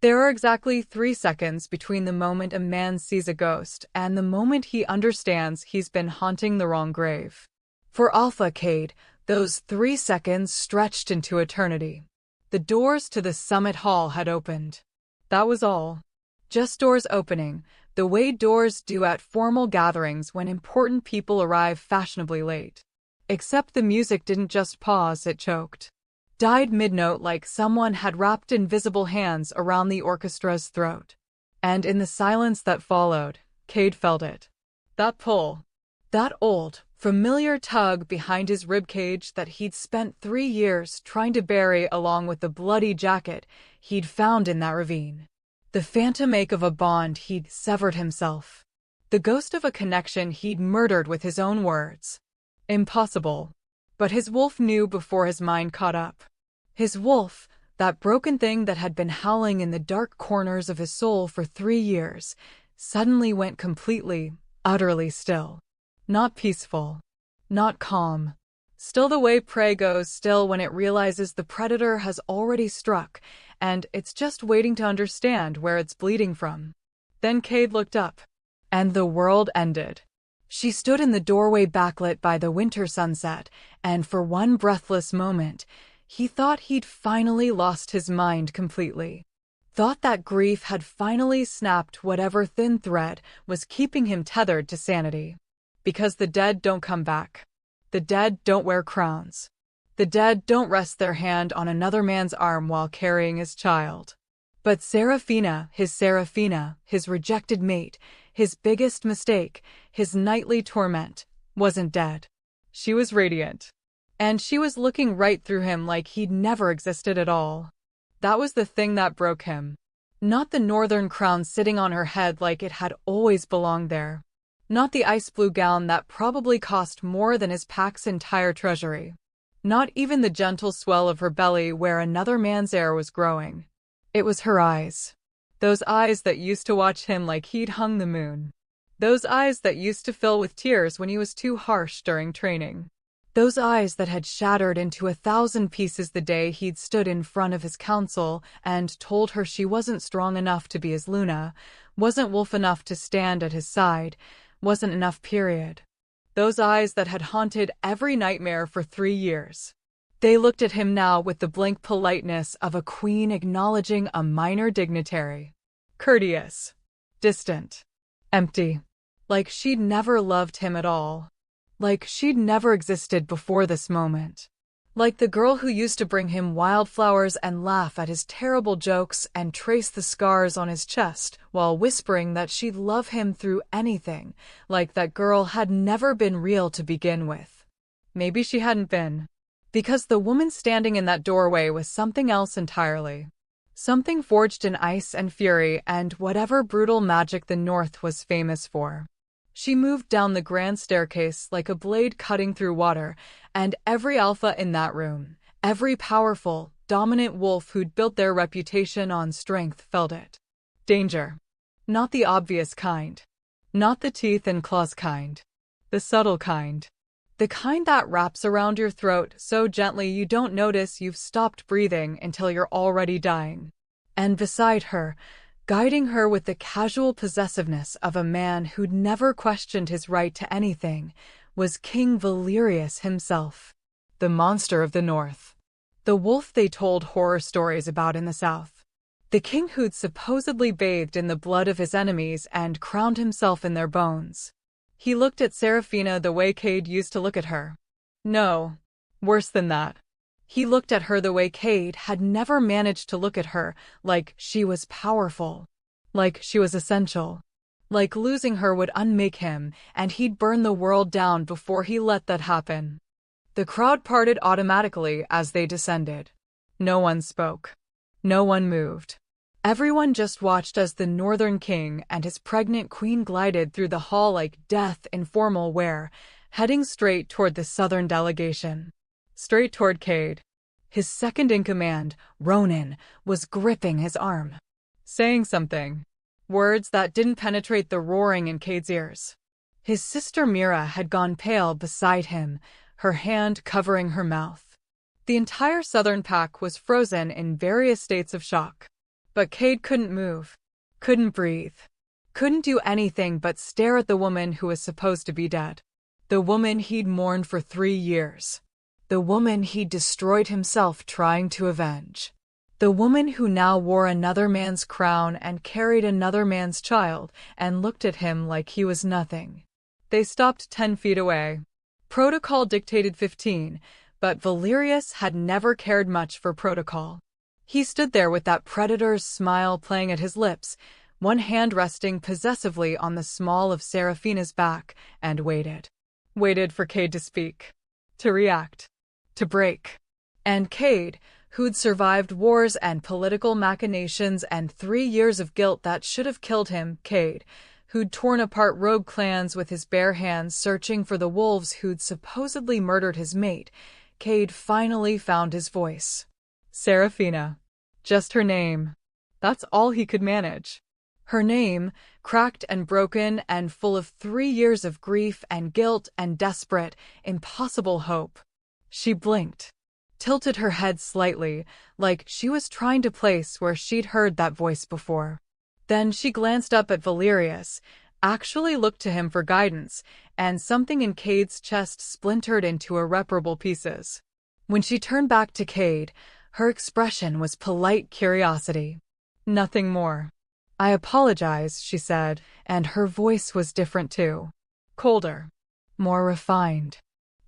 There are exactly 3 seconds between the moment a man sees a ghost and the moment he understands he's been haunting the wrong grave. For Alpha Cade, those 3 seconds stretched into eternity. The doors to the summit hall had opened. That was all. Just doors opening, the way doors do at formal gatherings when important people arrive fashionably late. Except the music didn't just pause, it choked. Died mid-note like someone had wrapped invisible hands around the orchestra's throat. And in the silence that followed, Cade felt it. That pull. That old, familiar tug behind his ribcage that he'd spent 3 years trying to bury along with the bloody jacket he'd found in that ravine. The phantom ache of a bond he'd severed himself. The ghost of a connection he'd murdered with his own words. Impossible. But his wolf knew before his mind caught up. His wolf, that broken thing that had been howling in the dark corners of his soul for 3 years, suddenly went completely, utterly still. Not peaceful. Not calm. Still the way prey goes still when it realizes the predator has already struck, and it's just waiting to understand where it's bleeding from. Then Cade looked up. And the world ended. She stood in the doorway backlit by the winter sunset, and for one breathless moment, he thought he'd finally lost his mind completely. Thought that grief had finally snapped whatever thin thread was keeping him tethered to sanity. Because the dead don't come back. The dead don't wear crowns. The dead don't rest their hand on another man's arm while carrying his child. But Serafina, his rejected mate, his biggest mistake, his nightly torment, wasn't dead. She was radiant. And she was looking right through him like he'd never existed at all. That was the thing that broke him. Not the northern crown sitting on her head like it had always belonged there. Not the ice blue gown that probably cost more than his pack's entire treasury. Not even the gentle swell of her belly where another man's heir was growing. It was her eyes. Those eyes that used to watch him like he'd hung the moon. Those eyes that used to fill with tears when he was too harsh during training. Those eyes that had shattered into 1,000 pieces the day he'd stood in front of his council and told her she wasn't strong enough to be his Luna, wasn't wolf enough to stand at his side, wasn't enough, period. Those eyes that had haunted every nightmare for 3 years. They looked at him now with the blank politeness of a queen acknowledging a minor dignitary. Courteous. Distant. Empty. Like she'd never loved him at all. Like she'd never existed before this moment. Like the girl who used to bring him wildflowers and laugh at his terrible jokes and trace the scars on his chest while whispering that she'd love him through anything, like that girl had never been real to begin with. Maybe she hadn't been. Because the woman standing in that doorway was something else entirely. Something forged in ice and fury and whatever brutal magic the North was famous for. She moved down the grand staircase like a blade cutting through water, and every alpha in that room, every powerful, dominant wolf who'd built their reputation on strength felt it. Danger. Not the obvious kind. Not the teeth and claws kind. The subtle kind. The kind that wraps around your throat so gently you don't notice you've stopped breathing until you're already dying. And beside her, guiding her with the casual possessiveness of a man who'd never questioned his right to anything, was King Valerius himself. The monster of the North. The wolf they told horror stories about in the South. The king who'd supposedly bathed in the blood of his enemies and crowned himself in their bones. He looked at Serafina the way Cade used to look at her. No. Worse than that. He looked at her the way Cade had never managed to look at her, like she was powerful. Like she was essential. Like losing her would unmake him, and he'd burn the world down before he let that happen. The crowd parted automatically as they descended. No one spoke. No one moved. Everyone just watched as the Northern King and his pregnant queen glided through the hall like death in formal wear, heading straight toward the Southern delegation. Straight toward Cade. His second-in-command, Ronan, was gripping his arm. Saying something. Words that didn't penetrate the roaring in Cade's ears. His sister Mira had gone pale beside him, her hand covering her mouth. The entire Southern pack was frozen in various states of shock. But Cade couldn't move, couldn't breathe, couldn't do anything but stare at the woman who was supposed to be dead. The woman he'd mourned for 3 years. The woman he'd destroyed himself trying to avenge. The woman who now wore another man's crown and carried another man's child and looked at him like he was nothing. They stopped 10 feet away. Protocol dictated 15, but Valerius had never cared much for protocol. He stood there with that predator's smile playing at his lips, one hand resting possessively on the small of Seraphina's back, and waited. Waited for Cade to speak, to react, to break. And Cade, who'd survived wars and political machinations and 3 years of guilt that should have killed him, Cade, who'd torn apart rogue clans with his bare hands searching for the wolves who'd supposedly murdered his mate, Cade finally found his voice. Seraphina. Just her name. That's all he could manage. Her name, cracked and broken and full of 3 years of grief and guilt and desperate, impossible hope. She blinked, tilted her head slightly, like she was trying to place where she'd heard that voice before. Then she glanced up at Valerius, actually looked to him for guidance, and something in Cade's chest splintered into irreparable pieces. When she turned back to Cade, her expression was polite curiosity. Nothing more. "I apologize," she said, and her voice was different too. Colder. More refined.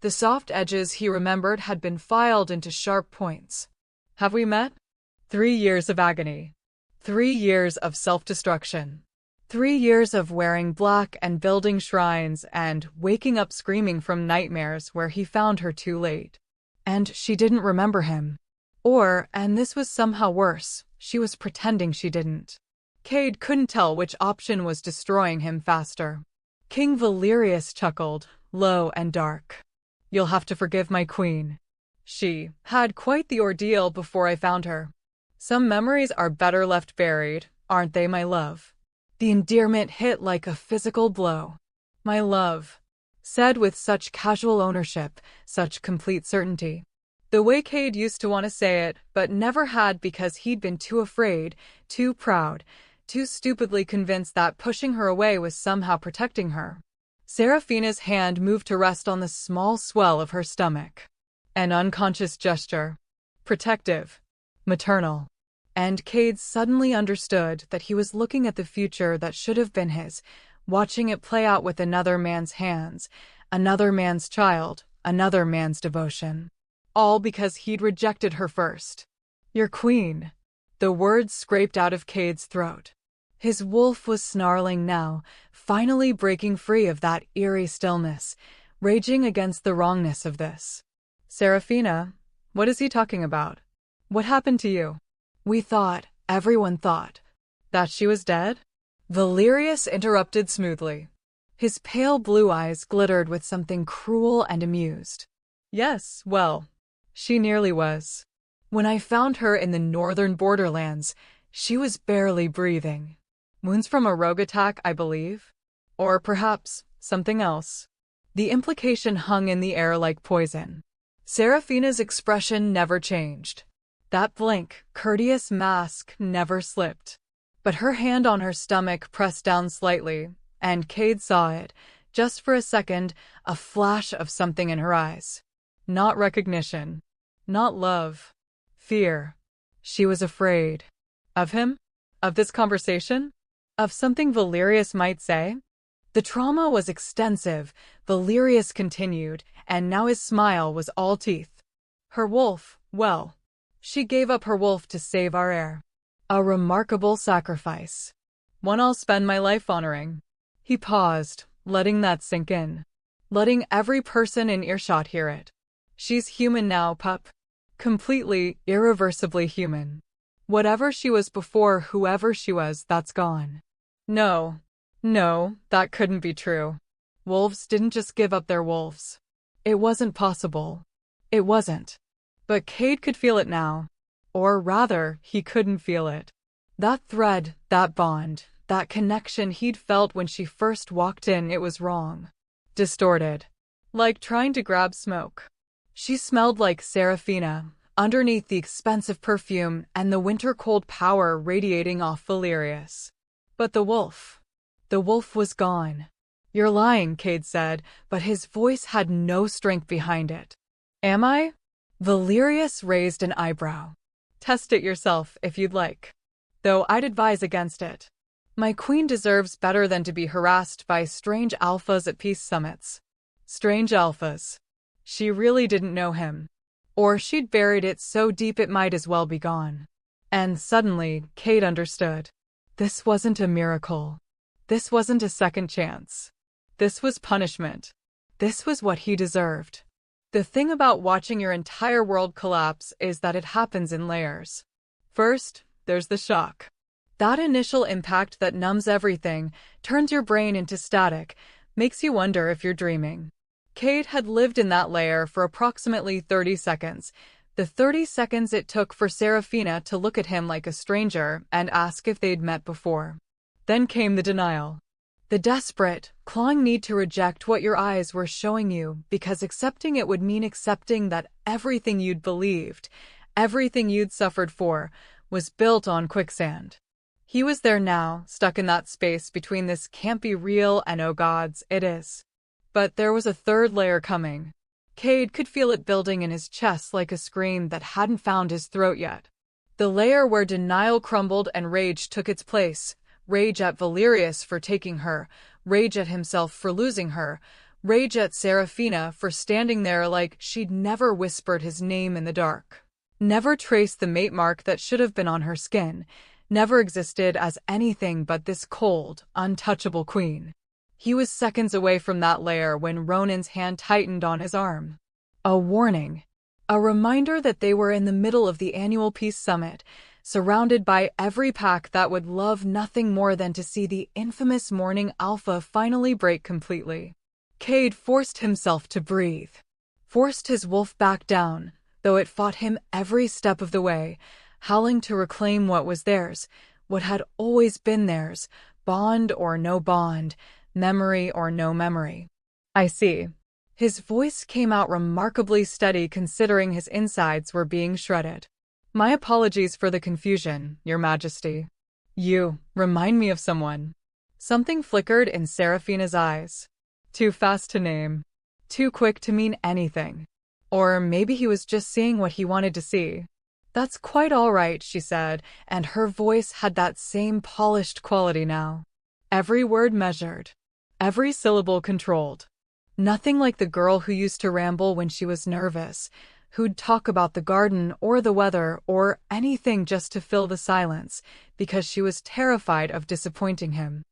The soft edges he remembered had been filed into sharp points. "Have we met? 3 years of agony. 3 years of self-destruction. 3 years of wearing black and building shrines and waking up screaming from nightmares where he found her too late. And she didn't remember him. Or, and this was somehow worse, she was pretending she didn't. Cade couldn't tell which option was destroying him faster. King Valerius chuckled, low and dark. "You'll have to forgive my queen. She had quite the ordeal before I found her. Some memories are better left buried, aren't they, my love?" The endearment hit like a physical blow. "My love," said with such casual ownership, such complete certainty. The way Cade used to want to say it, but never had because he'd been too afraid, too proud, too stupidly convinced that pushing her away was somehow protecting her. Seraphina's hand moved to rest on the small swell of her stomach. An unconscious gesture. Protective. Maternal. And Cade suddenly understood that he was looking at the future that should have been his, watching it play out with another man's hands, another man's child, another man's devotion. All because he'd rejected her first. "Your queen." The words scraped out of Cade's throat. His wolf was snarling now, finally breaking free of that eerie stillness, raging against the wrongness of this. "Seraphina, what is he talking about? What happened to you?" Everyone thought, that she was dead?" Valerius interrupted smoothly. His pale blue eyes glittered with something cruel and amused. "Yes, well, she nearly was. When I found her in the northern borderlands, she was barely breathing. Wounds from a rogue attack, I believe. Or perhaps something else." The implication hung in the air like poison. Seraphina's expression never changed. That blank, courteous mask never slipped. But her hand on her stomach pressed down slightly, and Cade saw it, just for a second, a flash of something in her eyes. Not recognition. Not love. Fear. She was afraid. Of him? Of this conversation? Of something Valerius might say? The trauma was extensive, Valerius continued, and now his smile was all teeth. Her wolf, well, she gave up her wolf to save our heir. A remarkable sacrifice. One I'll spend my life honoring. He paused, letting that sink in. Letting every person in earshot hear it. She's human now, pup. Completely, irreversibly human. Whatever she was before, whoever she was, that's gone. No, that couldn't be true. Wolves didn't just give up their wolves. It wasn't possible. It wasn't. But Cade could feel it now. Or rather, he couldn't feel it. That thread, that bond, that connection he'd felt when she first walked in, it was wrong. Distorted. Like trying to grab smoke. She smelled like Seraphina, underneath the expensive perfume and the winter-cold power radiating off Valerius. But the wolf was gone. "You're lying," Cade said, but his voice had no strength behind it. "Am I?" Valerius raised an eyebrow. "Test it yourself if you'd like. Though I'd advise against it. My queen deserves better than to be harassed by strange alphas at peace summits." Strange alphas. She really didn't know him. Or she'd buried it so deep it might as well be gone. And suddenly, Cade understood. This wasn't a miracle. This wasn't a second chance. This was punishment. This was what he deserved. The thing about watching your entire world collapse is that it happens in layers. First, there's the shock. That initial impact that numbs everything, turns your brain into static, makes you wonder if you're dreaming. Cade had lived in that layer for approximately 30 seconds. The 30 seconds it took for Serafina to look at him like a stranger and ask if they'd met before. Then came the denial. The desperate, clawing need to reject what your eyes were showing you, because accepting it would mean accepting that everything you'd believed, everything you'd suffered for, was built on quicksand. He was there now, stuck in that space between this can't be real and oh gods, it is. But there was a third layer coming. Cade could feel it building in his chest like a scream that hadn't found his throat yet. The layer where denial crumbled and rage took its place. Rage at Valerius for taking her, rage at himself for losing her, rage at Serafina for standing there like she'd never whispered his name in the dark. Never traced the mate mark that should have been on her skin, never existed as anything but this cold, untouchable queen. He was seconds away from that layer when Ronan's hand tightened on his arm. A warning. A reminder that they were in the middle of the annual Peace Summit, surrounded by every pack that would love nothing more than to see the infamous Mourning Alpha finally break completely. Cade forced himself to breathe. Forced his wolf back down, though it fought him every step of the way, howling to reclaim what was theirs, what had always been theirs, bond or no bond, memory or no memory. "I see." His voice came out remarkably steady considering his insides were being shredded. "My apologies for the confusion, Your Majesty. You remind me of someone." Something flickered in Serafina's eyes. Too fast to name. Too quick to mean anything. Or maybe he was just seeing what he wanted to see. "That's quite all right," she said, and her voice had that same polished quality now. Every word measured. Every syllable controlled. Nothing like the girl who used to ramble when she was nervous, who'd talk about the garden or the weather or anything just to fill the silence, because she was terrified of disappointing him.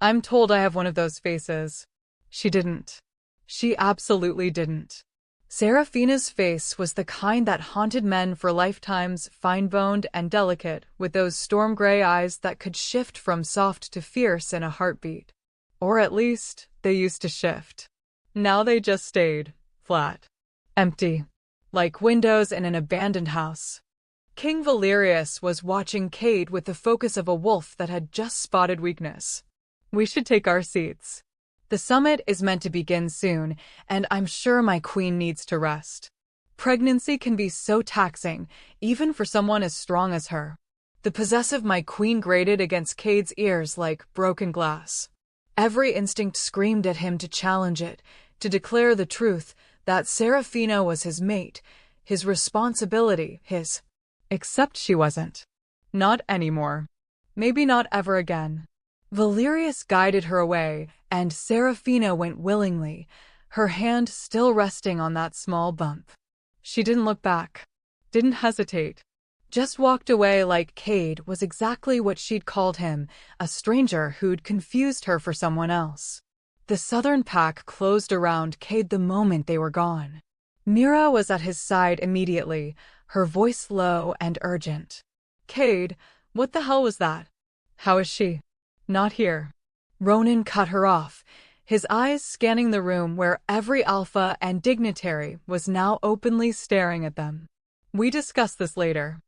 "I'm told I have one of those faces." She didn't. She absolutely didn't. Serafina's face was the kind that haunted men for lifetimes, fine-boned and delicate, with those storm-gray eyes that could shift from soft to fierce in a heartbeat. Or at least, they used to shift. Now they just stayed, flat. Empty. Like windows in an abandoned house. King Valerius was watching Cade with the focus of a wolf that had just spotted weakness. "We should take our seats. The summit is meant to begin soon, and I'm sure my queen needs to rest. Pregnancy can be so taxing, even for someone as strong as her." The possessive my queen grated against Cade's ears like broken glass. Every instinct screamed at him to challenge it, to declare the truth, that Serafina was his mate, his responsibility, his. Except she wasn't. Not anymore. Maybe not ever again. Valerius guided her away, and Serafina went willingly, her hand still resting on that small bump. She didn't look back. Didn't hesitate. Just walked away like Cade was exactly what she'd called him, a stranger who'd confused her for someone else. The southern pack closed around Cade the moment they were gone. Mira was at his side immediately, her voice low and urgent. "Cade, what the hell was that? How is she?" "Not here." Ronan cut her off, his eyes scanning the room where every alpha and dignitary was now openly staring at them. "We discuss this later.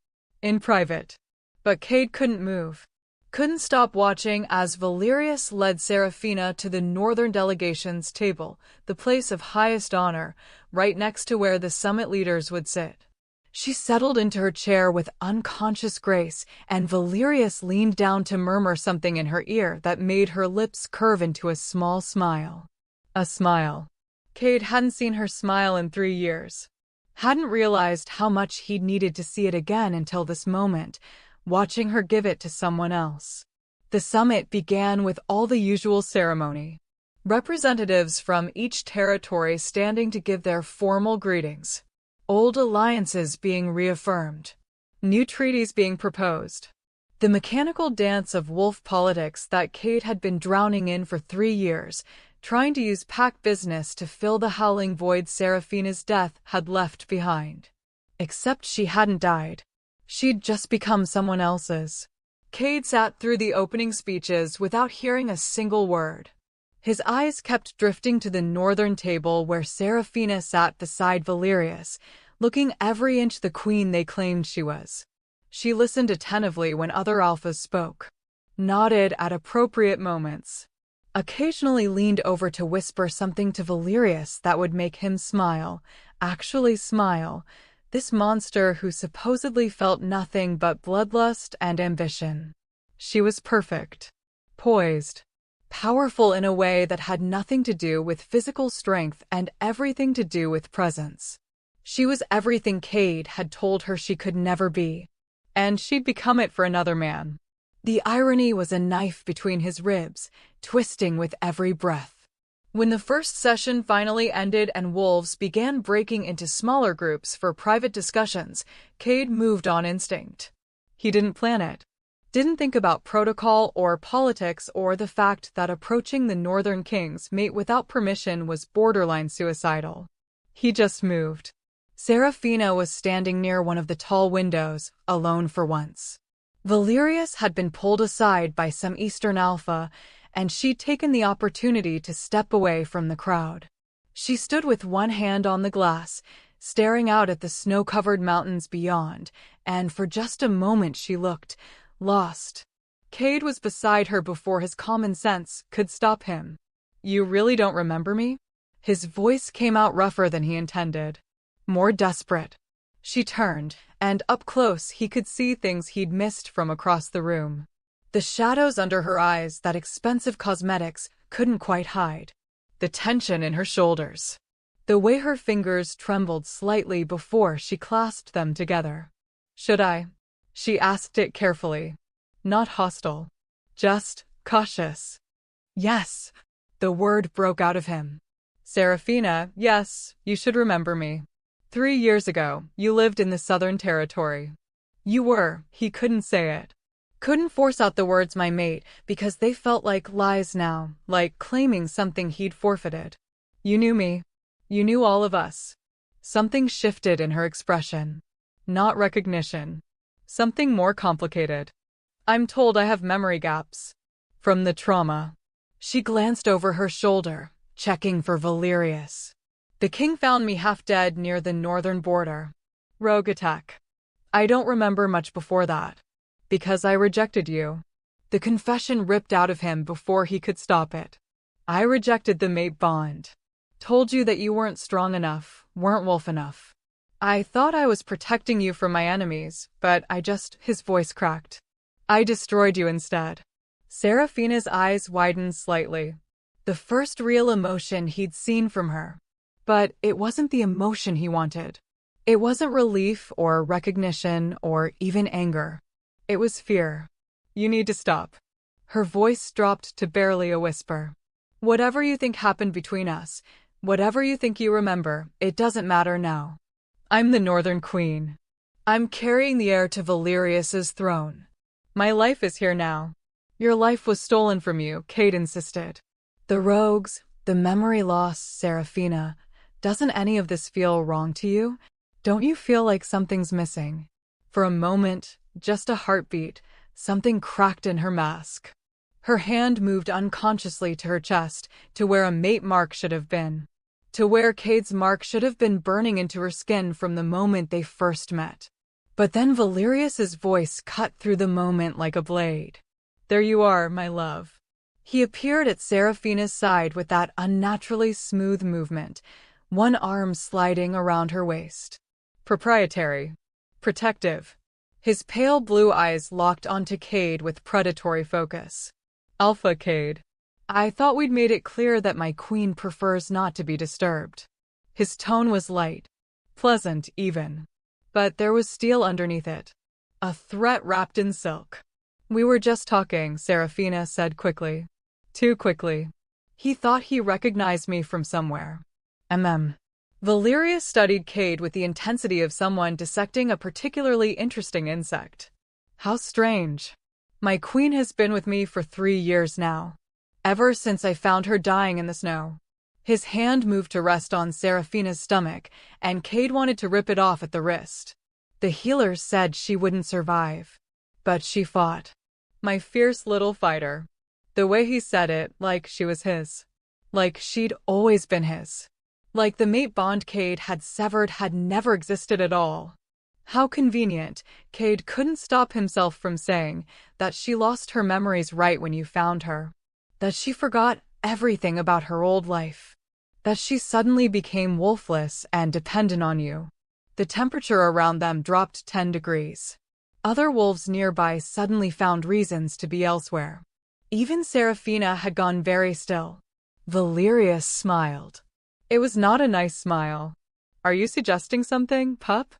In private." But Cade couldn't move. Couldn't stop watching as Valerius led Serafina to the northern delegation's table, the place of highest honor, right next to where the summit leaders would sit. She settled into her chair with unconscious grace, and Valerius leaned down to murmur something in her ear that made her lips curve into a small smile. A smile. Cade hadn't seen her smile in 3 years. Hadn't realized how much he'd needed to see it again until this moment, watching her give it to someone else. The summit began with all the usual ceremony. Representatives from each territory standing to give their formal greetings. Old alliances being reaffirmed. New treaties being proposed. The mechanical dance of wolf politics that Cade had been drowning in for 3 years, trying to use pack business to fill the howling void Seraphina's death had left behind. Except she hadn't died. She'd just become someone else's. Cade sat through the opening speeches without hearing a single word. His eyes kept drifting to the northern table where Seraphina sat beside Valerius, looking every inch the queen they claimed she was. She listened attentively when other alphas spoke, nodded at appropriate moments, occasionally leaned over to whisper something to Valerius that would make him smile, actually smile, this monster who supposedly felt nothing but bloodlust and ambition. She was perfect, poised, powerful in a way that had nothing to do with physical strength and everything to do with presence. She was everything Cade had told her she could never be, and she'd become it for another man. The irony was a knife between his ribs, twisting with every breath. When the first session finally ended and wolves began breaking into smaller groups for private discussions, Cade moved on instinct. He didn't plan it. Didn't think about protocol or politics or the fact that approaching the Northern King's mate without permission was borderline suicidal. He just moved. Seraphina was standing near one of the tall windows, alone for once. Valerius had been pulled aside by some Eastern alpha, and she'd taken the opportunity to step away from the crowd. She stood with one hand on the glass, staring out at the snow-covered mountains beyond, and for just a moment she looked lost. Cade was beside her before his common sense could stop him. "You really don't remember me?" His voice came out rougher than he intended, more desperate. She turned, and up close he could see things he'd missed from across the room. The shadows under her eyes that expensive cosmetics couldn't quite hide. The tension in her shoulders. The way her fingers trembled slightly before she clasped them together. "Should I?" She asked it carefully. Not hostile. Just cautious. "Yes." The word broke out of him. "Seraphina, yes, you should remember me. 3 years ago, you lived in the Southern Territory." "You were," he couldn't say it. Couldn't force out the words "my mate" because they felt like lies now, like claiming something he'd forfeited. "You knew me. You knew all of us." Something shifted in her expression. Not recognition. Something more complicated. "I'm told I have memory gaps. From the trauma." She glanced over her shoulder, checking for Valerius. "The king found me half dead near the northern border. Rogue attack. I don't remember much before that. Because I rejected you." The confession ripped out of him before he could stop it. "I rejected the mate bond. Told you that you weren't strong enough, weren't wolf enough. I thought I was protecting you from my enemies, but his voice cracked. I destroyed you instead." Seraphina's eyes widened slightly. The first real emotion he'd seen from her. But it wasn't the emotion he wanted. It wasn't relief or recognition or even anger. It was fear. "You need to stop." Her voice dropped to barely a whisper. "Whatever you think happened between us, whatever you think you remember, it doesn't matter now. I'm the Northern Queen. I'm carrying the heir to Valerius's throne. My life is here now." "Your life was stolen from you," Cade insisted. "The rogues, the memory loss, Seraphina. Doesn't any of this feel wrong to you? Don't you feel like something's missing?" For a moment, just a heartbeat, something cracked in her mask. Her hand moved unconsciously to her chest, to where a mate mark should have been. To where Cade's mark should have been burning into her skin from the moment they first met. But then Valerius's voice cut through the moment like a blade. "There you are, my love." He appeared at Seraphina's side with that unnaturally smooth movement, one arm sliding around her waist. "Proprietary, protective. His pale blue eyes locked onto Cade with predatory focus. Alpha Cade. I thought we'd made it clear that my queen prefers not to be disturbed. His tone was light, pleasant even. But there was steel underneath it. A threat wrapped in silk. We were just talking, Seraphina said quickly. Too quickly. He thought he recognized me from somewhere. Valerius studied Cade with the intensity of someone dissecting a particularly interesting insect. How strange. My queen has been with me for 3 years now. Ever since I found her dying in the snow. His hand moved to rest on Seraphina's stomach, and Cade wanted to rip it off at the wrist. The healers said she wouldn't survive. But she fought. My fierce little fighter. The way he said it, like she was his. Like she'd always been his. Like the mate bond Cade had severed had never existed at all. How convenient, Cade couldn't stop himself from saying, that she lost her memories right when you found her. That she forgot everything about her old life. That she suddenly became wolfless and dependent on you. The temperature around them dropped 10 degrees. Other wolves nearby suddenly found reasons to be elsewhere. Even Seraphina had gone very still. Valerius smiled. It was not a nice smile. Are you suggesting something, pup?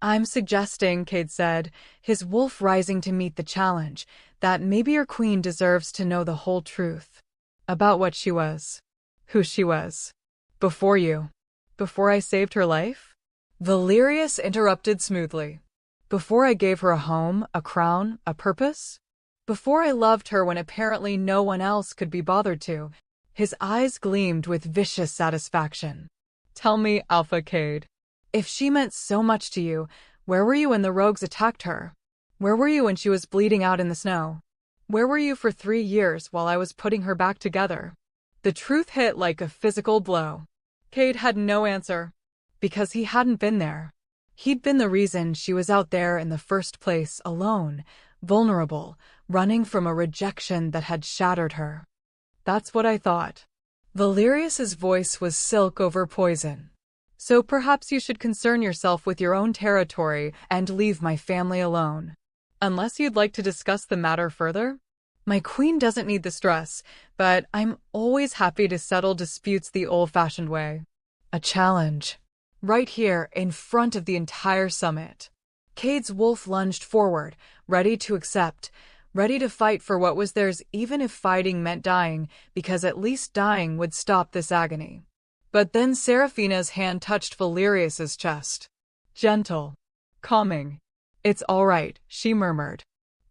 I'm suggesting, Cade said, his wolf rising to meet the challenge, that maybe your queen deserves to know the whole truth. About what she was. Who she was. Before you. Before I saved her life? Valerius interrupted smoothly. Before I gave her a home, a crown, a purpose? Before I loved her when apparently no one else could be bothered to. His eyes gleamed with vicious satisfaction. Tell me, Alpha Cade. If she meant so much to you, where were you when the rogues attacked her? Where were you when she was bleeding out in the snow? Where were you for 3 years while I was putting her back together? The truth hit like a physical blow. Cade had no answer. Because he hadn't been there. He'd been the reason she was out there in the first place, alone, vulnerable, running from a rejection that had shattered her. That's what I thought. Valerius's voice was silk over poison. So perhaps you should concern yourself with your own territory and leave my family alone. Unless you'd like to discuss the matter further? My queen doesn't need the stress, but I'm always happy to settle disputes the old-fashioned way. A challenge. Right here, in front of the entire summit. Cade's wolf lunged forward, ready to accept, ready to fight for what was theirs even if fighting meant dying, because at least dying would stop this agony. But then Seraphina's hand touched Valerius's chest. Gentle. Calming. It's all right, she murmured.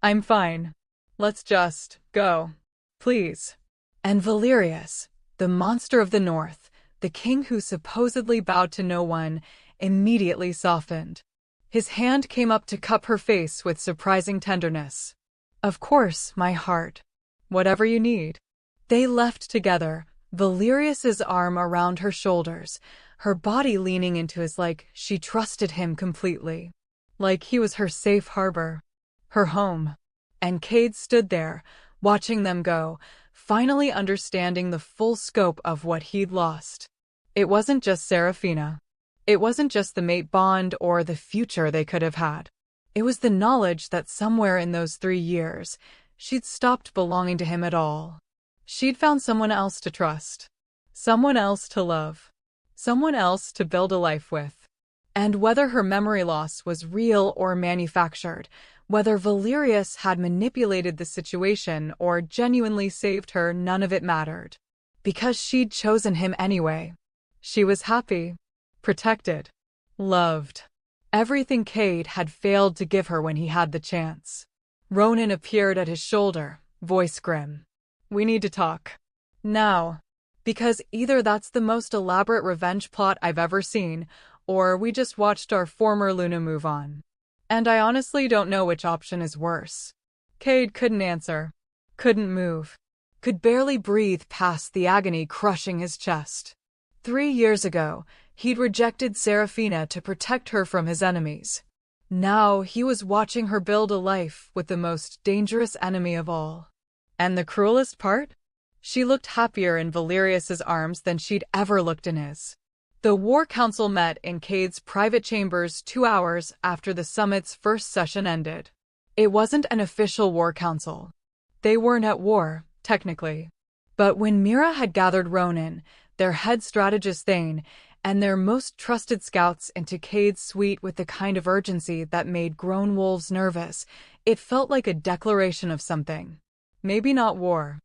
I'm fine. Let's just go. Please. And Valerius, the monster of the north, the king who supposedly bowed to no one, immediately softened. His hand came up to cup her face with surprising tenderness. Of course, my heart. Whatever you need. They left together, Valerius's arm around her shoulders, her body leaning into his like she trusted him completely. Like he was her safe harbor. Her home. And Cade stood there, watching them go, finally understanding the full scope of what he'd lost. It wasn't just Seraphina. It wasn't just the mate bond or the future they could have had. It was the knowledge that somewhere in those 3 years, she'd stopped belonging to him at all. She'd found someone else to trust. Someone else to love. Someone else to build a life with. And whether her memory loss was real or manufactured, whether Valerius had manipulated the situation or genuinely saved her, none of it mattered. Because she'd chosen him anyway. She was happy. Protected. Loved. Everything Cade had failed to give her when he had the chance. Ronan appeared at his shoulder, voice grim. We need to talk. Now. Because either that's the most elaborate revenge plot I've ever seen, or we just watched our former Luna move on. And I honestly don't know which option is worse. Cade couldn't answer. Couldn't move. Could barely breathe past the agony crushing his chest. 3 years ago, he'd rejected Seraphina to protect her from his enemies. Now he was watching her build a life with the most dangerous enemy of all. And the cruelest part? She looked happier in Valerius's arms than she'd ever looked in his. The War Council met in Cade's private chambers 2 hours after the summit's first session ended. It wasn't an official war council. They weren't at war, technically. But when Mira had gathered Ronan, their head strategist Thane, and their most trusted scouts into Cade's suite with the kind of urgency that made grown wolves nervous, it felt like a declaration of something. Maybe not war.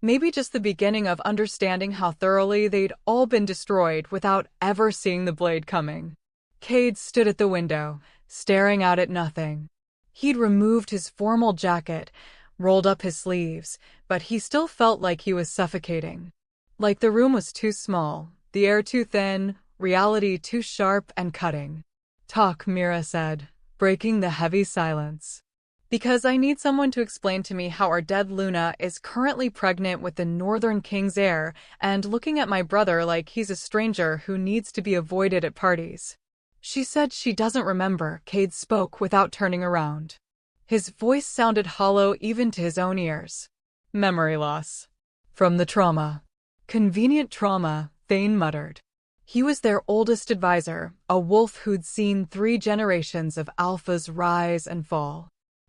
Maybe just the beginning of understanding how thoroughly they'd all been destroyed without ever seeing the blade coming. Cade stood at the window, staring out at nothing. He'd removed his formal jacket, rolled up his sleeves, but he still felt like he was suffocating. Like the room was too small, the air too thin, reality too sharp and cutting. "Talk," Mira said, breaking the heavy silence. "Because I need someone to explain to me how our dead Luna is currently pregnant with the Northern King's heir and looking at my brother like he's a stranger who needs to be avoided at parties." She said she doesn't remember. Cade spoke without turning around. His voice sounded hollow even to his own ears. "Memory loss. From the trauma." "Convenient trauma," Thane muttered. He was their oldest advisor, a wolf who'd seen 3 generations of alphas rise and fall.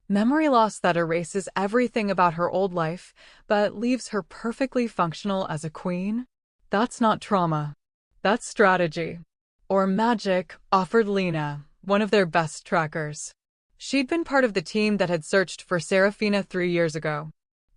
Memory loss that erases everything about her old life, but leaves her perfectly functional as a queen? That's not trauma. That's strategy. Or magic, offered Lena, one of their best trackers. She'd been part of the team that had searched for Serafina 3 years ago.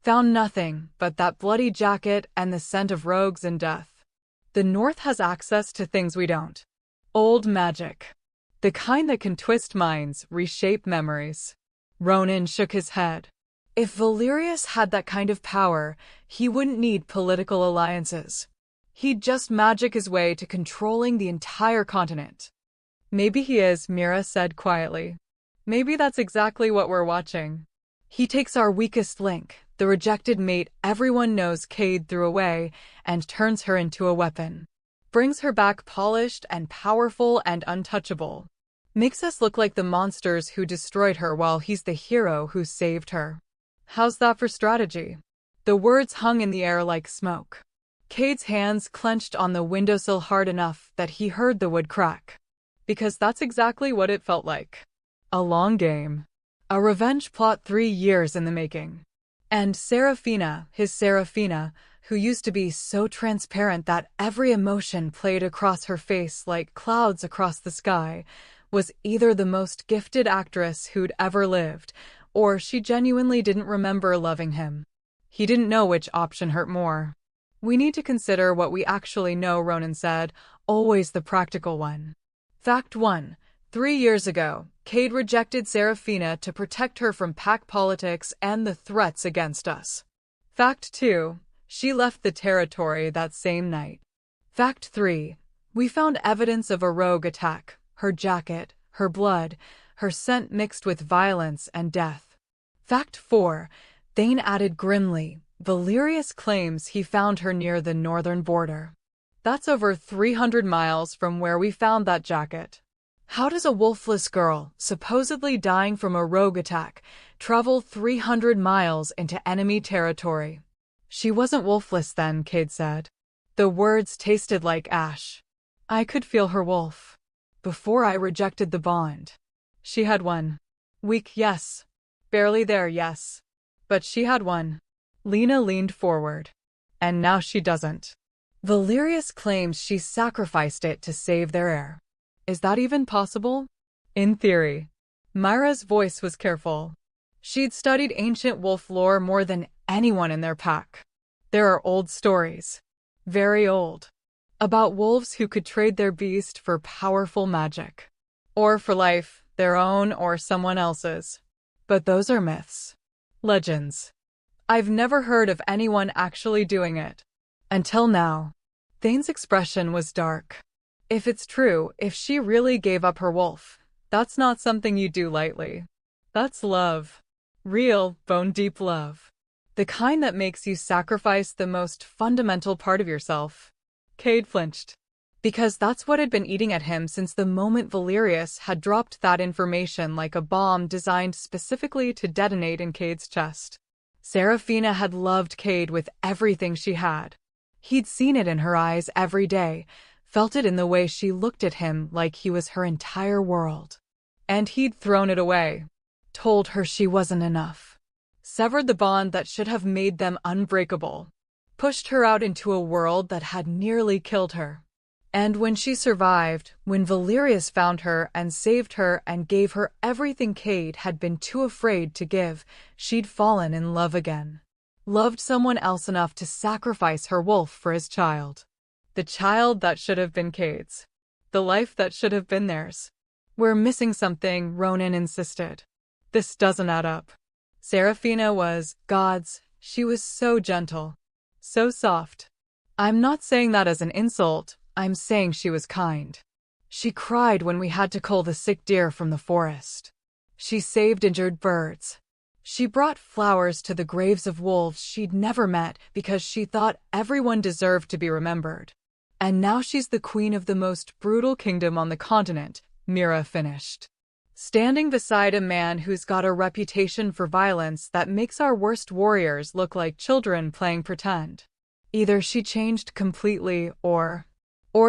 Found nothing but that bloody jacket and the scent of rogues and death. The North has access to things we don't. Old magic. The kind that can twist minds, reshape memories. Ronan shook his head. If Valerius had that kind of power, he wouldn't need political alliances. He'd just magic his way to controlling the entire continent. "Maybe he is," Mira said quietly. "Maybe that's exactly what we're watching. He takes our weakest link, the rejected mate everyone knows Cade threw away, and turns her into a weapon. Brings her back polished and powerful and untouchable. Makes us look like the monsters who destroyed her while he's the hero who saved her. How's that for strategy?" The words hung in the air like smoke. Cade's hands clenched on the windowsill hard enough that he heard the wood crack. Because that's exactly what it felt like. A long game. A revenge plot 3 years in the making. And Serafina, his Serafina, who used to be so transparent that every emotion played across her face like clouds across the sky, was either the most gifted actress who'd ever lived, or she genuinely didn't remember loving him. He didn't know which option hurt more. "We need to consider what we actually know," Ronan said, always the practical one. Fact 1. 3 years ago, Cade rejected Serafina to protect her from pack politics and the threats against us. Fact 2. She left the territory that same night. Fact 3. We found evidence of a rogue attack. Her jacket, her blood, her scent mixed with violence and death. Fact 4. Thane added grimly, Valerius claims he found her near the northern border. That's over 300 miles from where we found that jacket. How does a wolfless girl, supposedly dying from a rogue attack, travel 300 miles into enemy territory? "She wasn't wolfless then," Cade said. The words tasted like ash. "I could feel her wolf. Before I rejected the bond. She had one. Weak, yes. Barely there, yes. But she had one." Lena leaned forward. "And now she doesn't. Valerius claims she sacrificed it to save their heir. Is that even possible?" "In theory." Myra's voice was careful. She'd studied ancient wolf lore more than anyone in their pack. There are old stories. Very old. About wolves who could trade their beast for powerful magic. Or for life, their own or someone else's. But those are myths. Legends. I've never heard of anyone actually doing it. Until now. Thane's expression was dark. If it's true, if she really gave up her wolf, that's not something you do lightly. That's love. Real, bone-deep love. The kind that makes you sacrifice the most fundamental part of yourself. Cade flinched. Because that's what had been eating at him since the moment Valerius had dropped that information like a bomb designed specifically to detonate in Cade's chest. Serafina had loved Cade with everything she had. He'd seen it in her eyes every day, felt it in the way she looked at him like he was her entire world. And he'd thrown it away, told her she wasn't enough, severed the bond that should have made them unbreakable, pushed her out into a world that had nearly killed her. And when she survived, when Valerius found her and saved her and gave her everything Cade had been too afraid to give, she'd fallen in love again. Loved someone else enough to sacrifice her wolf for his child. The child that should have been Cade's. The life that should have been theirs. "We're missing something," Ronan insisted. "This doesn't add up." Seraphina was God's. She was so gentle. So soft. I'm not saying that as an insult. I'm saying she was kind. She cried when we had to cull the sick deer from the forest. She saved injured birds. She brought flowers to the graves of wolves she'd never met because she thought everyone deserved to be remembered. And now she's the queen of the most brutal kingdom on the continent, Mira finished. Standing beside a man who's got a reputation for violence that makes our worst warriors look like children playing pretend. Either she changed completely or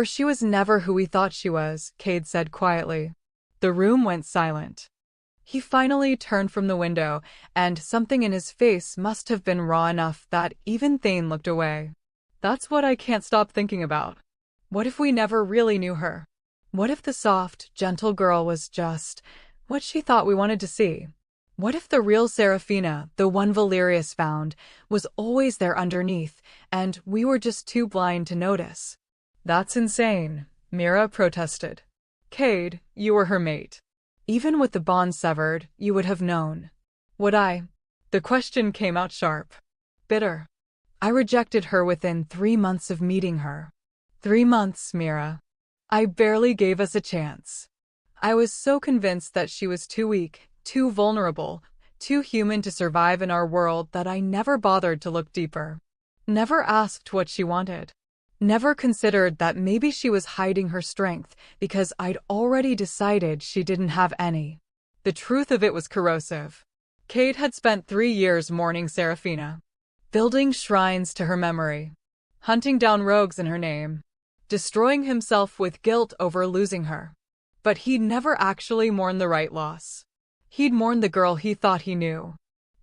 she was never who we thought she was, Cade said quietly. The room went silent. He finally turned from the window, and something in his face must have been raw enough that even Thane looked away. That's what I can't stop thinking about. What if we never really knew her? What if the soft, gentle girl was just what she thought we wanted to see? What if the real Seraphina, the one Valerius found, was always there underneath, and we were just too blind to notice? That's insane, Mira protested. Cade, you were her mate. Even with the bond severed, you would have known. Would I? The question came out sharp. Bitter. I rejected her within 3 months of meeting her. 3 months, Mira. I barely gave us a chance. I was so convinced that she was too weak, too vulnerable, too human to survive in our world that I never bothered to look deeper. Never asked what she wanted. Never considered that maybe she was hiding her strength because I'd already decided she didn't have any. The truth of it was corrosive. Cade had spent 3 years mourning Seraphina, building shrines to her memory, hunting down rogues in her name, destroying himself with guilt over losing her. But he'd never actually mourned the right loss. He'd mourned the girl he thought he knew.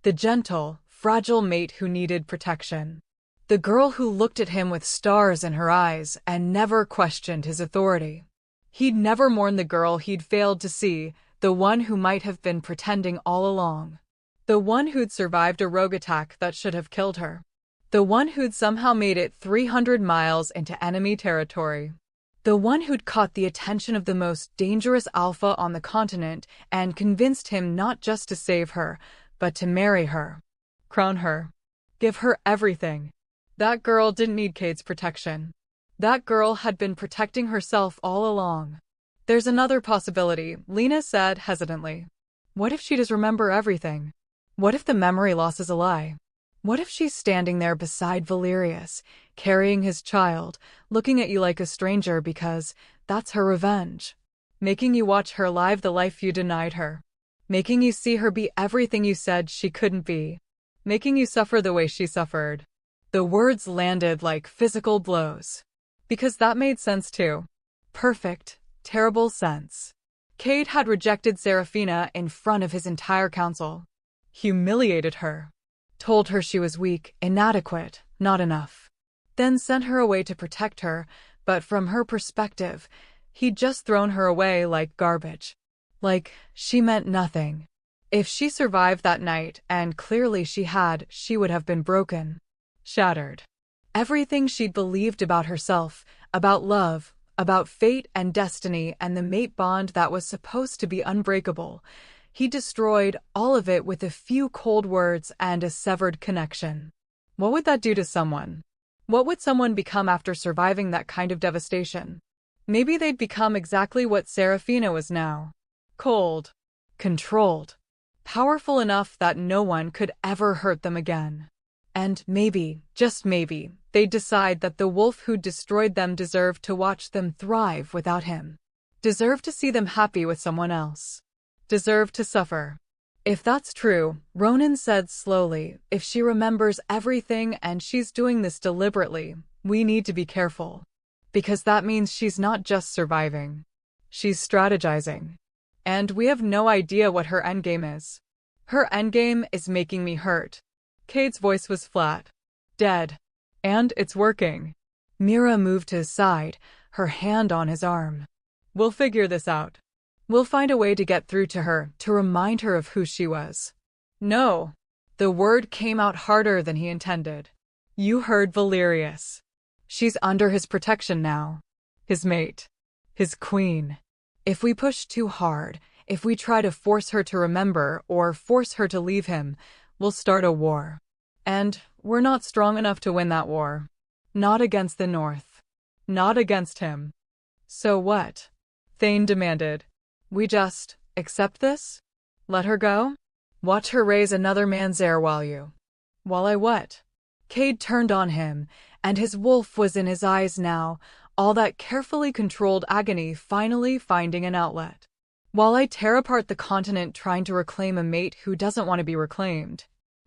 The gentle, fragile mate who needed protection. The girl who looked at him with stars in her eyes and never questioned his authority. He'd never mourned the girl he'd failed to see, the one who might have been pretending all along. The one who'd survived a rogue attack that should have killed her. The one who'd somehow made it 300 miles into enemy territory. The one who'd caught the attention of the most dangerous alpha on the continent and convinced him not just to save her, but to marry her. Crown her. Give her everything. That girl didn't need Cade's protection. That girl had been protecting herself all along. There's another possibility, Lena said hesitantly. What if she does remember everything? What if the memory loss is a lie? What if she's standing there beside Valerius, carrying his child, looking at you like a stranger because that's her revenge? Making you watch her live the life you denied her. Making you see her be everything you said she couldn't be. Making you suffer the way she suffered. The words landed like physical blows. Because that made sense too. Perfect, terrible sense. Cade had rejected Seraphina in front of his entire council. Humiliated her. Told her she was weak, inadequate, not enough. Then sent her away to protect her, but from her perspective, he'd just thrown her away like garbage. Like she meant nothing. If she survived that night, and clearly she had, she would have been broken. Shattered. Everything she'd believed about herself, about love, about fate and destiny and the mate bond that was supposed to be unbreakable, he destroyed all of it with a few cold words and a severed connection. What would that do to someone? What would someone become after surviving that kind of devastation? Maybe they'd become exactly what Seraphina was now. Cold. Controlled. Powerful enough that no one could ever hurt them again. And maybe, just maybe, they'd decide that the wolf who destroyed them deserved to watch them thrive without him. Deserved to see them happy with someone else. Deserved to suffer. If that's true, Ronan said slowly, if she remembers everything and she's doing this deliberately, we need to be careful. because that means she's not just surviving. She's strategizing. And we have no idea what her endgame is. Her endgame is making me hurt. Cade's voice was flat. Dead. And it's working. Mira moved to his side, her hand on his arm. We'll figure this out. We'll find a way to get through to her, to remind her of who she was. No. The word came out harder than he intended. You heard Valerius. She's under his protection now. His mate. His queen. If we push too hard, if we try to force her to remember or force her to leave him, we'll start a war. And we're not strong enough to win that war. Not against the North. Not against him. So what? Thane demanded. We just accept this? Let her go? Watch her raise another man's heir while I what? Cade turned on him, and his wolf was in his eyes now, all that carefully controlled agony finally finding an outlet. While I tear apart the continent trying to reclaim a mate who doesn't want to be reclaimed.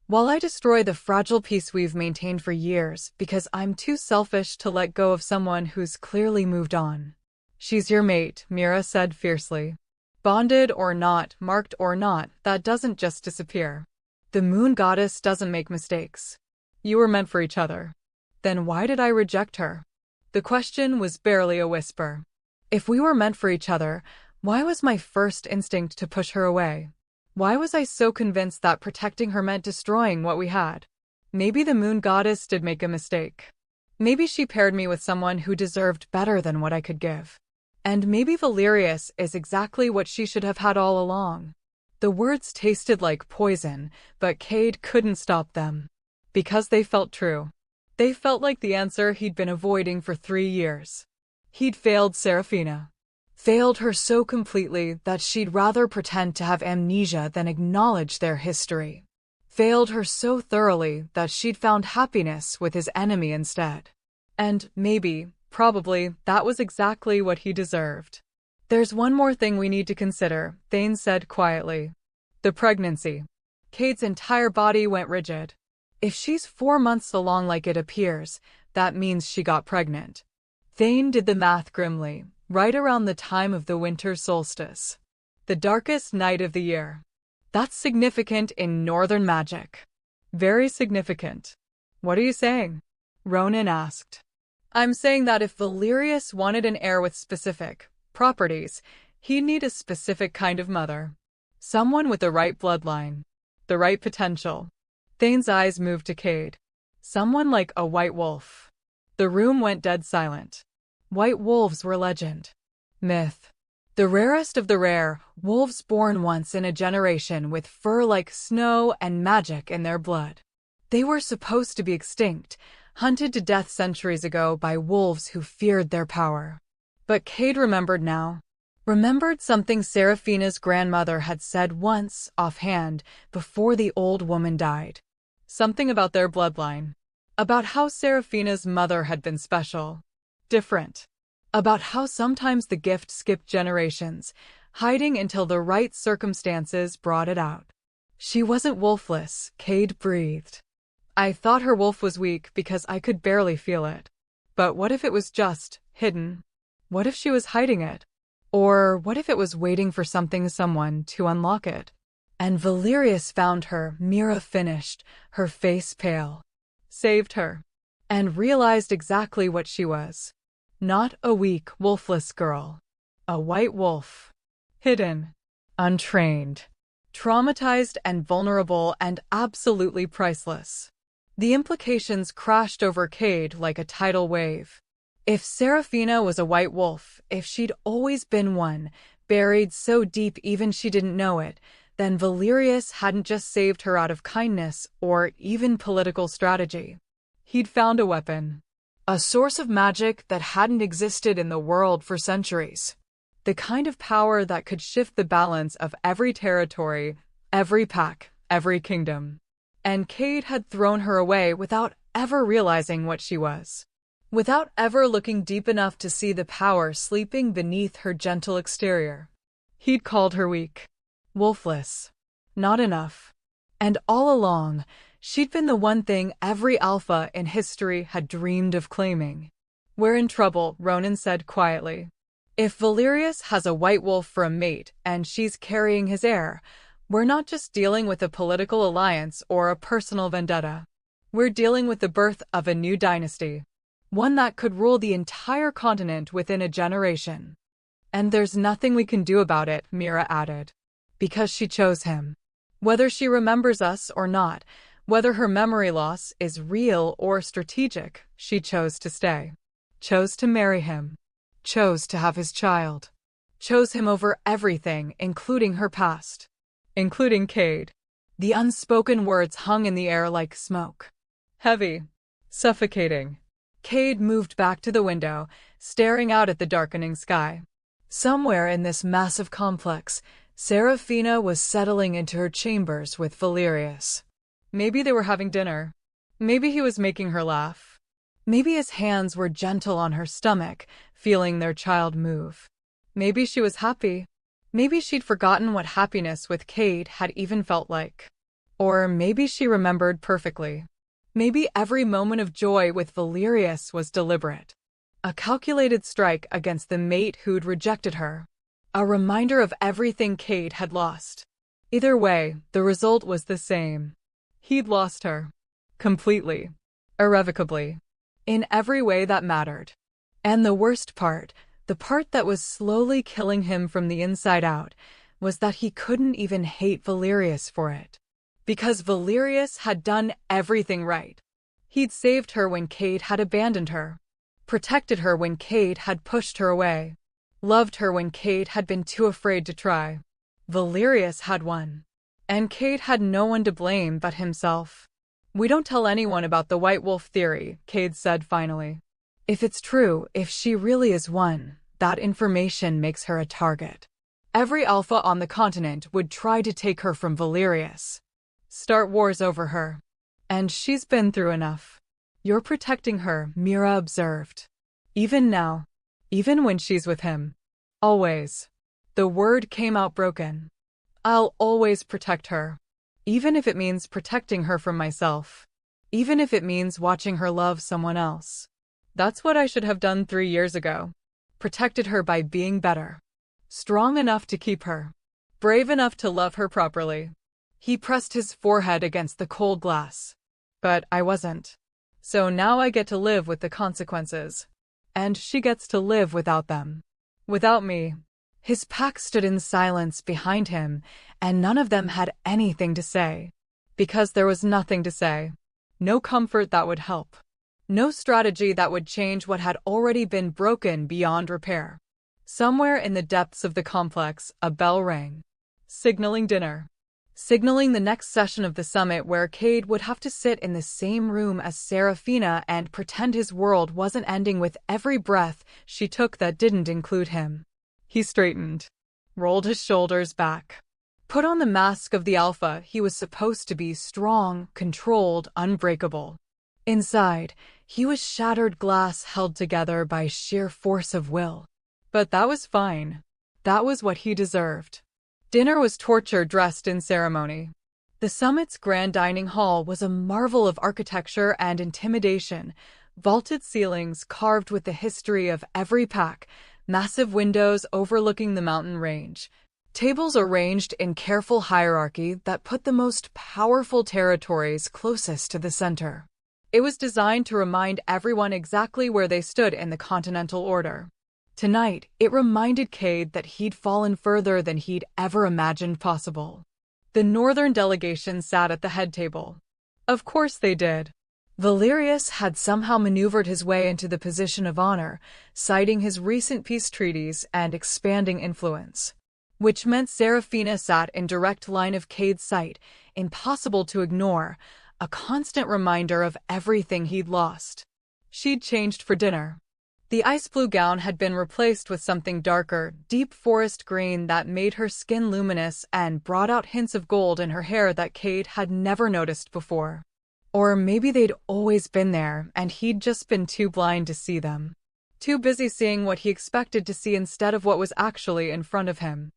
While I destroy the fragile peace we've maintained for years because I'm too selfish to let go of someone who's clearly moved on. She's your mate, Mira said fiercely. Bonded or not, marked or not, that doesn't just disappear. The moon goddess doesn't make mistakes. You were meant for each other. Then why did I reject her? The question was barely a whisper. If we were meant for each other, why was my first instinct to push her away? Why was I so convinced that protecting her meant destroying what we had? Maybe the moon goddess did make a mistake. Maybe she paired me with someone who deserved better than what I could give. And maybe Valerius is exactly what she should have had all along. The words tasted like poison, but Cade couldn't stop them. Because they felt true. They felt like the answer he'd been avoiding for 3 years. He'd failed Serafina. Failed her so completely that she'd rather pretend to have amnesia than acknowledge their history. Failed her so thoroughly that she'd found happiness with his enemy instead. And maybe, probably, that was exactly what he deserved. There's one more thing we need to consider, Thane said quietly. The pregnancy. Cade's entire body went rigid. If she's 4 months along like it appears, that means she got pregnant. Thane did the math grimly, right around the time of the winter solstice. The darkest night of the year. That's significant in northern magic. Very significant. What are you saying? Ronan asked. I'm saying that if Valerius wanted an heir with specific properties, he'd need a specific kind of mother. Someone with the right bloodline. The right potential. Thane's eyes moved to Cade. Someone like a white wolf. The room went dead silent. White wolves were legend. Myth. The rarest of the rare, wolves born once in a generation with fur like snow and magic in their blood. They were supposed to be extinct, hunted to death centuries ago by wolves who feared their power. But Cade remembered now. Remembered something Serafina's grandmother had said once, offhand, before the old woman died. Something about their bloodline. About how Serafina's mother had been special. Different. About how sometimes the gift skipped generations, hiding until the right circumstances brought it out. She wasn't wolfless, Cade breathed. I thought her wolf was weak because I could barely feel it. But what if it was just hidden? What if she was hiding it? Or what if it was waiting for someone to unlock it? And Valerius found her, Mira finished, her face pale. Saved her. And realized exactly what she was. Not a weak, wolfless girl. A white wolf. Hidden. Untrained. Traumatized and vulnerable and absolutely priceless. The implications crashed over Cade like a tidal wave. If Serafina was a white wolf, if she'd always been one, buried so deep even she didn't know it, then Valerius hadn't just saved her out of kindness or even political strategy. He'd found a weapon. A source of magic that hadn't existed in the world for centuries. The kind of power that could shift the balance of every territory, every pack, every kingdom. And Cade had thrown her away without ever realizing what she was. Without ever looking deep enough to see the power sleeping beneath her gentle exterior. He'd called her weak. Wolfless. Not enough. And all along, she'd been the one thing every alpha in history had dreamed of claiming. We're in trouble, Ronan said quietly. If Valerius has a white wolf for a mate and she's carrying his heir, we're not just dealing with a political alliance or a personal vendetta. We're dealing with the birth of a new dynasty, one that could rule the entire continent within a generation. And there's nothing we can do about it, Mira added. Because she chose him. Whether she remembers us or not, whether her memory loss is real or strategic, she chose to stay. Chose to marry him. Chose to have his child. Chose him over everything, including her past. Including Cade. The unspoken words hung in the air like smoke. Heavy. Suffocating. Cade moved back to the window, staring out at the darkening sky. Somewhere in this massive complex, Serafina was settling into her chambers with Valerius. Maybe they were having dinner. Maybe he was making her laugh. Maybe his hands were gentle on her stomach, feeling their child move. Maybe she was happy. Maybe she'd forgotten what happiness with Cade had even felt like. Or maybe she remembered perfectly. Maybe every moment of joy with Valerius was deliberate. A calculated strike against the mate who'd rejected her. A reminder of everything Cade had lost. Either way, the result was the same. He'd lost her. Completely. Irrevocably. In every way that mattered. And the worst part, the part that was slowly killing him from the inside out, was that he couldn't even hate Valerius for it. Because Valerius had done everything right. He'd saved her when Cade had abandoned her. Protected her when Cade had pushed her away. Loved her when Cade had been too afraid to try. Valerius had won. And Cade had no one to blame but himself. We don't tell anyone about the White Wolf theory, Cade said finally. If it's true, if she really is one, that information makes her a target. Every alpha on the continent would try to take her from Valerius. Start wars over her. And she's been through enough. You're protecting her, Mira observed. Even now. Even when she's with him. Always. The word came out broken. I'll always protect her. Even if it means protecting her from myself. Even if it means watching her love someone else. That's what I should have done 3 years ago. Protected her by being better. Strong enough to keep her. Brave enough to love her properly. He pressed his forehead against the cold glass. But I wasn't. So now I get to live with the consequences. And she gets to live without them. Without me. His pack stood in silence behind him, and none of them had anything to say. Because there was nothing to say. No comfort that would help. No strategy that would change what had already been broken beyond repair. Somewhere in the depths of the complex, a bell rang. Signaling dinner. Signaling the next session of the summit where Cade would have to sit in the same room as Serafina and pretend his world wasn't ending with every breath she took that didn't include him. He straightened. Rolled his shoulders back. Put on the mask of the alpha he was supposed to be: strong, controlled, unbreakable. Inside, he was shattered glass held together by sheer force of will. But that was fine. That was what he deserved. Dinner was torture dressed in ceremony. The summit's grand dining hall was a marvel of architecture and intimidation. Vaulted ceilings carved with the history of every pack, massive windows overlooking the mountain range. Tables arranged in careful hierarchy that put the most powerful territories closest to the center. It was designed to remind everyone exactly where they stood in the continental order. Tonight, it reminded Cade that he'd fallen further than he'd ever imagined possible. The northern delegation sat at the head table. Of course they did. Valerius had somehow maneuvered his way into the position of honor, citing his recent peace treaties and expanding influence. Which meant Serafina sat in direct line of Cade's sight, impossible to ignore, a constant reminder of everything he'd lost. She'd changed for dinner. The ice blue gown had been replaced with something darker, deep forest green that made her skin luminous and brought out hints of gold in her hair that Cade had never noticed before. Or maybe they'd always been there and he'd just been too blind to see them. Too busy seeing what he expected to see instead of what was actually in front of him.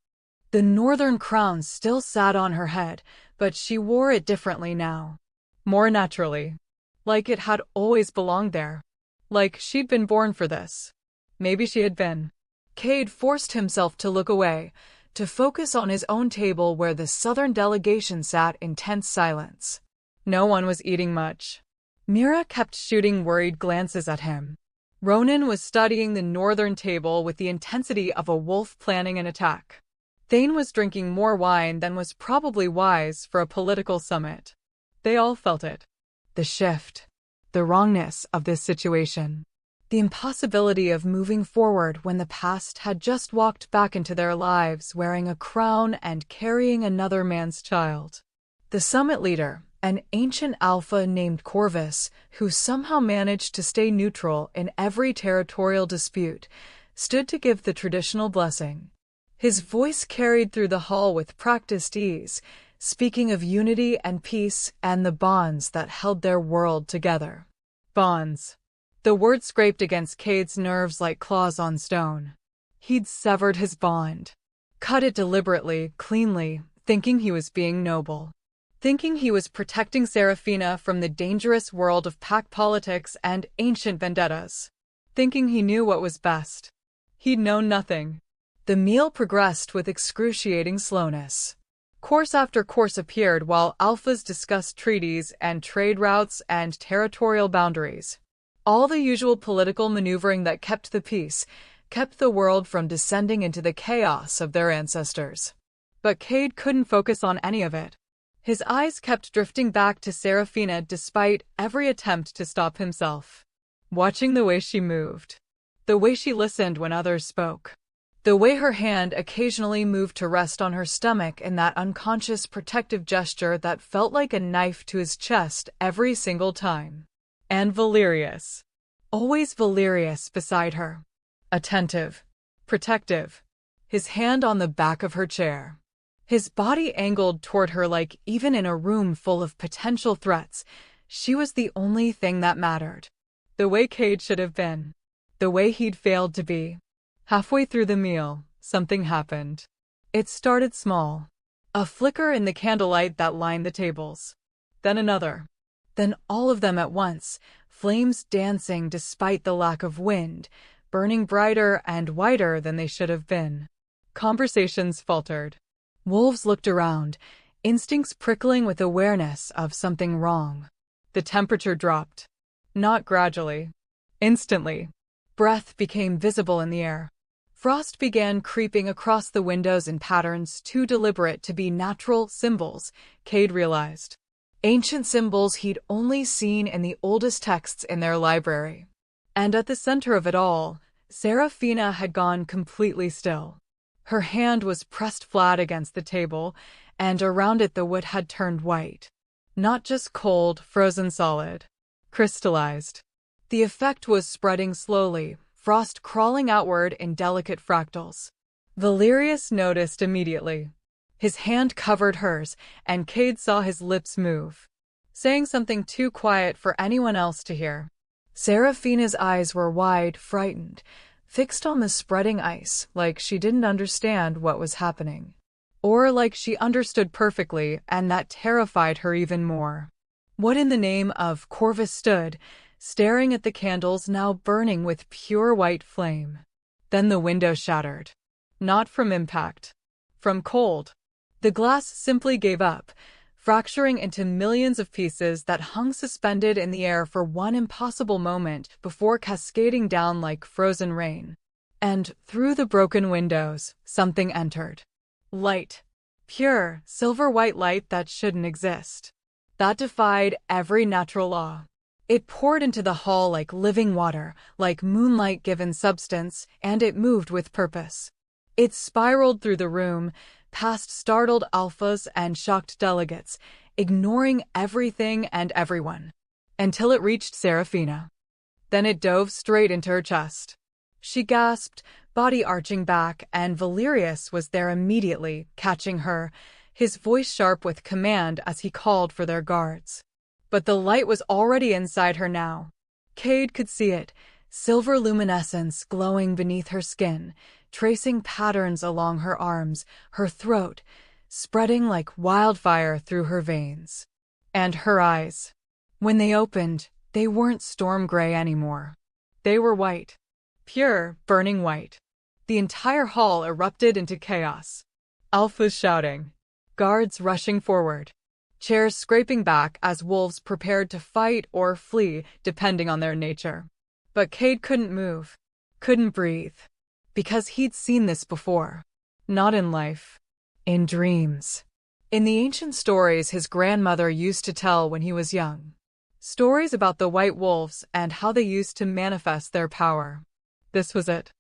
The northern crown still sat on her head, but she wore it differently now. More naturally. Like it had always belonged there. Like she'd been born for this. Maybe she had been. Cade forced himself to look away, to focus on his own table where the Southern delegation sat in tense silence. No one was eating much. Mira kept shooting worried glances at him. Ronan was studying the northern table with the intensity of a wolf planning an attack. Thane was drinking more wine than was probably wise for a political summit. They all felt it. The shift. The wrongness of this situation. The impossibility of moving forward when the past had just walked back into their lives wearing a crown and carrying another man's child. The summit leader, an ancient alpha named Corvus, who somehow managed to stay neutral in every territorial dispute, stood to give the traditional blessing. His voice carried through the hall with practiced ease, speaking of unity and peace and the bonds that held their world together. Bonds. The word scraped against Cade's nerves like claws on stone. He'd severed his bond. Cut it deliberately, cleanly, thinking he was being noble. Thinking he was protecting Serafina from the dangerous world of pack politics and ancient vendettas. Thinking he knew what was best. He'd known nothing. The meal progressed with excruciating slowness. Course after course appeared while alphas discussed treaties and trade routes and territorial boundaries. All the usual political maneuvering that kept the peace, kept the world from descending into the chaos of their ancestors. But Cade couldn't focus on any of it. His eyes kept drifting back to Serafina despite every attempt to stop himself. Watching the way she moved. The way she listened when others spoke. The way her hand occasionally moved to rest on her stomach in that unconscious protective gesture that felt like a knife to his chest every single time. And Valerius. Always Valerius beside her. Attentive. Protective. His hand on the back of her chair. His body angled toward her like even in a room full of potential threats, she was the only thing that mattered. The way Cade should have been. The way he'd failed to be. Halfway through the meal, something happened. It started small. A flicker in the candlelight that lined the tables. Then another. Then all of them at once, flames dancing despite the lack of wind, burning brighter and whiter than they should have been. Conversations faltered. Wolves looked around, instincts prickling with awareness of something wrong. The temperature dropped. Not gradually. Instantly. Breath became visible in the air. Frost began creeping across the windows in patterns too deliberate to be natural symbols, Cade realized. Ancient symbols he'd only seen in the oldest texts in their library. And at the center of it all, Serafina had gone completely still. Her hand was pressed flat against the table, and around it the wood had turned white. Not just cold, frozen solid. Crystallized. The effect was spreading slowly, frost crawling outward in delicate fractals. Valerius noticed immediately. His hand covered hers, and Cade saw his lips move, saying something too quiet for anyone else to hear. Serafina's eyes were wide, frightened, fixed on the spreading ice, like she didn't understand what was happening. Or like she understood perfectly, and that terrified her even more. What in the name of Corvus stood, staring at the candles now burning with pure white flame. Then the window shattered. Not from impact. From cold. The glass simply gave up, fracturing into millions of pieces that hung suspended in the air for one impossible moment before cascading down like frozen rain. And through the broken windows, something entered. Light. Pure, silver-white light that shouldn't exist. That defied every natural law. It poured into the hall like living water, like moonlight given substance, and it moved with purpose. It spiraled through the room, past startled alphas and shocked delegates, ignoring everything and everyone. Until it reached Serafina. Then it dove straight into her chest. She gasped, body arching back, and Valerius was there immediately, catching her, his voice sharp with command as he called for their guards. But the light was already inside her now. Cade could see it, silver luminescence glowing beneath her skin, tracing patterns along her arms, her throat, spreading like wildfire through her veins. And her eyes. When they opened, they weren't storm gray anymore. They were white. Pure, burning white. The entire hall erupted into chaos. Alphas shouting. Guards rushing forward. Chairs scraping back as wolves prepared to fight or flee, depending on their nature. But Cade couldn't move. Couldn't breathe. Because he'd seen this before. Not in life. In dreams. In the ancient stories his grandmother used to tell when he was young. Stories about the white wolves and how they used to manifest their power. This was it.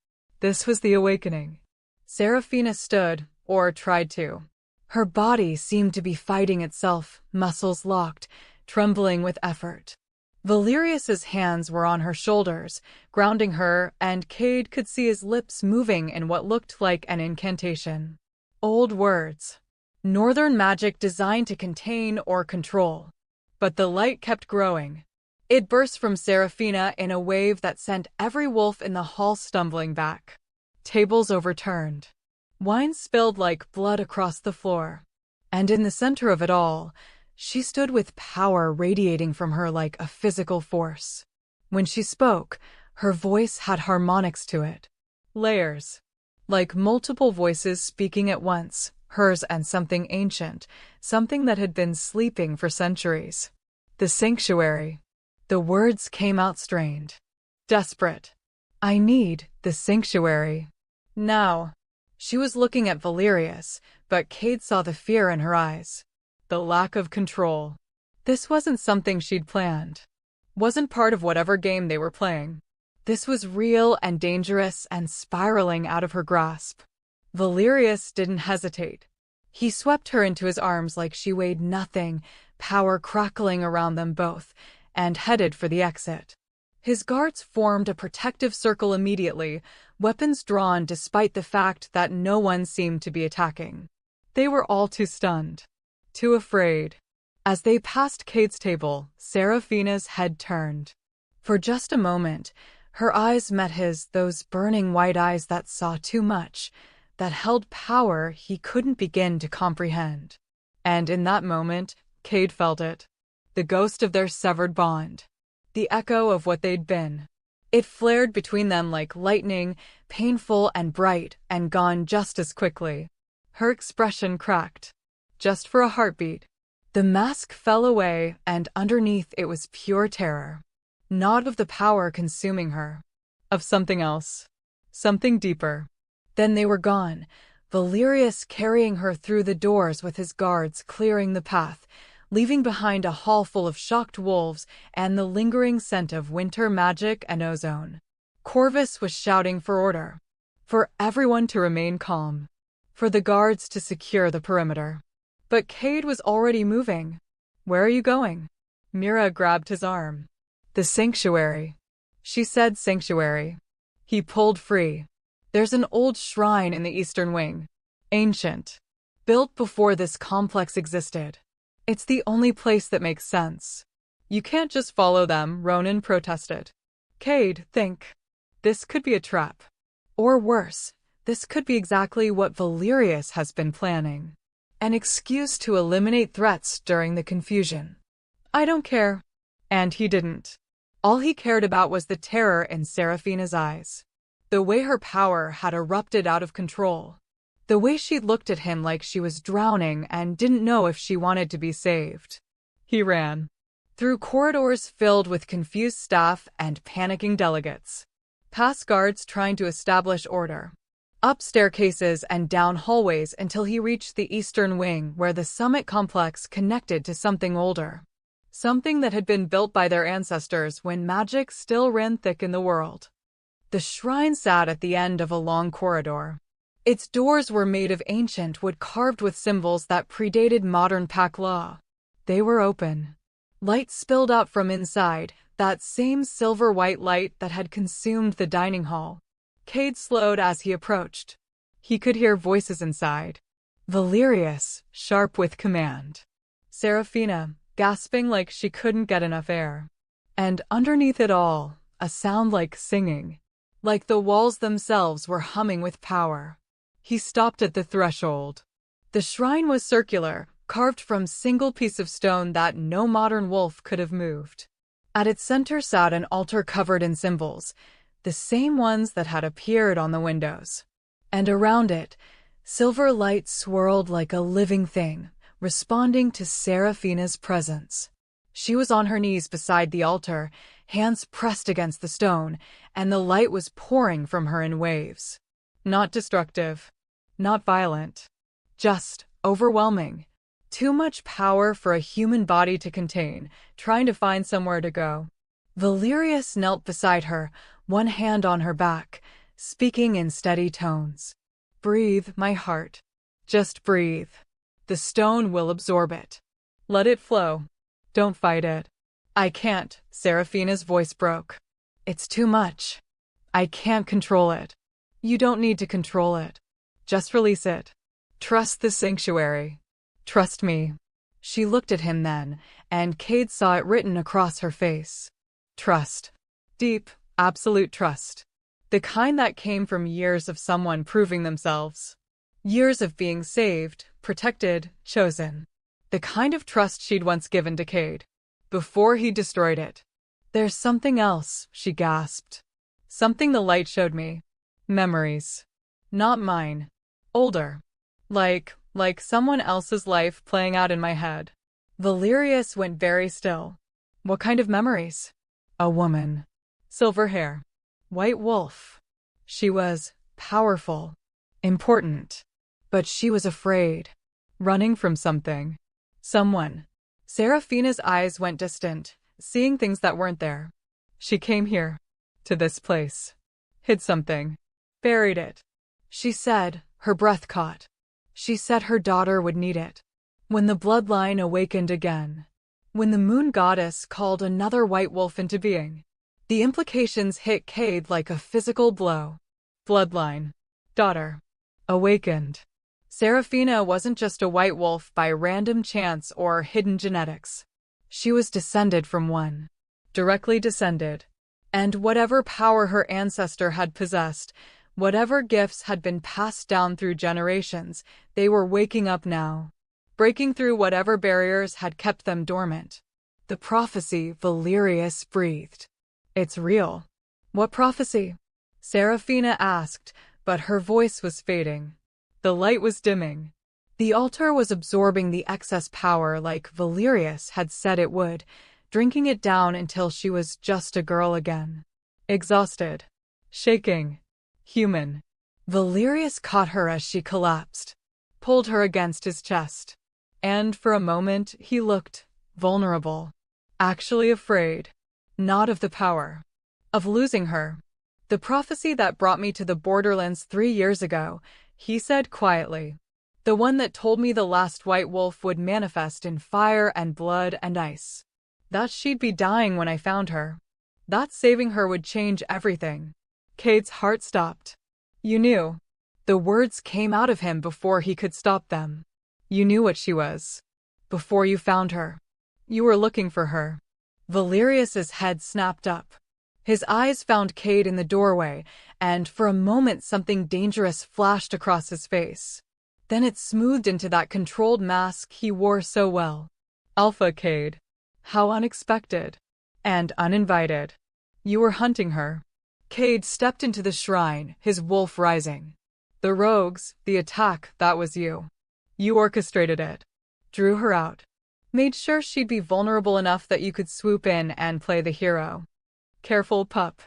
This was the awakening. Seraphina stood, or tried to. Her body seemed to be fighting itself, muscles locked, trembling with effort. Valerius's hands were on her shoulders, grounding her, and Cade could see his lips moving in what looked like an incantation. Old words. Northern magic designed to contain or control. But the light kept growing. It burst from Seraphina in a wave that sent every wolf in the hall stumbling back. Tables overturned. Wine spilled like blood across the floor. And in the center of it all, she stood with power radiating from her like a physical force. When she spoke, her voice had harmonics to it. Layers. Like multiple voices speaking at once, hers and something ancient, something that had been sleeping for centuries. The sanctuary. The words came out strained. Desperate. I need the sanctuary. Now. She was looking at Valerius, but Cade saw the fear in her eyes. The lack of control. This wasn't something she'd planned. Wasn't part of whatever game they were playing. This was real and dangerous and spiraling out of her grasp. Valerius didn't hesitate. He swept her into his arms like she weighed nothing, power crackling around them both, and headed for the exit. His guards formed a protective circle immediately, weapons drawn despite the fact that no one seemed to be attacking. They were all too stunned. Too afraid. As they passed Cade's table, Seraphina's head turned. For just a moment, her eyes met his, those burning white eyes that saw too much, that held power he couldn't begin to comprehend. And in that moment, Cade felt it. The ghost of their severed bond. The echo of what they'd been. It flared between them like lightning, painful and bright, and gone just as quickly. Her expression cracked. Just for a heartbeat. The mask fell away, and underneath it was pure terror. Not of the power consuming her. Of something else. Something deeper. Then they were gone, Valerius carrying her through the doors with his guards clearing the path, leaving behind a hall full of shocked wolves and the lingering scent of winter magic and ozone. Corvus was shouting for order. For everyone to remain calm. For the guards to secure the perimeter. But Cade was already moving. Where are you going? Mira grabbed his arm. The sanctuary. She said sanctuary. He pulled free. There's an old shrine in the eastern wing. Ancient. Built before this complex existed. It's the only place that makes sense. You can't just follow them, Ronan protested. Cade, think. This could be a trap. Or worse, this could be exactly what Valerius has been planning. An excuse to eliminate threats during the confusion. I don't care. And he didn't. All he cared about was the terror in Seraphina's eyes. The way her power had erupted out of control. The way she looked at him like she was drowning and didn't know if she wanted to be saved. He ran. Through corridors filled with confused staff and panicking delegates. Past guards trying to establish order. Up staircases and down hallways until he reached the eastern wing where the summit complex connected to something older. Something that had been built by their ancestors when magic still ran thick in the world. The shrine sat at the end of a long corridor. Its doors were made of ancient wood carved with symbols that predated modern pack law. They were open. Light spilled out from inside, that same silver-white light that had consumed the dining hall. Cade slowed as he approached. He could hear voices inside. Valerius, sharp with command. Seraphina, gasping like she couldn't get enough air. And underneath it all, a sound like singing. Like the walls themselves were humming with power. He stopped at the threshold. The shrine was circular, carved from single piece of stone that no modern wolf could have moved. At its center sat an altar covered in symbols, the same ones that had appeared on the windows. And around it, silver light swirled like a living thing, responding to Seraphina's presence. She was on her knees beside the altar, hands pressed against the stone, and the light was pouring from her in waves. Not destructive, not violent, just overwhelming. Too much power for a human body to contain, trying to find somewhere to go. Valerius knelt beside her, one hand on her back, speaking in steady tones. Breathe, my heart. Just breathe. The stone will absorb it. Let it flow. Don't fight it. I can't, Seraphina's voice broke. It's too much. I can't control it. You don't need to control it. Just release it. Trust the sanctuary. Trust me. She looked at him then, and Cade saw it written across her face. Trust. Deep, absolute trust. The kind that came from years of someone proving themselves. Years of being saved, protected, chosen. The kind of trust she'd once given to Cade. Before he destroyed it. There's something else, she gasped. Something the light showed me. Memories. Not mine. Older. Like someone else's life playing out in my head. Valerius went very still. What kind of memories? A woman. Silver hair. White wolf. She was powerful. Important. But she was afraid. Running from something. Someone. Seraphina's eyes went distant, seeing things that weren't there. She came here. To this place. Hid something. Buried it. She said, her breath caught. She said her daughter would need it. When the bloodline awakened again. When the moon goddess called another white wolf into being. The implications hit Cade like a physical blow. Bloodline. Daughter. Awakened. Seraphina wasn't just a white wolf by random chance or hidden genetics. She was descended from one. Directly descended. And whatever power her ancestor had possessed, whatever gifts had been passed down through generations, they were waking up now. Breaking through whatever barriers had kept them dormant. The prophecy Valerius breathed. It's real. What prophecy? Seraphina asked, but her voice was fading. The light was dimming. The altar was absorbing the excess power like Valerius had said it would, drinking it down until she was just a girl again. Exhausted. Shaking. Human. Valerius caught her as she collapsed, pulled her against his chest. And for a moment he looked vulnerable. Actually afraid. Not of the power. Of losing her. The prophecy that brought me to the borderlands 3 years ago, he said quietly. The one that told me the last white wolf would manifest in fire and blood and ice. That she'd be dying when I found her. That saving her would change everything. Cade's heart stopped. You knew. The words came out of him before he could stop them. You knew what she was. Before you found her. You were looking for her. Valerius's head snapped up. His eyes found Cade in the doorway, and for a moment something dangerous flashed across his face. Then it smoothed into that controlled mask he wore so well. Alpha Cade. How unexpected. And uninvited. You were hunting her. Cade stepped into the shrine, his wolf rising. The rogues, the attack, that was you. You orchestrated it. Drew her out. Made sure she'd be vulnerable enough that you could swoop in and play the hero. Careful, pup.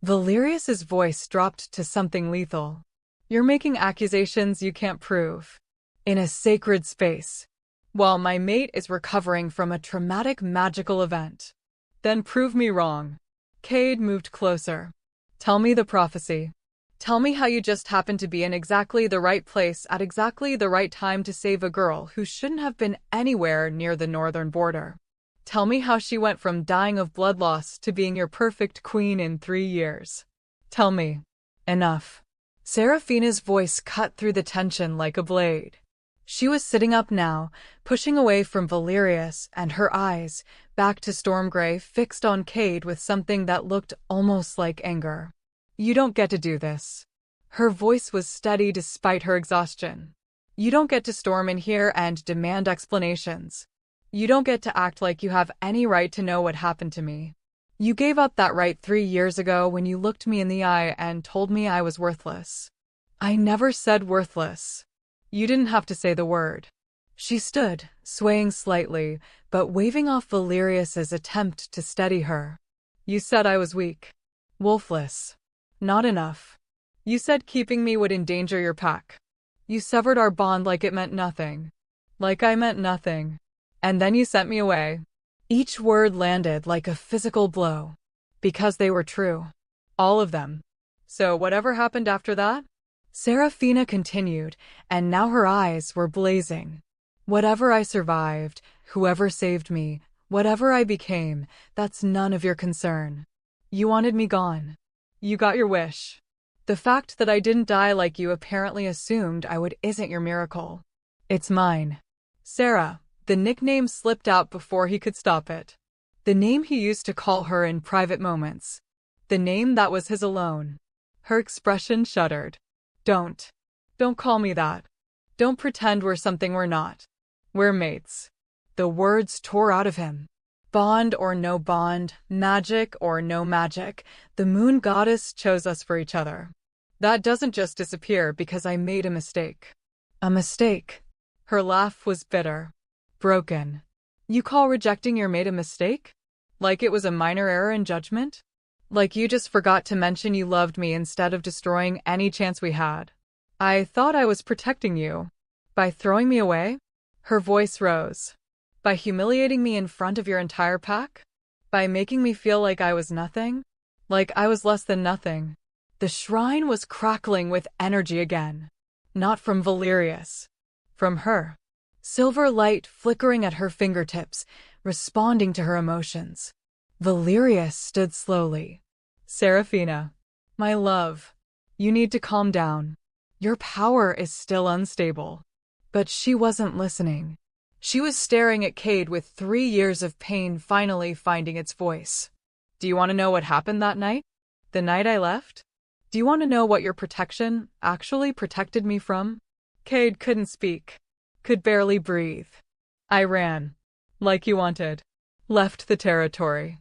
Valerius's voice dropped to something lethal. You're making accusations you can't prove. In a sacred space. While my mate is recovering from a traumatic magical event. Then prove me wrong. Cade moved closer. Tell me the prophecy. Tell me how you just happened to be in exactly the right place at exactly the right time to save a girl who shouldn't have been anywhere near the northern border. Tell me how she went from dying of blood loss to being your perfect queen in 3 years. Tell me. Enough. Seraphina's voice cut through the tension like a blade. She was sitting up now, pushing away from Valerius, and her eyes, back to Stormgrey, fixed on Cade with something that looked almost like anger. You don't get to do this. Her voice was steady despite her exhaustion. You don't get to storm in here and demand explanations. You don't get to act like you have any right to know what happened to me. You gave up that right 3 years ago when you looked me in the eye and told me I was worthless. I never said worthless. You didn't have to say the word. She stood, swaying slightly, but waving off Valerius's attempt to steady her. You said I was weak. Wolfless. Not enough. You said keeping me would endanger your pack. You severed our bond like it meant nothing. Like I meant nothing. And then you sent me away. Each word landed like a physical blow. Because they were true. All of them. So whatever happened after that? Serafina continued, and now her eyes were blazing. Whatever I survived, whoever saved me, whatever I became, that's none of your concern. You wanted me gone. You got your wish. The fact that I didn't die like you apparently assumed I would isn't your miracle. It's mine. Sarah, the nickname slipped out before he could stop it. The name he used to call her in private moments. The name that was his alone. Her expression shuddered. Don't call me that. Don't pretend we're something we're not. We're mates. The words tore out of him. Bond or no bond, magic or no magic, the moon goddess chose us for each other. That doesn't just disappear because I made a mistake. A mistake? Her laugh was bitter. Broken. You call rejecting your mate a mistake? Like it was a minor error in judgment? Like you just forgot to mention you loved me instead of destroying any chance we had. I thought I was protecting you. By throwing me away? Her voice rose. By humiliating me in front of your entire pack? By making me feel like I was nothing? Like I was less than nothing. The shrine was crackling with energy again. Not from Valerius. From her. Silver light flickering at her fingertips, responding to her emotions. Valerius stood slowly. Serafina. My love. You need to calm down. Your power is still unstable. But she wasn't listening. She was staring at Cade with 3 years of pain finally finding its voice. Do you want to know what happened that night? The night I left? Do you want to know what your protection actually protected me from? Cade couldn't speak. Could barely breathe. I ran. Like you wanted. Left the territory.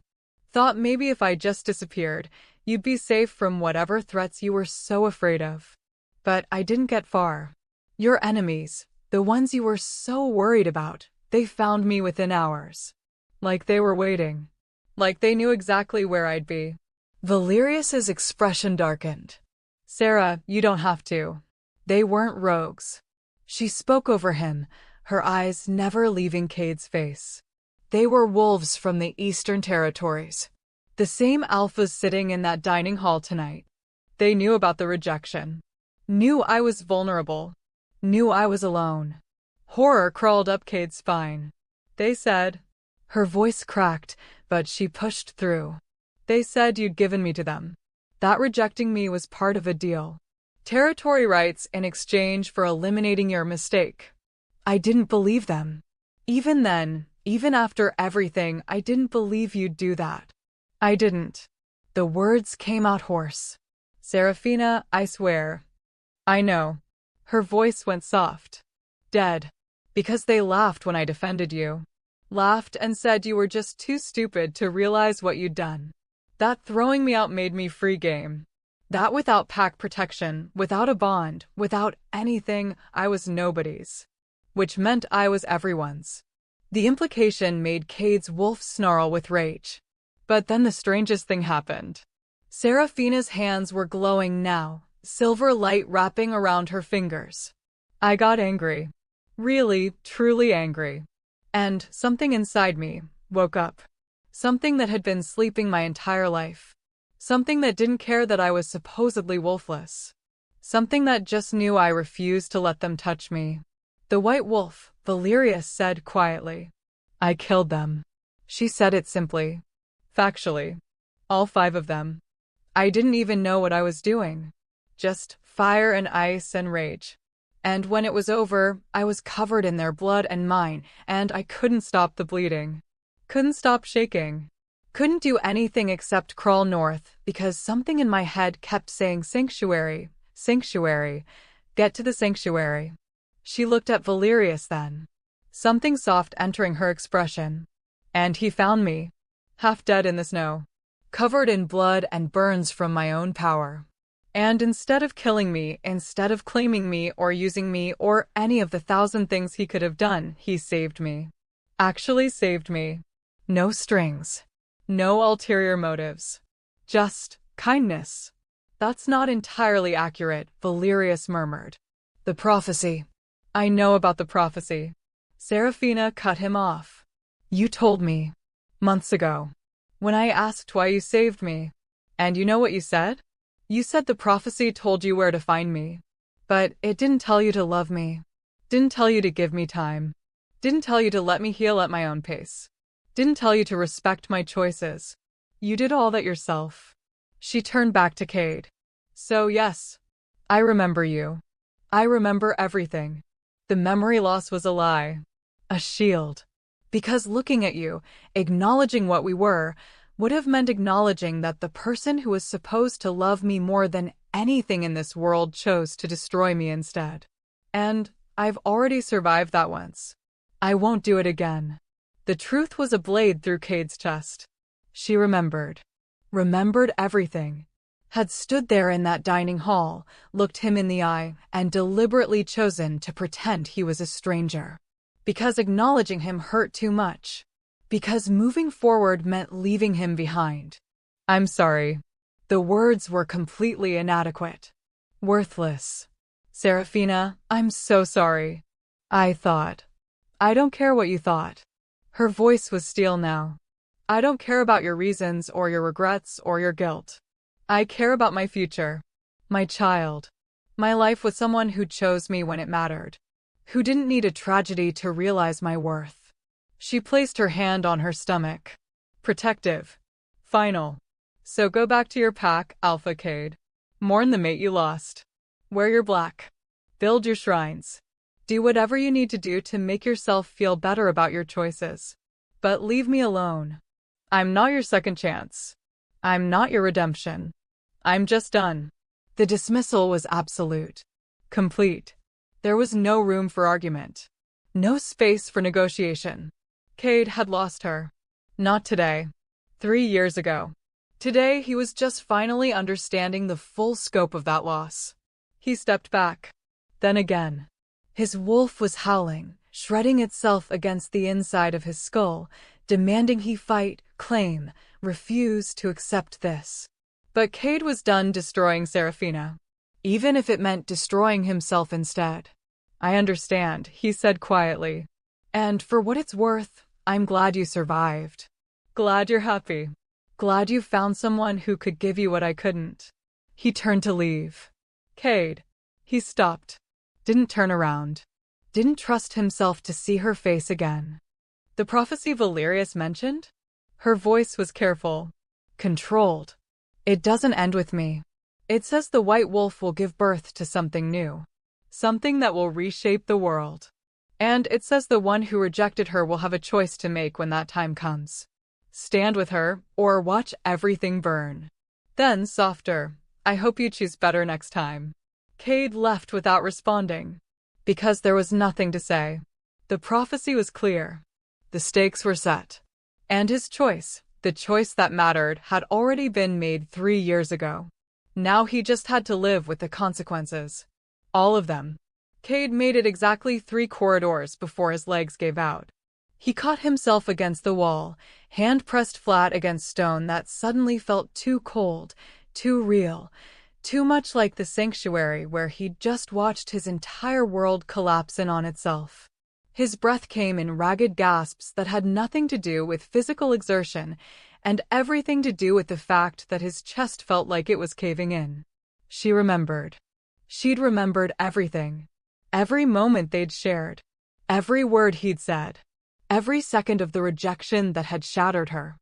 Thought maybe if I just disappeared, you'd be safe from whatever threats you were so afraid of. But I didn't get far. Your enemies, the ones you were so worried about, they found me within hours. Like they were waiting. Like they knew exactly where I'd be. Valerius's expression darkened. Sarah, you don't have to. They weren't rogues. She spoke over him, her eyes never leaving Cade's face. They were wolves from the Eastern Territories. The same alphas sitting in that dining hall tonight. They knew about the rejection. Knew I was vulnerable. Knew I was alone. Horror crawled up Cade's spine. They said. Her voice cracked, but she pushed through. They said you'd given me to them. That rejecting me was part of a deal. Territory rights in exchange for eliminating your mistake. I didn't believe them. Even then, even after everything, I didn't believe you'd do that. I didn't. The words came out hoarse. Serafina, I swear. I know. Her voice went soft. Dead. Because they laughed when I defended you. Laughed and said you were just too stupid to realize what you'd done. That throwing me out made me free game. That without pack protection, without a bond, without anything, I was nobody's. Which meant I was everyone's. The implication made Cade's wolf snarl with rage. But then the strangest thing happened. Serafina's hands were glowing now, silver light wrapping around her fingers. I got angry. Really, truly angry. And something inside me woke up. Something that had been sleeping my entire life. Something that didn't care that I was supposedly wolfless. Something that just knew I refused to let them touch me. The white wolf, Valerius said quietly. I killed them. She said it simply. Factually. All 5 of them. I didn't even know what I was doing. Just fire and ice and rage. And when it was over, I was covered in their blood and mine, and I couldn't stop the bleeding. Couldn't stop shaking. Couldn't do anything except crawl north, because something in my head kept saying sanctuary, sanctuary, get to the sanctuary. She looked at Valerius then. Something soft entering her expression. And he found me. Half dead in the snow. covered in blood and burns from my own power. And instead of killing me, instead of claiming me or using me or any of the 1,000 things he could have done, he saved me. Actually saved me. No strings. No ulterior motives. Just kindness. That's not entirely accurate, Valerius murmured. The prophecy. I know about the prophecy. Serafina cut him off. You told me. Months ago. When I asked why you saved me. And you know what you said? You said the prophecy told you where to find me. But it didn't tell you to love me. Didn't tell you to give me time. Didn't tell you to let me heal at my own pace. Didn't tell you to respect my choices. You did all that yourself. She turned back to Cade. So yes, I remember you. I remember everything. The memory loss was a lie. A shield. Because looking at you, acknowledging what we were, would have meant acknowledging that the person who was supposed to love me more than anything in this world chose to destroy me instead. And I've already survived that once. I won't do it again. The truth was a blade through Cade's chest. She remembered. Remembered everything. Had stood there in that dining hall, looked him in the eye, and deliberately chosen to pretend he was a stranger. Because acknowledging him hurt too much. Because moving forward meant leaving him behind. I'm sorry. The words were completely inadequate. Worthless. Serafina, I'm so sorry. I thought. I don't care what you thought. Her voice was steel now. I don't care about your reasons or your regrets or your guilt. I care about my future. My child. My life with someone who chose me when it mattered. Who didn't need a tragedy to realize my worth. She placed her hand on her stomach. Protective. Final. So go back to your pack, Alpha Cade. Mourn the mate you lost. Wear your black. Build your shrines. Do whatever you need to do to make yourself feel better about your choices. But leave me alone. I'm not your second chance. I'm not your redemption. I'm just done. The dismissal was absolute. Complete. There was no room for argument. No space for negotiation. Cade had lost her. Not today. 3 years ago. Today he was just finally understanding the full scope of that loss. He stepped back. Then again. His wolf was howling, shredding itself against the inside of his skull, demanding he fight, claim, refuse to accept this. But Cade was done destroying Serafina. Even if it meant destroying himself instead. I understand, he said quietly. And for what it's worth, I'm glad you survived. Glad you're happy. Glad you found someone who could give you what I couldn't. He turned to leave. Cade. He stopped. Didn't turn around. Didn't trust himself to see her face again. The prophecy Valerius mentioned? Her voice was careful. Controlled. It doesn't end with me. It says the white wolf will give birth to something new. Something that will reshape the world. And it says the one who rejected her will have a choice to make when that time comes. Stand with her, or watch everything burn. Then, softer, I hope you choose better next time. Cade left without responding. Because there was nothing to say. The prophecy was clear. The stakes were set. And his choice, the choice that mattered, had already been made 3 years ago. Now he just had to live with the consequences. All of them. Cade made it exactly 3 corridors before his legs gave out. He caught himself against the wall, hand pressed flat against stone that suddenly felt too cold, too real, too much like the sanctuary where he'd just watched his entire world collapse in on itself. His breath came in ragged gasps that had nothing to do with physical exertion and everything to do with the fact that his chest felt like it was caving in. She remembered. She'd remembered everything. Every moment they'd shared. Every word he'd said. Every second of the rejection that had shattered her.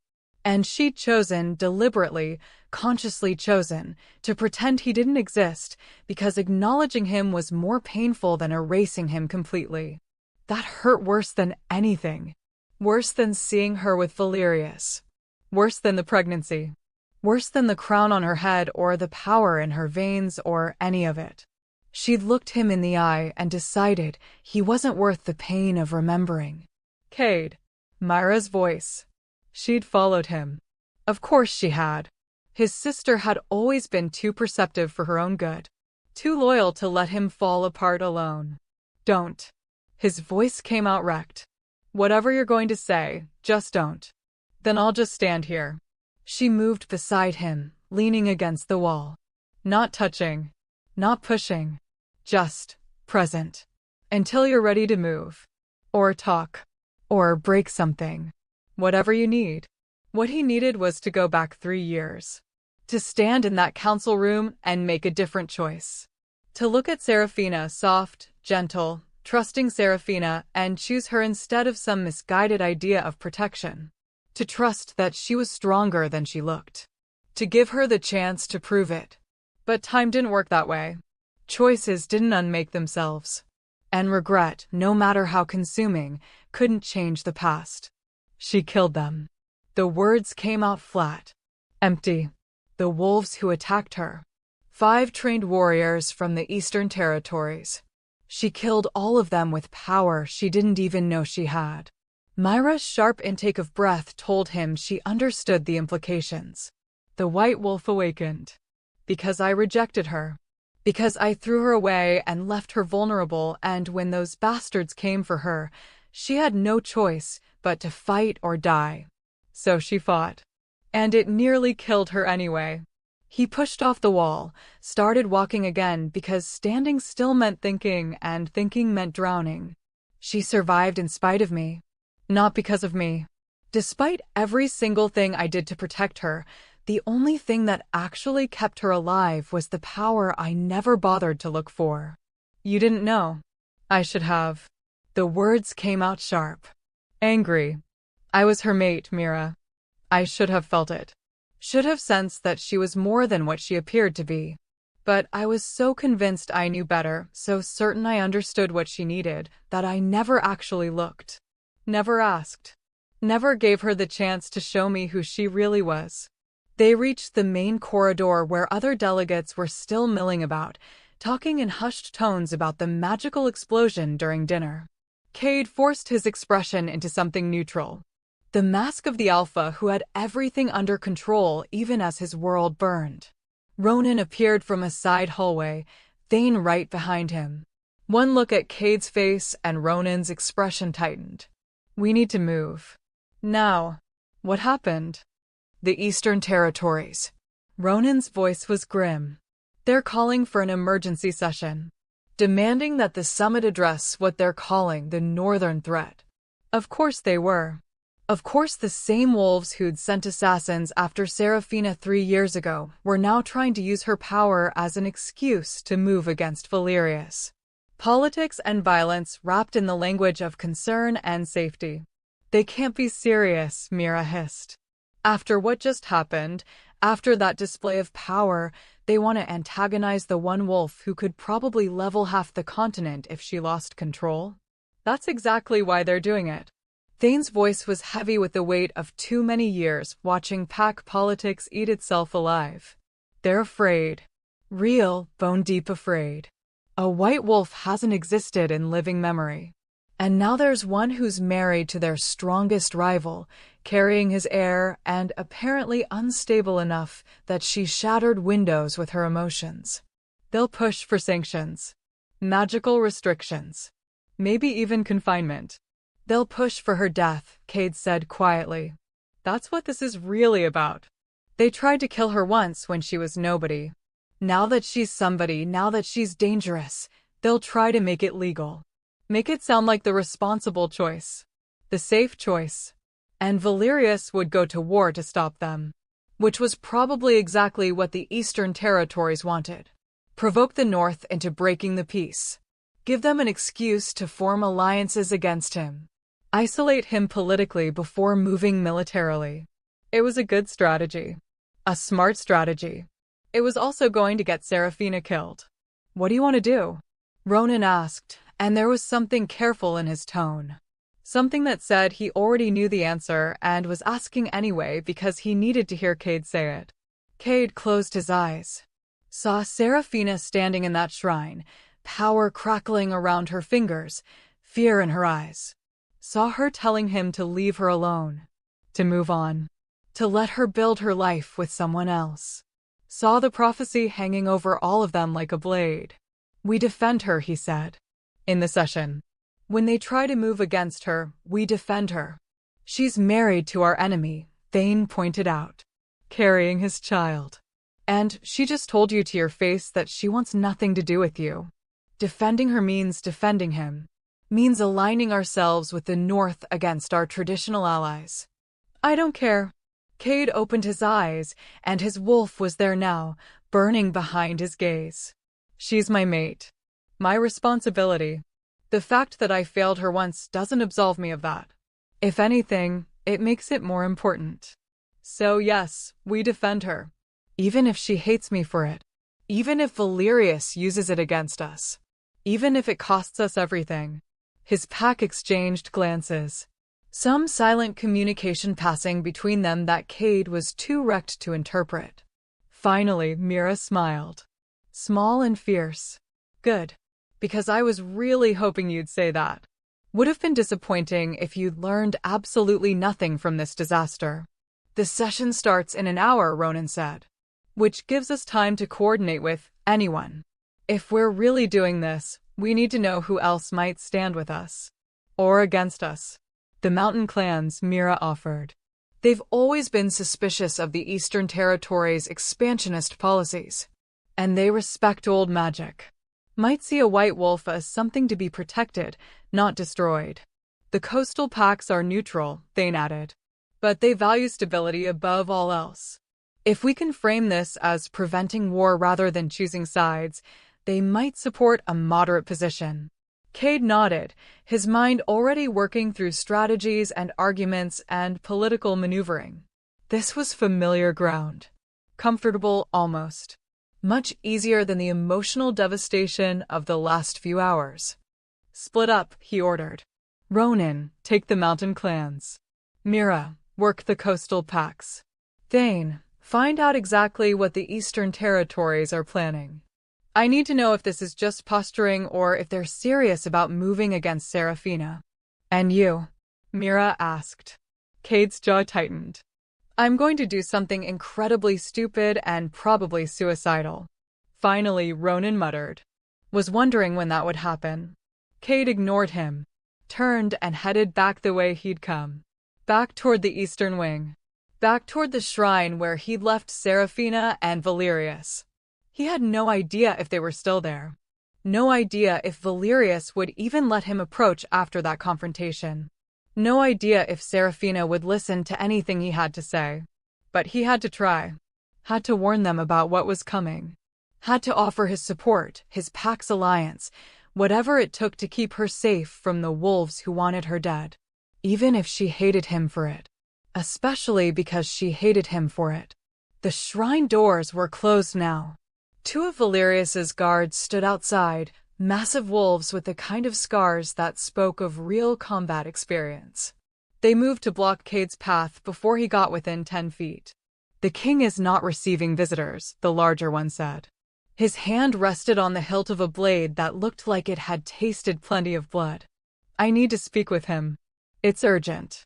And she'd chosen, deliberately, consciously chosen, to pretend he didn't exist because acknowledging him was more painful than erasing him completely. That hurt worse than anything. Worse than seeing her with Valerius. Worse than the pregnancy. Worse than the crown on her head or the power in her veins or any of it. She'd looked him in the eye and decided he wasn't worth the pain of remembering. Cade. Myra's voice. She'd followed him. Of course she had. His sister had always been too perceptive for her own good. Too loyal to let him fall apart alone. Don't. His voice came out wrecked. Whatever you're going to say, just don't. Then I'll just stand here. She moved beside him, leaning against the wall. Not touching. Not pushing. Just present. Until you're ready to move. Or talk. Or break something. Whatever you need. What he needed was to go back 3 years. To stand in that council room and make a different choice. To look at Serafina, soft, gentle, trusting Serafina, and choose her instead of some misguided idea of protection. To trust that she was stronger than she looked. To give her the chance to prove it. But time didn't work that way. Choices didn't unmake themselves. And regret, no matter how consuming, couldn't change the past. She killed them. The words came out flat. Empty. The wolves who attacked her. 5 trained warriors from the Eastern Territories. She killed all of them with power she didn't even know she had. Myra's sharp intake of breath told him she understood the implications. The white wolf awakened. Because I rejected her. Because I threw her away and left her vulnerable, and when those bastards came for her, she had no choice but to fight or die. So she fought. And it nearly killed her anyway. He pushed off the wall, started walking again because standing still meant thinking, and thinking meant drowning. She survived in spite of me. Not because of me. Despite every single thing I did to protect her, the only thing that actually kept her alive was the power I never bothered to look for. You didn't know. I should have. The words came out sharp. Angry. I was her mate, Mira. I should have felt it. Should have sensed that she was more than what she appeared to be. But I was so convinced I knew better, so certain I understood what she needed, that I never actually looked. Never asked. Never gave her the chance to show me who she really was. They reached the main corridor where other delegates were still milling about, talking in hushed tones about the magical explosion during dinner. Cade forced his expression into something neutral. The mask of the Alpha who had everything under control even as his world burned. Ronan appeared from a side hallway, Thane right behind him. One look at Cade's face and Ronan's expression tightened. We need to move. Now. What happened? The Eastern Territories. Ronan's voice was grim. They're calling for an emergency session. Demanding that the summit address what they're calling the Northern Threat. Of course they were. Of course the same wolves who'd sent assassins after Serafina 3 years ago were now trying to use her power as an excuse to move against Valerius. Politics and violence wrapped in the language of concern and safety. They can't be serious, Mira hissed. After what just happened, after that display of power, they want to antagonize the one wolf who could probably level half the continent if she lost control. That's exactly why they're doing it. Thane's voice was heavy with the weight of too many years watching pack politics eat itself alive. They're afraid. Real, bone-deep afraid. A white wolf hasn't existed in living memory. And now there's one who's married to their strongest rival, carrying his heir and apparently unstable enough that she shattered windows with her emotions. They'll push for sanctions. Magical restrictions. Maybe even confinement. They'll push for her death, Cade said quietly. That's what this is really about. They tried to kill her once when she was nobody. Now that she's somebody, now that she's dangerous, they'll try to make it legal. Make it sound like the responsible choice. The safe choice. And Valerius would go to war to stop them. Which was probably exactly what the Eastern Territories wanted. Provoke the North into breaking the peace. Give them an excuse to form alliances against him. Isolate him politically before moving militarily. It was a good strategy. A smart strategy. It was also going to get Serafina killed. What do you want to do? Ronan asked, and there was something careful in his tone. Something that said he already knew the answer and was asking anyway because he needed to hear Cade say it. Cade closed his eyes. Saw Serafina standing in that shrine, power crackling around her fingers, fear in her eyes. Saw her telling him to leave her alone. To move on. to let her build her life with someone else. Saw the prophecy hanging over all of them like a blade. We defend her, he said. In the session. When they try to move against her, we defend her. She's married to our enemy, Thane pointed out. Carrying his child. And she just told you to your face that she wants nothing to do with you. Defending her means defending him. Means aligning ourselves with the North against our traditional allies. I don't care. Cade opened his eyes, and his wolf was there now, burning behind his gaze. She's my mate. My responsibility. The fact that I failed her once doesn't absolve me of that. If anything, it makes it more important. So yes, we defend her. Even if she hates me for it. Even if Valerius uses it against us. Even if it costs us everything. His pack exchanged glances. Some silent communication passing between them that Cade was too wrecked to interpret. Finally, Mira smiled. Small and fierce. Good. Because I was really hoping you'd say that. Would have been disappointing if you'd learned absolutely nothing from this disaster. The session starts in an hour, Ronan said. Which gives us time to coordinate with anyone. If we're really doing this, we need to know who else might stand with us. Or against us. The mountain clans, Mira offered. They've always been suspicious of the Eastern Territory's expansionist policies. And they respect old magic. Might see a white wolf as something to be protected, not destroyed. The coastal packs are neutral, Thane added. But they value stability above all else. If we can frame this as preventing war rather than choosing sides, they might support a moderate position. Cade nodded, his mind already working through strategies and arguments and political maneuvering. This was familiar ground. Comfortable, almost. Much easier than the emotional devastation of the last few hours. Split up, he ordered. Ronan, take the mountain clans. Mira, work the coastal packs. Thane, find out exactly what the Eastern Territories are planning. I need to know if this is just posturing or if they're serious about moving against Seraphina. And you? Mira asked. Cade's jaw tightened. I'm going to do something incredibly stupid and probably suicidal. Finally, Ronan muttered. Was wondering when that would happen. Cade ignored him. Turned and headed back the way he'd come. Back toward the eastern wing. Back toward the shrine where he'd left Seraphina and Valerius. He had no idea if they were still there. No idea if Valerius would even let him approach after that confrontation. No idea if Seraphina would listen to anything he had to say. But he had to try. Had to warn them about what was coming. Had to offer his support, his pack's alliance, whatever it took to keep her safe from the wolves who wanted her dead. Even if she hated him for it. Especially because she hated him for it. The shrine doors were closed now. Two of Valerius's guards stood outside, massive wolves with the kind of scars that spoke of real combat experience. They moved to block Cade's path before he got within 10 feet. The king is not receiving visitors, the larger one said. His hand rested on the hilt of a blade that looked like it had tasted plenty of blood. I need to speak with him. It's urgent.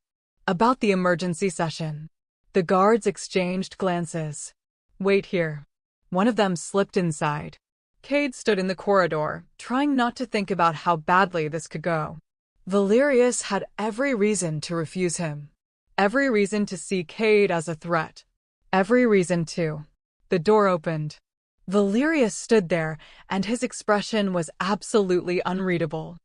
About the emergency session. The guards exchanged glances. Wait here. One of them slipped inside. Cade stood in the corridor, trying not to think about how badly this could go. Valerius had every reason to refuse him. Every reason to see Cade as a threat. Every reason to. The door opened. Valerius stood there, and his expression was absolutely unreadable.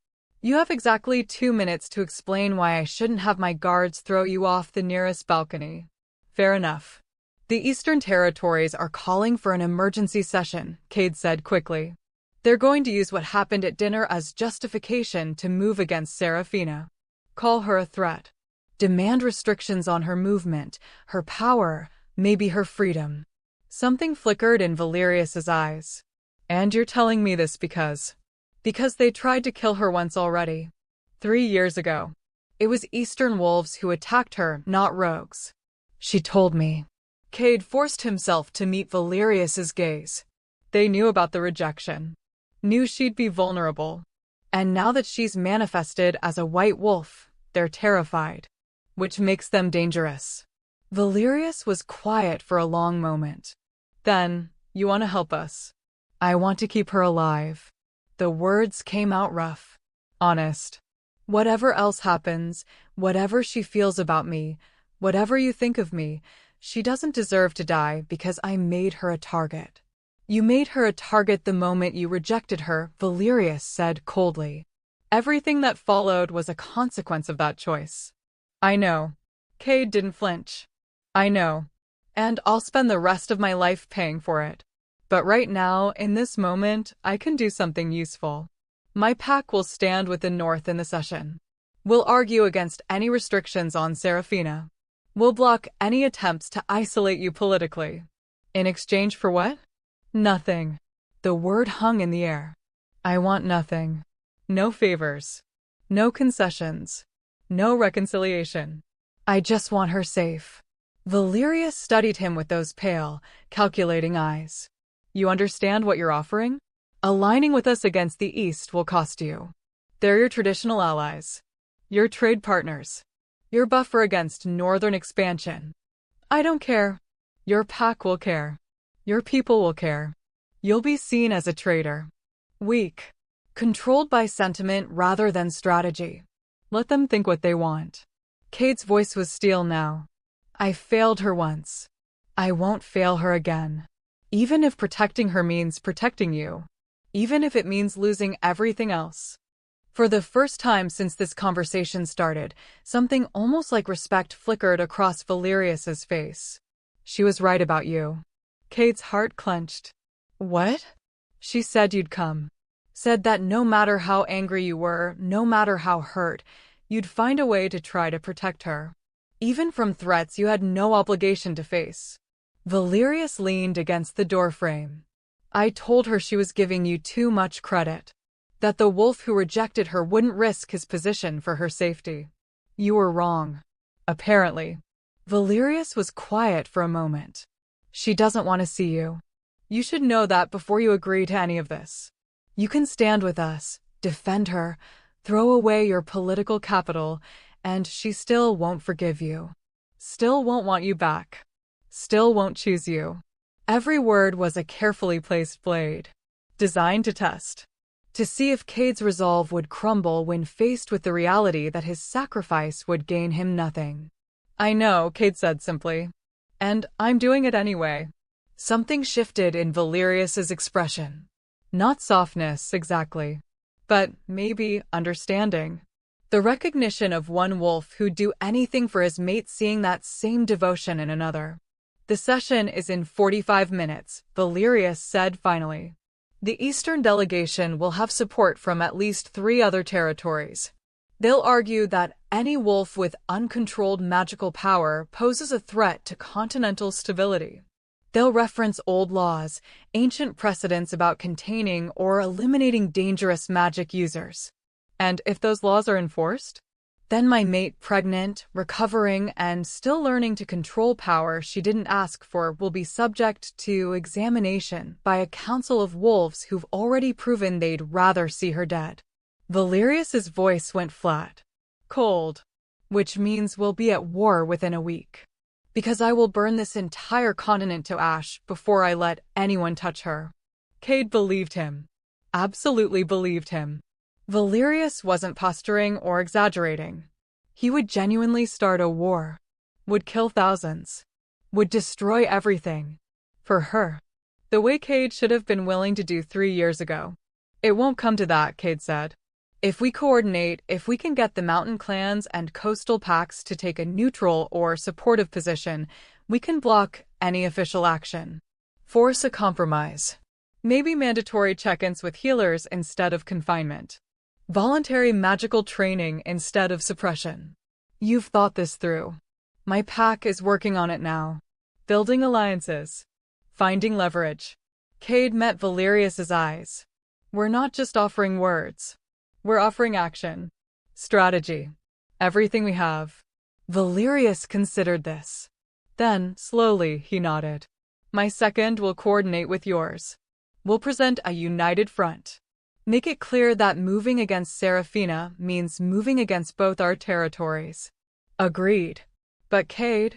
You have exactly 2 minutes to explain why I shouldn't have my guards throw you off the nearest balcony. Fair enough. The Eastern Territories are calling for an emergency session, Cade said quickly. They're going to use what happened at dinner as justification to move against Seraphina. Call her a threat. Demand restrictions on her movement, her power, maybe her freedom. Something flickered in Valerius's eyes. And you're telling me this because they tried to kill her once already. 3 years ago. It was Eastern wolves who attacked her, not rogues. She told me. Cade forced himself to meet Valerius's gaze. They knew about the rejection. Knew she'd be vulnerable. And now that she's manifested as a white wolf, they're terrified. Which makes them dangerous. Valerius was quiet for a long moment. Then, you want to help us? I want to keep her alive. The words came out rough. Honest. Whatever else happens, whatever she feels about me, whatever you think of me, she doesn't deserve to die because I made her a target. You made her a target the moment you rejected her, Valerius said coldly. Everything that followed was a consequence of that choice. I know. Cade didn't flinch. I know. And I'll spend the rest of my life paying for it. But right now, in this moment, I can do something useful. My pack will stand with the North in the session. We'll argue against any restrictions on Serafina. We'll block any attempts to isolate you politically. In exchange for what? Nothing. The word hung in the air. I want nothing. No favors. No concessions. No reconciliation. I just want her safe. Valerius studied him with those pale, calculating eyes. You understand what you're offering? Aligning with us against the East will cost you. They're your traditional allies. Your trade partners. Your buffer against northern expansion. I don't care. Your pack will care. Your people will care. You'll be seen as a traitor. Weak. Controlled by sentiment rather than strategy. Let them think what they want. Cade's voice was steel now. I failed her once. I won't fail her again. Even if protecting her means protecting you. Even if it means losing everything else. For the first time since this conversation started, something almost like respect flickered across Valerius's face. She was right about you. Cade's heart clenched. What? She said you'd come. Said that no matter how angry you were, no matter how hurt, you'd find a way to try to protect her. Even from threats you had no obligation to face. Valerius leaned against the doorframe. I told her she was giving you too much credit. That the wolf who rejected her wouldn't risk his position for her safety. You were wrong. Apparently. Valerius was quiet for a moment. She doesn't want to see you. You should know that before you agree to any of this. You can stand with us, defend her, throw away your political capital, and she still won't forgive you. Still won't want you back. Still won't choose you. Every word was a carefully placed blade, designed to test. To see if Cade's resolve would crumble when faced with the reality that his sacrifice would gain him nothing. I know, Cade said simply. And I'm doing it anyway. Something shifted in Valerius's expression. Not softness, exactly. But maybe understanding. The recognition of one wolf who'd do anything for his mate seeing that same devotion in another. The session is in 45 minutes, Valerius said finally. The Eastern delegation will have support from at least 3 other territories. They'll argue that any wolf with uncontrolled magical power poses a threat to continental stability. They'll reference old laws, ancient precedents about containing or eliminating dangerous magic users. And if those laws are enforced, then my mate, pregnant, recovering, and still learning to control power she didn't ask for, will be subject to examination by a council of wolves who've already proven they'd rather see her dead. Valerius's voice went flat. Cold. Which means we'll be at war within a week. Because I will burn this entire continent to ash before I let anyone touch her. Cade believed him. Absolutely believed him. Valerius wasn't posturing or exaggerating. He would genuinely start a war. Would kill thousands. Would destroy everything. For her. The way Cade should have been willing to do 3 years ago. It won't come to that, Cade said. If we coordinate, if we can get the mountain clans and coastal packs to take a neutral or supportive position, we can block any official action. Force a compromise. Maybe mandatory check-ins with healers instead of confinement. Voluntary magical training instead of suppression. You've thought this through. My pack is working on it now. Building alliances. Finding leverage. Cade met Valerius's eyes. We're not just offering words. We're offering action. Strategy. Everything we have. Valerius considered this. Then, slowly, he nodded. My second will coordinate with yours. We'll present a united front. Make it clear that moving against Serafina means moving against both our territories. Agreed. But Cade?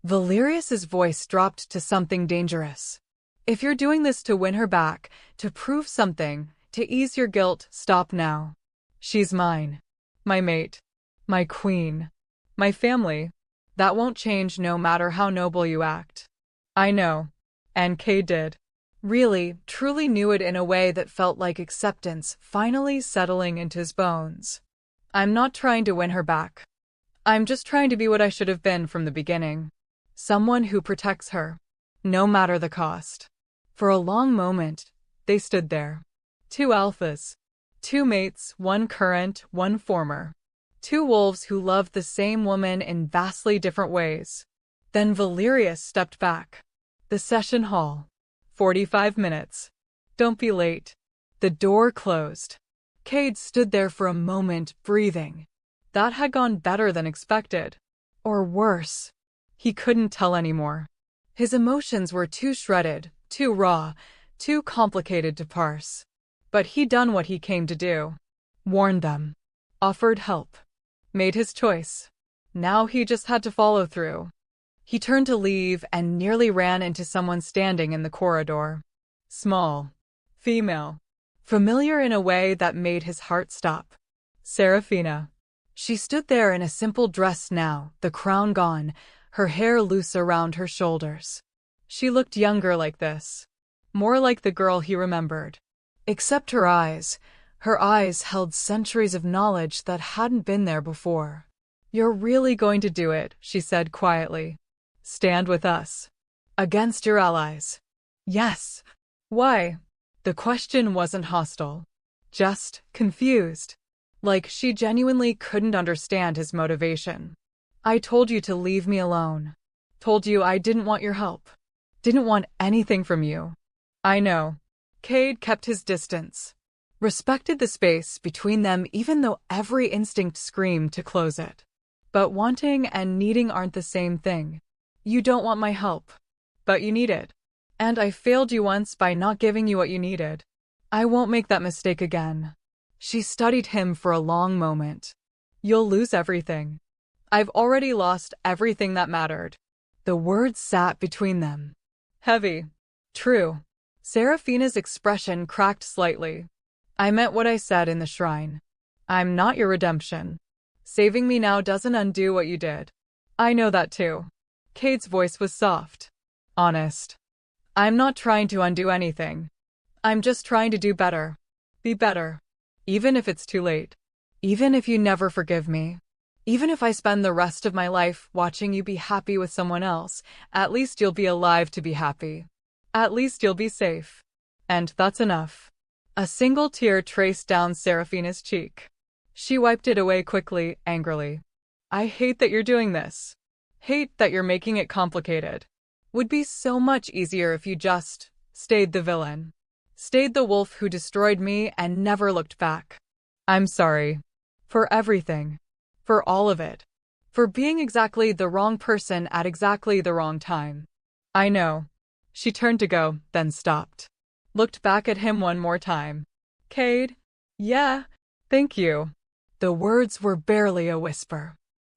Valerius's voice dropped to something dangerous. If you're doing this to win her back, to prove something, to ease your guilt, stop now. She's mine. My mate. My queen. My family. That won't change no matter how noble you act. I know. And Kay did. Really, truly knew it in a way that felt like acceptance finally settling into his bones. I'm not trying to win her back. I'm just trying to be what I should have been from the beginning. Someone who protects her, no matter the cost. For a long moment, they stood there. Two alphas. Two mates, one current, one former. Two wolves who loved the same woman in vastly different ways. Then Valerius stepped back. The session hall. 45 minutes. Don't be late. The door closed. Cade stood there for a moment, breathing. That had gone better than expected. Or worse. He couldn't tell anymore. His emotions were too shredded, too raw, too complicated to parse. But he'd done what he came to do. Warned them. Offered help. Made his choice. Now he just had to follow through. He turned to leave and nearly ran into someone standing in the corridor. Small. Female. Familiar in a way that made his heart stop. Serafina. She stood there in a simple dress now, the crown gone, her hair loose around her shoulders. She looked younger like this. More like the girl he remembered. Except her eyes held centuries of knowledge that hadn't been there before. You're really going to do it, she said quietly. Stand with us. Against your allies. Yes. Why? The question wasn't hostile. Just confused. Like she genuinely couldn't understand his motivation. I told you to leave me alone. Told you I didn't want your help. Didn't want anything from you. I know. Cade kept his distance. Respected the space between them even though every instinct screamed to close it. But wanting and needing aren't the same thing. You don't want my help. But you need it. And I failed you once by not giving you what you needed. I won't make that mistake again. She studied him for a long moment. You'll lose everything. I've already lost everything that mattered. The words sat between them. Heavy. True. Serafina's expression cracked slightly. I meant what I said in the shrine. I'm not your redemption. Saving me now doesn't undo what you did. I know that too. Cade's voice was soft. Honest. I'm not trying to undo anything. I'm just trying to do better. Be better. Even if it's too late. Even if you never forgive me. Even if I spend the rest of my life watching you be happy with someone else, at least you'll be alive to be happy. At least you'll be safe. And that's enough. A single tear traced down Serafina's cheek. She wiped it away quickly, angrily. I hate that you're doing this. Hate that you're making it complicated. Would be so much easier if you just stayed the villain. Stayed the wolf who destroyed me and never looked back. I'm sorry. For everything. For all of it. For being exactly the wrong person at exactly the wrong time. I know. She turned to go, then stopped. Looked back at him one more time. Cade? Yeah, thank you. The words were barely a whisper.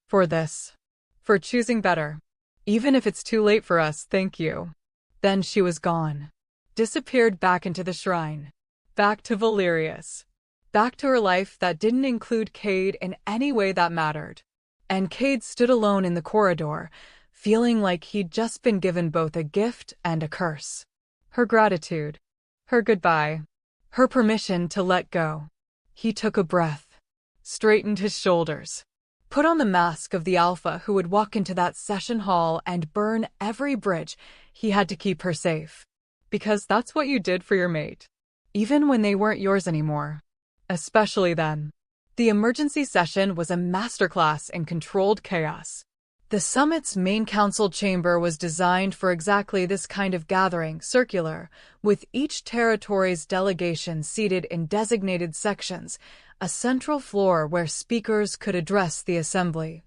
For this. For choosing better. Even if it's too late for us, thank you. Then she was gone. Disappeared back into the shrine. Back to Valerius. Back to her life that didn't include Cade in any way that mattered. And Cade stood alone in the corridor, feeling like he'd just been given both a gift and a curse. Her gratitude. Her goodbye. Her permission to let go. He took a breath. Straightened his shoulders. Put on the mask of the alpha who would walk into that session hall and burn every bridge he had to keep her safe. Because that's what you did for your mate. Even when they weren't yours anymore. Especially then. The emergency session was a masterclass in controlled chaos. The summit's main council chamber was designed for exactly this kind of gathering, circular, with each territory's delegation seated in designated sections, a central floor where speakers could address the assembly,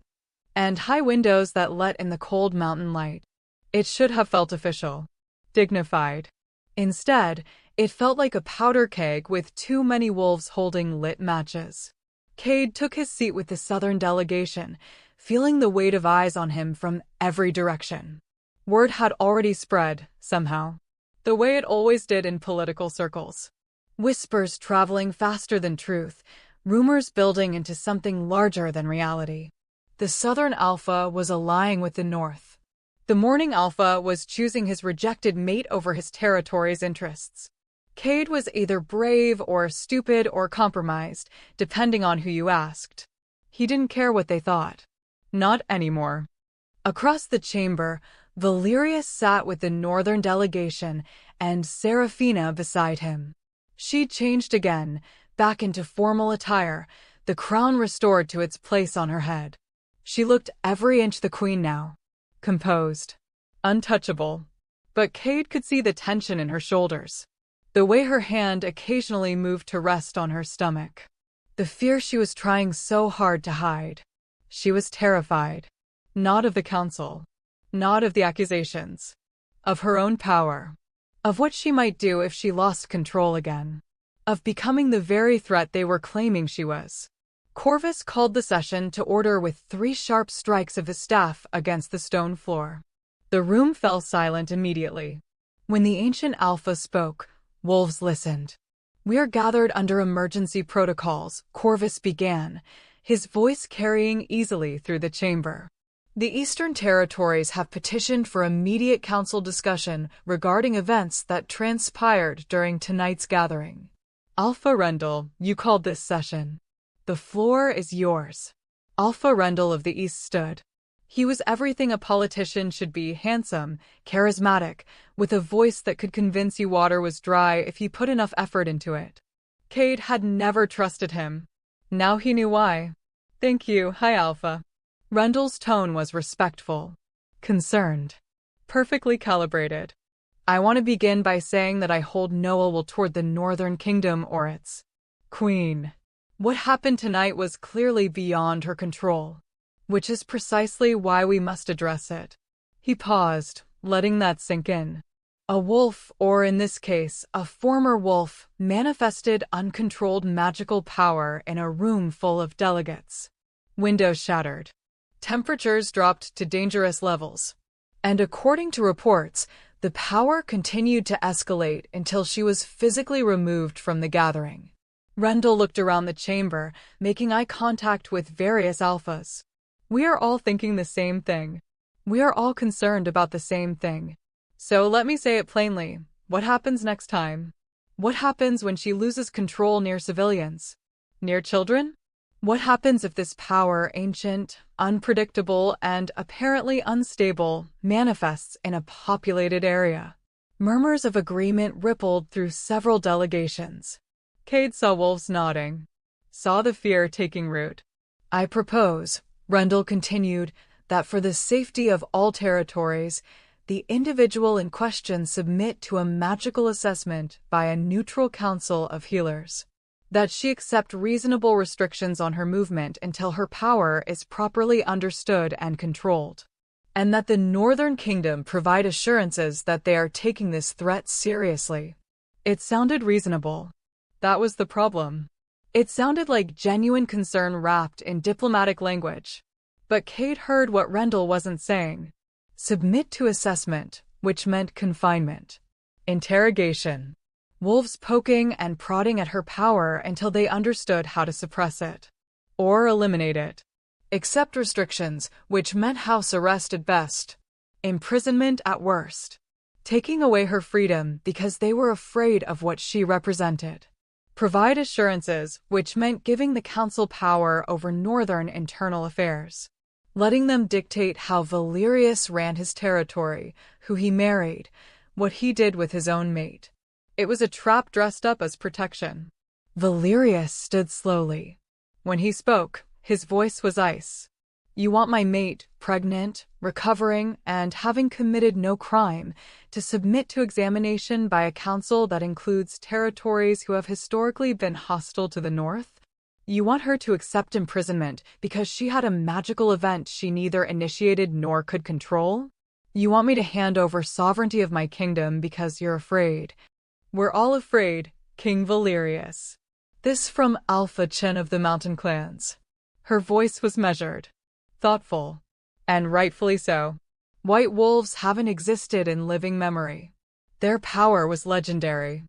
and high windows that let in the cold mountain light. It should have felt official, dignified. Instead, it felt like a powder keg with too many wolves holding lit matches. Cade took his seat with the southern delegation, feeling the weight of eyes on him from every direction. Word had already spread, somehow, the way it always did in political circles. Whispers traveling faster than truth, rumors building into something larger than reality. The Southern Alpha was allying with the North. The Mourning Alpha was choosing his rejected mate over his territory's interests. Cade was either brave or stupid or compromised, depending on who you asked. He didn't care what they thought. Not anymore. Across the chamber, Valerius sat with the Northern delegation and Seraphina beside him. She changed again, back into formal attire, the crown restored to its place on her head. She looked every inch the queen now. Composed. Untouchable. But Cade could see the tension in her shoulders. The way her hand occasionally moved to rest on her stomach. The fear she was trying so hard to hide. She was terrified. Not of the council. Not of the accusations. Of her own power. Of what she might do if she lost control again. Of becoming the very threat they were claiming she was. Corvus called the session to order with 3 sharp strikes of his staff against the stone floor. The room fell silent immediately. When the ancient Alpha spoke, wolves listened. "We are gathered under emergency protocols," Corvus began, his voice carrying easily through the chamber. "The Eastern Territories have petitioned for immediate council discussion regarding events that transpired during tonight's gathering. Alpha Rendell, you called this session. The floor is yours." Alpha Rendell of the East stood. He was everything a politician should be: handsome, charismatic, with a voice that could convince you water was dry if he put enough effort into it. Cade had never trusted him. Now he knew why. "Thank you, High Alpha." Rendell's tone was respectful. Concerned. Perfectly calibrated. "I want to begin by saying that I hold no ill will toward the Northern Kingdom or its queen. What happened tonight was clearly beyond her control. Which is precisely why we must address it." He paused, letting that sink in. A wolf, or in this case, a former wolf, manifested uncontrolled magical power in a room full of delegates. Windows shattered. Temperatures dropped to dangerous levels. And according to reports, the power continued to escalate until she was physically removed from the gathering. Rendell looked around the chamber, making eye contact with various alphas. "We are all thinking the same thing. We are all concerned about the same thing. So let me say it plainly. What happens next time? What happens when she loses control near civilians? Near children? What happens if this power, ancient, unpredictable, and apparently unstable, manifests in a populated area?" Murmurs of agreement rippled through several delegations. Cade saw wolves nodding. Saw the fear taking root. "I propose," Rendell continued, "that for the safety of all territories, the individual in question submit to a magical assessment by a neutral council of healers. That she accept reasonable restrictions on her movement until her power is properly understood and controlled. And that the Northern Kingdom provide assurances that they are taking this threat seriously." It sounded reasonable. That was the problem. It sounded like genuine concern wrapped in diplomatic language. But Cade heard what Rendell wasn't saying. Submit to assessment, which meant confinement. Interrogation. Wolves poking and prodding at her power until they understood how to suppress it. Or eliminate it. Accept restrictions, which meant house arrest at best. Imprisonment at worst. Taking away her freedom because they were afraid of what she represented. Provide assurances, which meant giving the council power over northern internal affairs. Letting them dictate how Valerius ran his territory, who he married, what he did with his own mate. It was a trap dressed up as protection. Valerius stood slowly. When he spoke, his voice was ice. "You want my mate, pregnant, recovering, and having committed no crime, to submit to examination by a council that includes territories who have historically been hostile to the North? You want her to accept imprisonment because she had a magical event she neither initiated nor could control? You want me to hand over sovereignty of my kingdom because you're afraid? We're all afraid, King Valerius." This from Alpha Chen of the Mountain Clans. Her voice was measured. thoughtful. And rightfully so. White wolves haven't existed in living memory. Their power was legendary.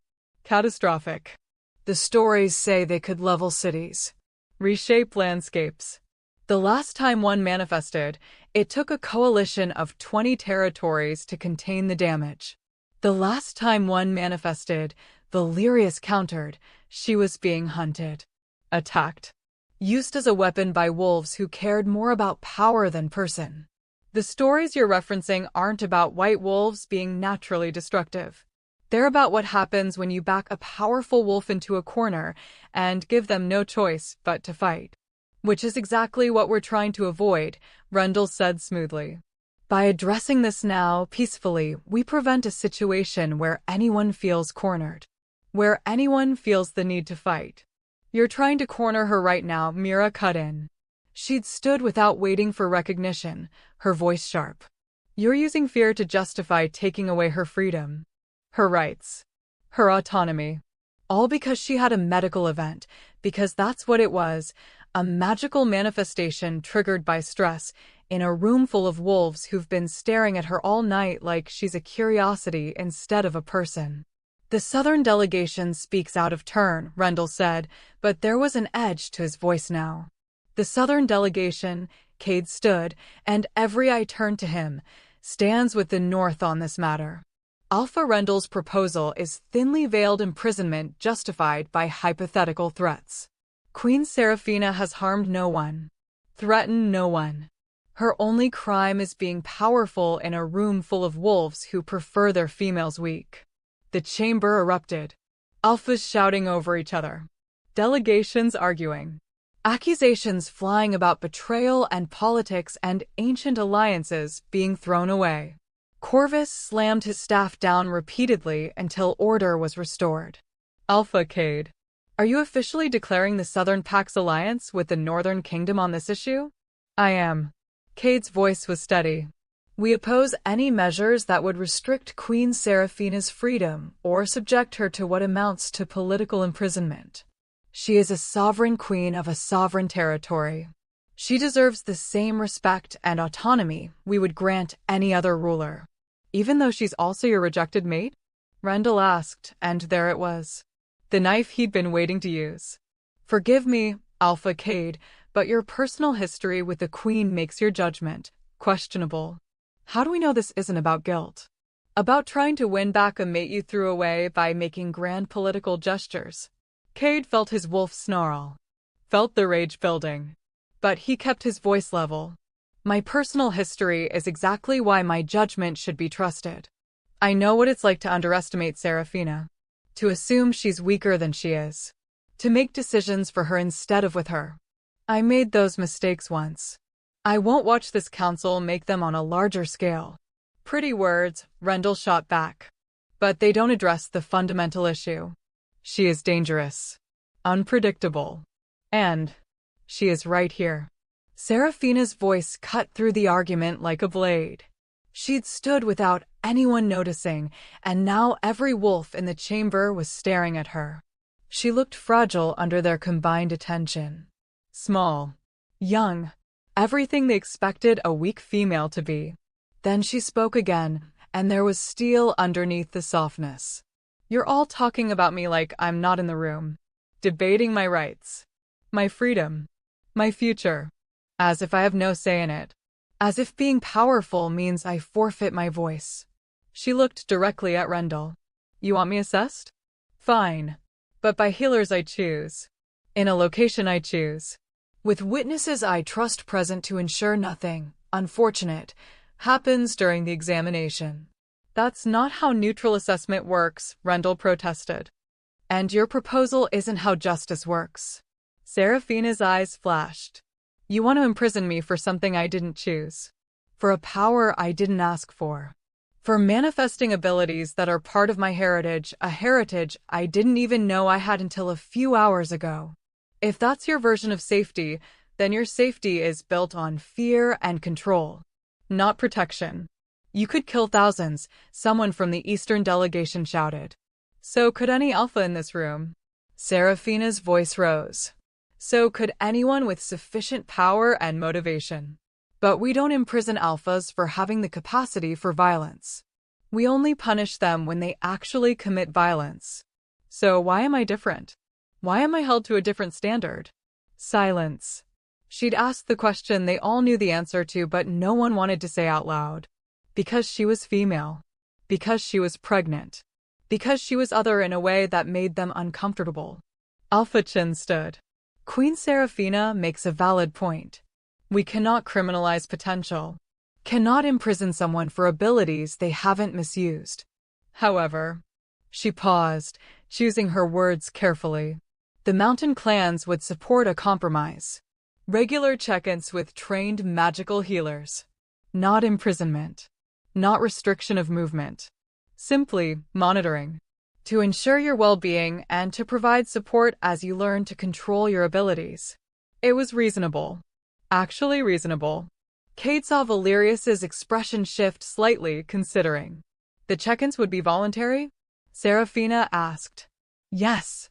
Catastrophic. The stories say they could level cities, reshape landscapes. The last time one manifested, it took a coalition of 20 territories to contain the damage. The last time one manifested, Valerius countered. She was being hunted, attacked, used as a weapon by wolves who cared more about power than person. The stories you're referencing aren't about white wolves being naturally destructive. They're about what happens when you back a powerful wolf into a corner and give them no choice but to fight. Which is exactly what we're trying to avoid, Rendell said smoothly. By addressing this now, peacefully, we prevent a situation where anyone feels cornered, where anyone feels the need to fight. You're trying to corner her right now, Mira cut in. She'd stood without waiting for recognition, her voice sharp. You're using fear to justify taking away her freedom, her rights, her autonomy. All because she had a medical event, because that's what it was, a magical manifestation triggered by stress, in a room full of wolves who've been staring at her all night like she's a curiosity instead of a person. The Southern delegation speaks out of turn, Rendell said, but there was an edge to his voice now. The Southern delegation, Cade stood, and every eye turned to him, stands with the North on this matter. Alpha Rendell's proposal is thinly veiled imprisonment justified by hypothetical threats. Queen Seraphina has harmed no one, threatened no one. Her only crime is being powerful in a room full of wolves who prefer their females weak. The chamber erupted. Alphas shouting over each other. Delegations arguing. Accusations flying about betrayal and politics and ancient alliances being thrown away. Corvus slammed his staff down repeatedly until order was restored. Alpha Cade. Are you officially declaring the Southern Pax alliance with the Northern Kingdom on this issue? I am. Cade's voice was steady. We oppose any measures that would restrict Queen Seraphina's freedom or subject her to what amounts to political imprisonment. She is a sovereign queen of a sovereign territory. She deserves the same respect and autonomy we would grant any other ruler. Even though she's also your rejected mate? Rendell asked, and there it was. The knife he'd been waiting to use. Forgive me, Alpha Cade, but your personal history with the Queen makes your judgment questionable. How do we know this isn't about guilt? About trying to win back a mate you threw away by making grand political gestures? Cade felt his wolf snarl. Felt the rage building. But he kept his voice level. My personal history is exactly why my judgment should be trusted. I know what it's like to underestimate Seraphina. To assume she's weaker than she is. To make decisions for her instead of with her. I made those mistakes once. I won't watch this council make them on a larger scale. Pretty words, Rendell shot back. But they don't address the fundamental issue. She is dangerous. Unpredictable. And she is right here. Seraphina's voice cut through the argument like a blade. She'd stood without anyone noticing, and now every wolf in the chamber was staring at her. She looked fragile under their combined attention. Small. Young. Everything they expected a weak female to be. Then she spoke again, and there was steel underneath the softness. You're all talking about me like I'm not in the room. Debating my rights. My freedom. My future. As if I have no say in it. As if being powerful means I forfeit my voice. She looked directly at Rendell. You want me assessed? Fine. But by healers I choose. In a location I choose. With witnesses I trust present to ensure nothing, unfortunate, happens during the examination. That's not how neutral assessment works, Rendell protested. And your proposal isn't how justice works. Seraphina's eyes flashed. You want to imprison me for something I didn't choose. For a power I didn't ask for. For manifesting abilities that are part of my heritage, a heritage I didn't even know I had until a few hours ago. If that's your version of safety, then your safety is built on fear and control, not protection. You could kill thousands, someone from the Eastern delegation shouted. So could any alpha in this room. Seraphina's voice rose. So could anyone with sufficient power and motivation. But we don't imprison alphas for having the capacity for violence. We only punish them when they actually commit violence. So why am I different? Why am I held to a different standard? Silence. She'd asked the question they all knew the answer to, but no one wanted to say out loud. Because she was female. Because she was pregnant. Because she was other in a way that made them uncomfortable. Alpha Chin stood. Queen Seraphina makes a valid point. We cannot criminalize potential. Cannot imprison someone for abilities they haven't misused. However, she paused, choosing her words carefully. The mountain clans would support a compromise. Regular check-ins with trained magical healers. Not imprisonment. Not restriction of movement. Simply monitoring. To ensure your well-being and to provide support as you learn to control your abilities. It was reasonable. Actually reasonable. Cade saw Valerius's expression shift slightly, considering. The check-ins would be voluntary? Seraphina asked. Yes,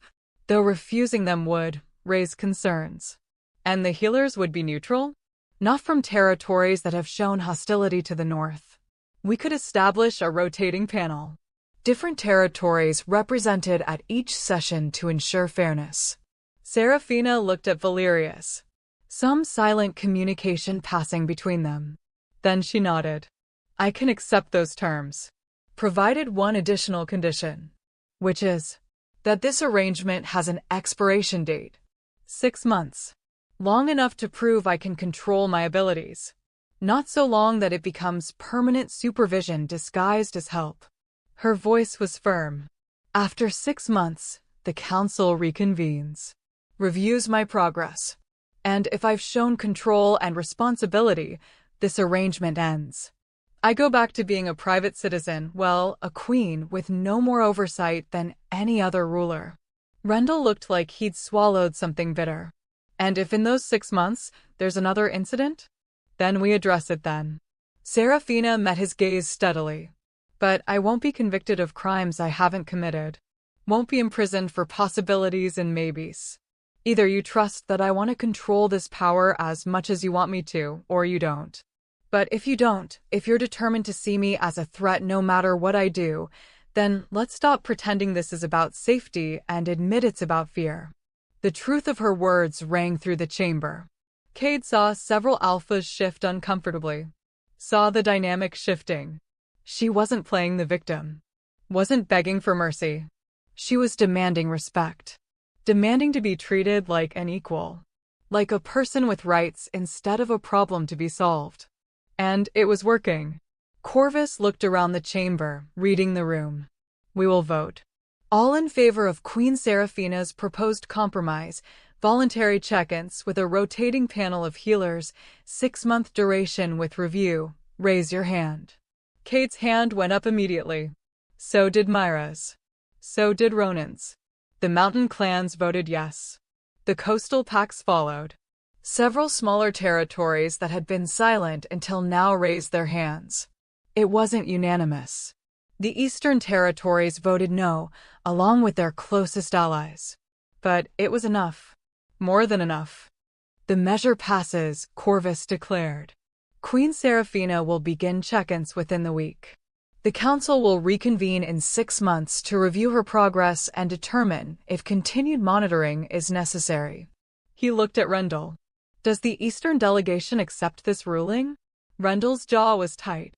though refusing them would raise concerns. And the healers would be neutral? Not from territories that have shown hostility to the north. We could establish a rotating panel. Different territories represented at each session to ensure fairness. Seraphina looked at Valerius. Some silent communication passing between them. Then she nodded. I can accept those terms. Provided one additional condition. Which is that this arrangement has an expiration date. 6 months. Long enough to prove I can control my abilities. Not so long that it becomes permanent supervision disguised as help. Her voice was firm. After 6 months, the council reconvenes. Reviews my progress. And if I've shown control and responsibility, this arrangement ends. I go back to being a private citizen, well, a queen with no more oversight than any other ruler. Rendell looked like he'd swallowed something bitter. And if in those 6 months, there's another incident? Then we address it then. Seraphina met his gaze steadily. But I won't be convicted of crimes I haven't committed. Won't be imprisoned for possibilities and maybes. Either you trust that I want to control this power as much as you want me to, or you don't. But if you don't, if you're determined to see me as a threat no matter what I do, then let's stop pretending this is about safety and admit it's about fear. The truth of her words rang through the chamber. Cade saw several alphas shift uncomfortably. Saw the dynamic shifting. She wasn't playing the victim. Wasn't begging for mercy. She was demanding respect. Demanding to be treated like an equal. Like a person with rights instead of a problem to be solved. And it was working. Corvus looked around the chamber, reading the room. We will vote. All in favor of Queen Seraphina's proposed compromise, voluntary check-ins with a rotating panel of healers, 6-month duration with review, raise your hand. Cade's hand went up immediately. So did Myra's. So did Ronan's. The mountain clans voted yes. The coastal packs followed. Several smaller territories that had been silent until now raised their hands. It wasn't unanimous. The eastern territories voted no, along with their closest allies. But it was enough. More than enough. The measure passes, Corvus declared. Queen Seraphina will begin check-ins within the week. The council will reconvene in 6 months to review her progress and determine if continued monitoring is necessary. He looked at Rendell. Does the Eastern delegation accept this ruling? Rendell's jaw was tight.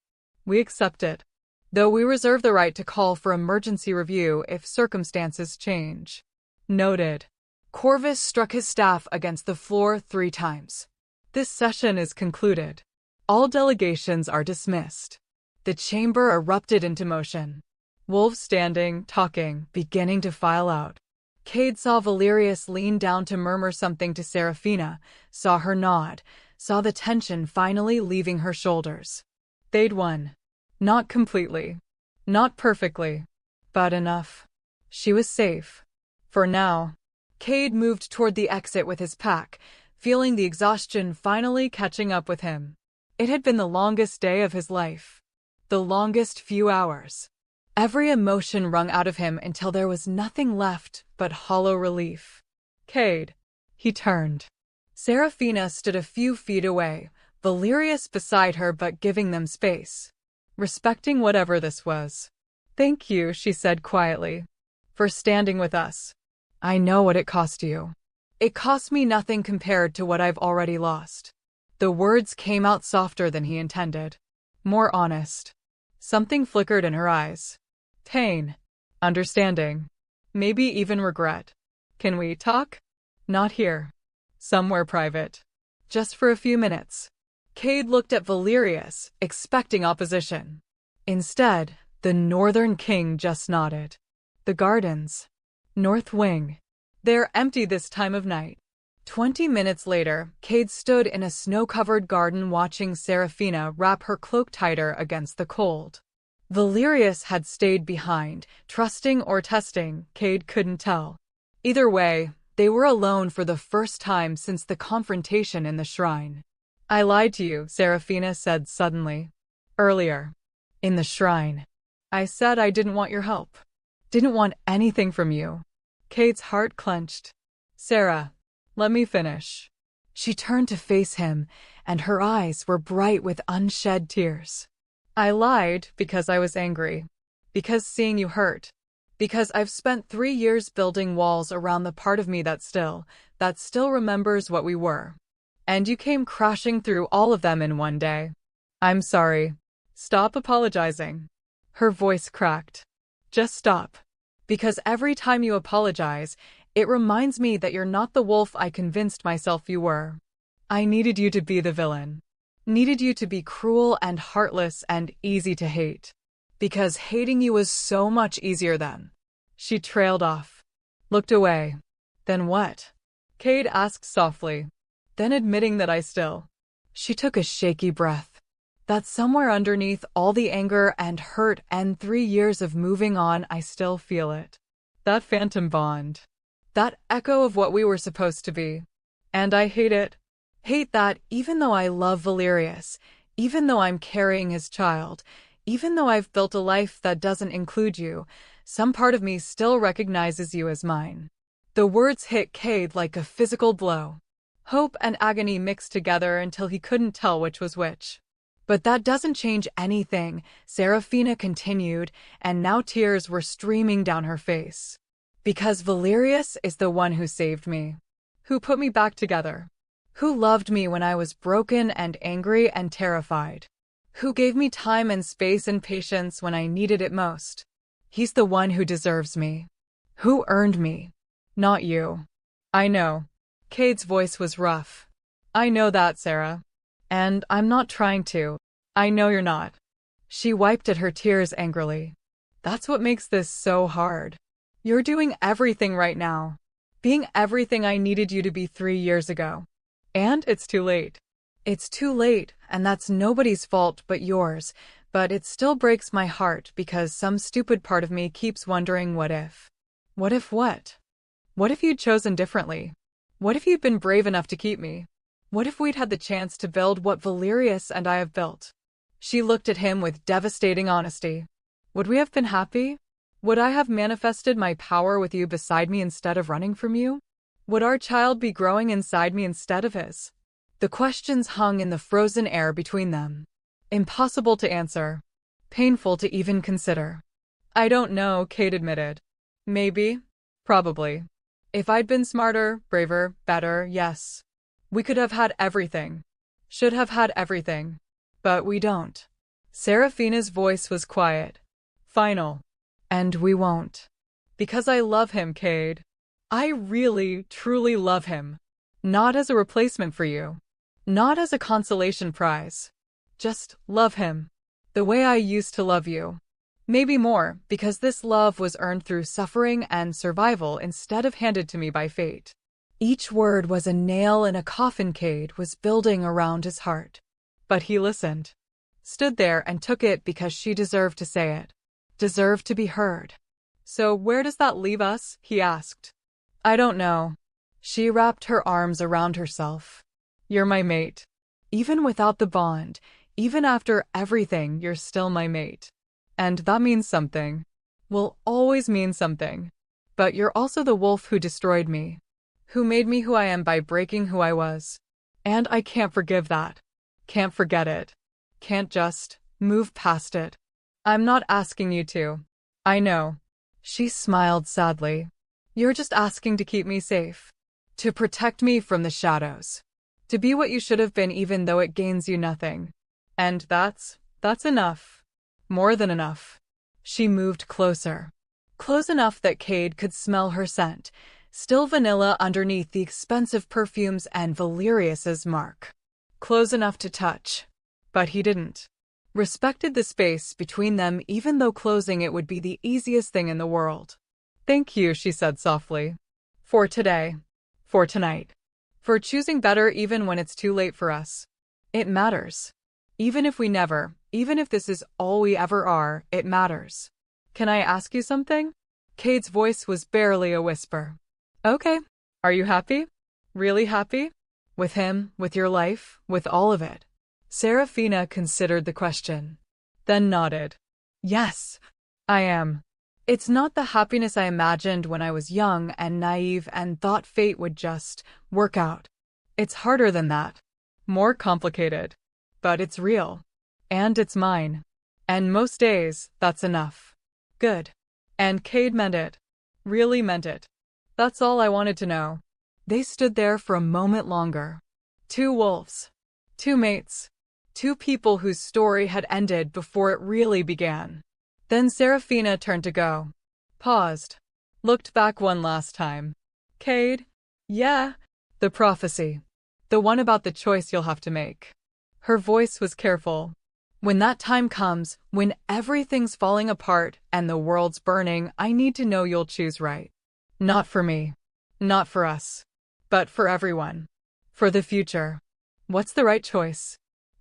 We accept it. Though we reserve the right to call for emergency review if circumstances change. Noted. Corvus struck his staff against the floor 3 times. This session is concluded. All delegations are dismissed. The chamber erupted into motion. Wolves standing, talking, beginning to file out. Cade saw Valerius lean down to murmur something to Seraphina, saw her nod, saw the tension finally leaving her shoulders. They'd won. Not completely. Not perfectly. But enough. She was safe. For now. Cade moved toward the exit with his pack, feeling the exhaustion finally catching up with him. It had been the longest day of his life. The longest few hours. Every emotion wrung out of him until there was nothing left but hollow relief. Cade. He turned. Seraphina stood a few feet away, Valerius beside her but giving them space, respecting whatever this was. "Thank you," she said quietly, "for standing with us. I know what it cost you. It cost me nothing compared to what I've already lost." The words came out softer than he intended, more honest. Something flickered in her eyes. Pain, understanding, maybe even regret. "Can we talk?" "Not here. Somewhere private. Just for a few minutes." Cade looked at Valerius, expecting opposition. Instead, the Northern King just nodded. "The gardens. North Wing. They're empty this time of night." 20 minutes later, Cade stood in a snow-covered garden watching Seraphina wrap her cloak tighter against the cold. Valerius had stayed behind, trusting or testing, Cade couldn't tell. Either way, they were alone for the first time since the confrontation in the shrine. "I lied to you," Seraphina said suddenly. "Earlier. In the shrine. I said I didn't want your help. Didn't want anything from you." Cade's heart clenched. "Sarah, let me finish." She turned to face him, and her eyes were bright with unshed tears. "I lied because I was angry. Because seeing you hurt. Because I've spent 3 years building walls around the part of me that still remembers what we were. And you came crashing through all of them in one day. I'm sorry. Stop apologizing." Her voice cracked. "Just stop. Because every time you apologize, it reminds me that you're not the wolf I convinced myself you were. I needed you to be the villain. Needed you to be cruel and heartless and easy to hate. Because hating you was so much easier then." She trailed off. Looked away. "Then what?" Cade asked softly. "Then admitting that I still." She took a shaky breath. "That somewhere underneath all the anger and hurt and 3 years of moving on, I still feel it. That phantom bond. That echo of what we were supposed to be. And I hate it. Hate that even though I love Valerius, even though I'm carrying his child, even though I've built a life that doesn't include you, some part of me still recognizes you as mine." The words hit Cade like a physical blow. Hope and agony mixed together until he couldn't tell which was which. "But that doesn't change anything," Seraphina continued, and now tears were streaming down her face. "Because Valerius is the one who saved me. Who put me back together. Who loved me when I was broken and angry and terrified. Who gave me time and space and patience when I needed it most. He's the one who deserves me. Who earned me. Not you." "I know." Cade's voice was rough. "I know that, Sarah. And I'm not trying to. I know you're not." She wiped at her tears angrily. "That's what makes this so hard. You're doing everything right now. Being everything I needed you to be 3 years ago. And it's too late. It's too late, and that's nobody's fault but yours, but it still breaks my heart because some stupid part of me keeps wondering what if. What if what? What if you'd chosen differently? What if you'd been brave enough to keep me? What if we'd had the chance to build what Valerius and I have built?" She looked at him with devastating honesty. "Would we have been happy? Would I have manifested my power with you beside me instead of running from you? Would our child be growing inside me instead of his?" The questions hung in the frozen air between them. Impossible to answer. Painful to even consider. "I don't know," Cade admitted. "Maybe. Probably. If I'd been smarter, braver, better, yes. We could have had everything. Should have had everything. But we don't." Seraphina's voice was quiet. Final. "And we won't. Because I love him, Cade. I really, truly love him. Not as a replacement for you. Not as a consolation prize. Just love him. The way I used to love you. Maybe more, because this love was earned through suffering and survival instead of handed to me by fate." Each word was a nail in a coffin Cade was building around his heart. But he listened. Stood there and took it because she deserved to say it. Deserved to be heard. "So where does that leave us?" he asked. "I don't know." She wrapped her arms around herself. "You're my mate. Even without the bond, even after everything, you're still my mate. And that means something. Will always mean something. But you're also the wolf who destroyed me. Who made me who I am by breaking who I was. And I can't forgive that. Can't forget it. Can't just move past it. I'm not asking you to. I know. She smiled sadly. You're just asking to keep me safe. To protect me from the shadows. To be what you should have been even though it gains you nothing. And that's enough. More than enough. She moved closer. Close enough that Cade could smell her scent, still vanilla underneath the expensive perfumes and Valerius's mark. Close enough to touch. But he didn't. Respected the space between them even though closing it would be the easiest thing in the world. Thank you, she said softly. For today. For tonight. For choosing better even when it's too late for us. It matters. Even if this is all we ever are, it matters. Can I ask you something? Cade's voice was barely a whisper. Okay. Are you happy? Really happy? With him, with your life, with all of it? Serafina considered the question. Then nodded. Yes, I am. It's not the happiness I imagined when I was young and naive and thought fate would just work out. It's harder than that. More complicated. But it's real. And it's mine. And most days, that's enough. Good. And Cade meant it. Really meant it. That's all I wanted to know. They stood there for a moment longer. Two wolves. Two mates. Two people whose story had ended before it really began. Then Serafina turned to go. Paused. Looked back one last time. Cade? Yeah. The prophecy. The one about the choice you'll have to make. Her voice was careful. When that time comes, when everything's falling apart and the world's burning, I need to know you'll choose right. Not for me. Not for us. But for everyone. For the future. What's the right choice?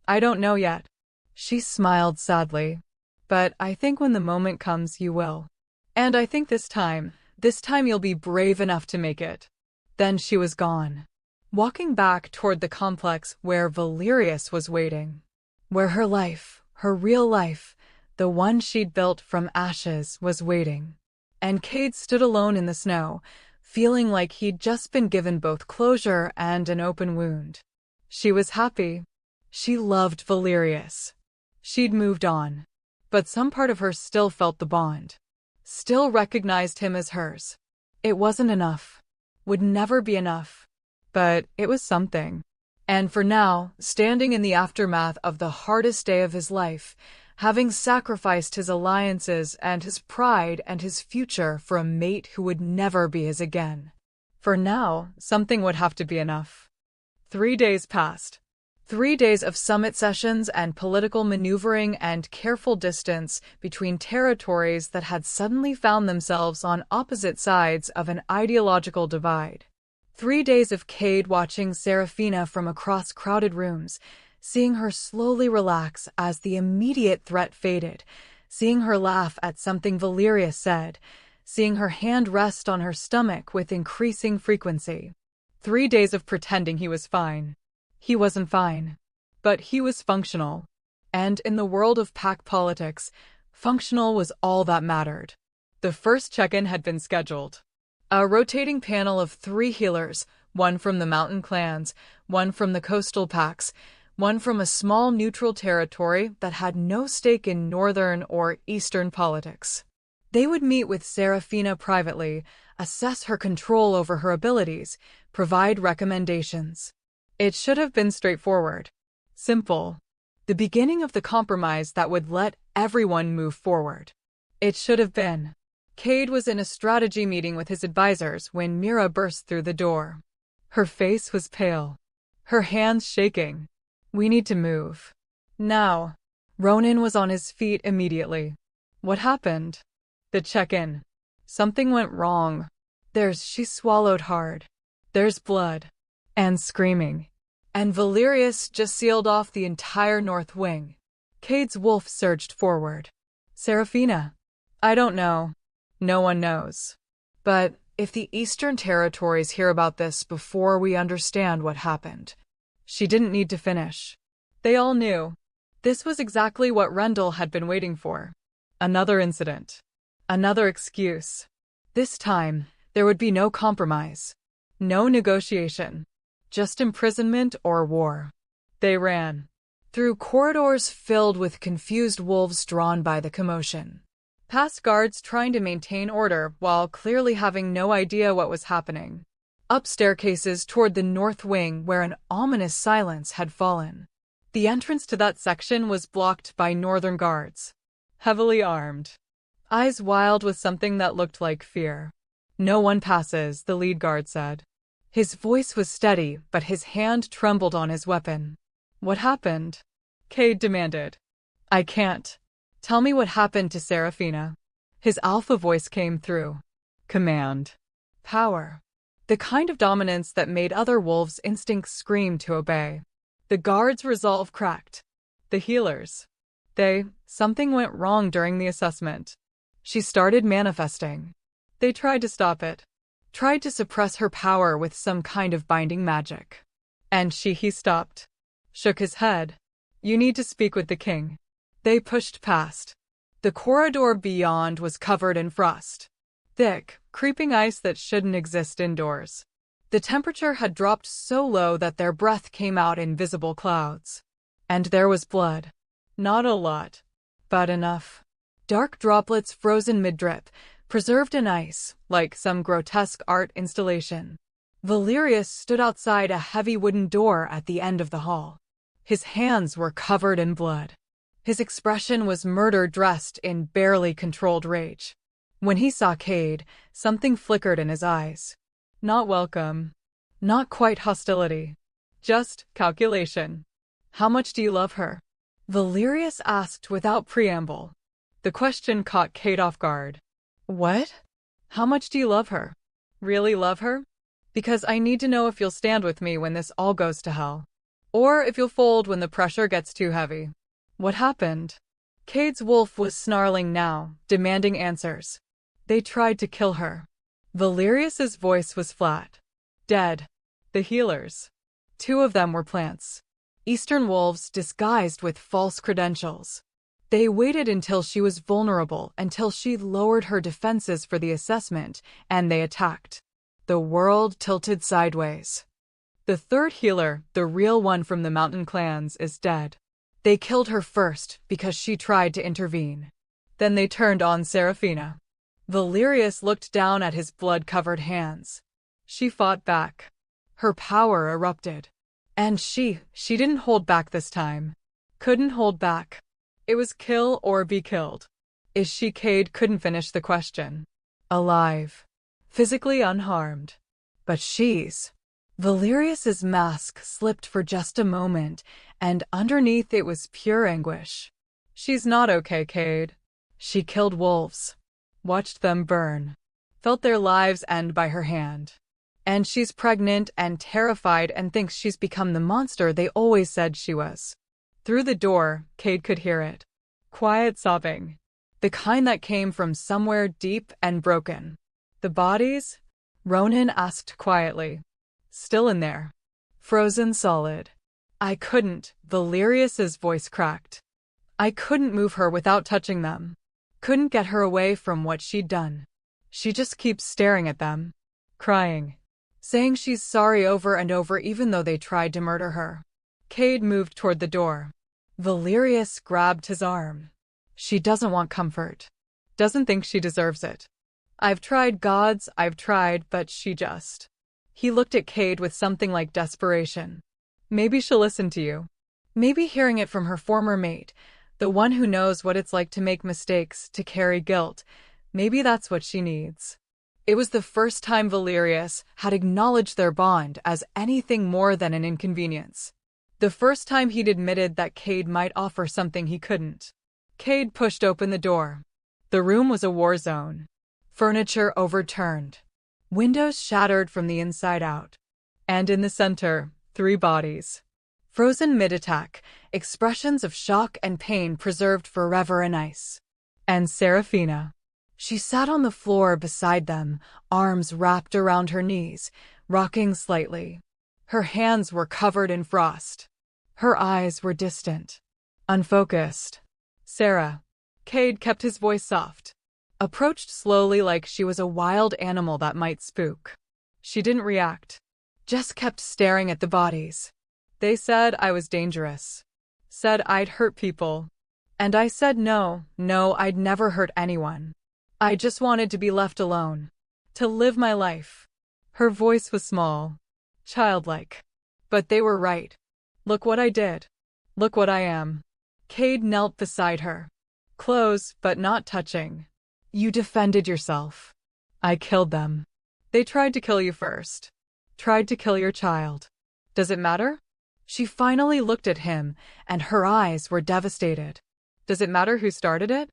I don't know yet. She smiled sadly. But I think when the moment comes, you will. And I think this time you'll be brave enough to make it. Then she was gone. Walking back toward the complex where Valerius was waiting. Where her life, her real life, the one she'd built from ashes, was waiting. And Cade stood alone in the snow, feeling like he'd just been given both closure and an open wound. She was happy. She loved Valerius. She'd moved on. But some part of her still felt the bond. Still recognized him as hers. It wasn't enough. Would never be enough. But it was something. And for now, standing in the aftermath of the hardest day of his life, having sacrificed his alliances and his pride and his future for a mate who would never be his again. For now, something would have to be enough. 3 days passed. 3 days of summit sessions and political maneuvering and careful distance between territories that had suddenly found themselves on opposite sides of an ideological divide. 3 days of Cade watching Serafina from across crowded rooms, seeing her slowly relax as the immediate threat faded, seeing her laugh at something Valerius said, seeing her hand rest on her stomach with increasing frequency. 3 days of pretending he was fine. He wasn't fine. But he was functional. And in the world of pack politics, functional was all that mattered. The first check-in had been scheduled. A rotating panel of 3 healers, one from the mountain clans, one from the coastal packs, one from a small neutral territory that had no stake in northern or eastern politics. They would meet with Serafina privately, assess her control over her abilities, provide recommendations. It should have been straightforward. Simple. The beginning of the compromise that would let everyone move forward. It should have been. Cade was in a strategy meeting with his advisors when Mira burst through the door. Her face was pale. Her hands shaking. We need to move. Now. Ronan was on his feet immediately. What happened? The check-in. Something went wrong. She swallowed hard. There's blood. And screaming. And Valerius just sealed off the entire north wing. Cade's wolf surged forward. Serafina. I don't know. No one knows. But if the eastern territories hear about this before we understand what happened. She didn't need to finish. They all knew. This was exactly what Rendell had been waiting for. Another incident. Another excuse. This time, there would be no compromise. No negotiation. Just imprisonment or war. They ran. through corridors filled with confused wolves drawn by the commotion. Past guards trying to maintain order while clearly having no idea what was happening. Up staircases toward the north wing where an ominous silence had fallen. The entrance to that section was blocked by northern guards, heavily armed, eyes wild with something that looked like fear. "No one passes," the lead guard said. His voice was steady, but his hand trembled on his weapon. "What happened?" Cade demanded. "I can't. Tell me what happened to Seraphina." His alpha voice came through. Command. Power. The kind of dominance that made other wolves' instincts scream to obey. The guards' resolve cracked. The healers. Something went wrong during the assessment. She started manifesting. They tried to stop it. Tried to suppress her power with some kind of binding magic. And he stopped. Shook his head. "You need to speak with the king." They pushed past. The corridor beyond was covered in frost. Thick, creeping ice that shouldn't exist indoors. The temperature had dropped so low that their breath came out in visible clouds. And there was blood. Not a lot, but enough. Dark droplets frozen mid-drip, preserved in ice, like some grotesque art installation. Valerius stood outside a heavy wooden door at the end of the hall. His hands were covered in blood. His expression was murder dressed in barely controlled rage. When he saw Cade, something flickered in his eyes. Not welcome. Not quite hostility. Just calculation. "How much do you love her?" Valerius asked without preamble. The question caught Cade off guard. "What? How much do you love her? Really love her? Because I need to know if you'll stand with me when this all goes to hell. Or if you'll fold when the pressure gets too heavy." What happened? Cade's wolf was snarling now, demanding answers. They tried to kill her. Valerius's voice was flat. Dead. The healers. 2 of them were plants. Eastern wolves disguised with false credentials. They waited until she was vulnerable, until she lowered her defenses for the assessment, and they attacked. The world tilted sideways. The 3rd healer, the real one from the mountain clans, is dead. They killed her first because she tried to intervene. Then they turned on Seraphina. Valerius looked down at his blood-covered hands. She fought back. Her power erupted. And she didn't hold back this time. Couldn't hold back. It was kill or be killed. Is she? Cade couldn't finish the question. Alive. Physically unharmed. But she's... Valerius's mask slipped for just a moment, and underneath it was pure anguish. She's not okay, Cade. She killed wolves. Watched them burn. Felt their lives end by her hand. And she's pregnant and terrified and thinks she's become the monster they always said she was. Through the door, Cade could hear it. Quiet sobbing. The kind that came from somewhere deep and broken. The bodies? Ronan asked quietly. Still in there. Frozen solid. I couldn't, Valerius's voice cracked. I couldn't move her without touching them. Couldn't get her away from what she'd done. She just keeps staring at them. Crying. Saying she's sorry over and over even though they tried to murder her. Cade moved toward the door. Valerius grabbed his arm. She doesn't want comfort. Doesn't think she deserves it. I've tried, gods, I've tried, but she just... He looked at Cade with something like desperation. Maybe she'll listen to you. Maybe hearing it from her former mate, the one who knows what it's like to make mistakes, to carry guilt, maybe that's what she needs. It was the first time Valerius had acknowledged their bond as anything more than an inconvenience. The first time he'd admitted that Cade might offer something he couldn't. Cade pushed open the door. The room was a war zone. Furniture overturned. Windows shattered from the inside out. And in the center, 3 bodies. Frozen mid-attack, expressions of shock and pain preserved forever in ice. And Seraphina. She sat on the floor beside them, arms wrapped around her knees, rocking slightly. Her hands were covered in frost. Her eyes were distant. Unfocused. Sarah. Cade kept his voice soft. Approached slowly like she was a wild animal that might spook. She didn't react. Just kept staring at the bodies. They said I was dangerous. said I'd hurt people. And I said no, I'd never hurt anyone. I just wanted to be left alone. To live my life. Her voice was small. Childlike. But they were right. Look what I did. Look what I am. Cade knelt beside her. Close, but not touching. You defended yourself. I killed them. They tried to kill you first. Tried to kill your child. Does it matter? She finally looked at him, and her eyes were devastated. Does it matter who started it?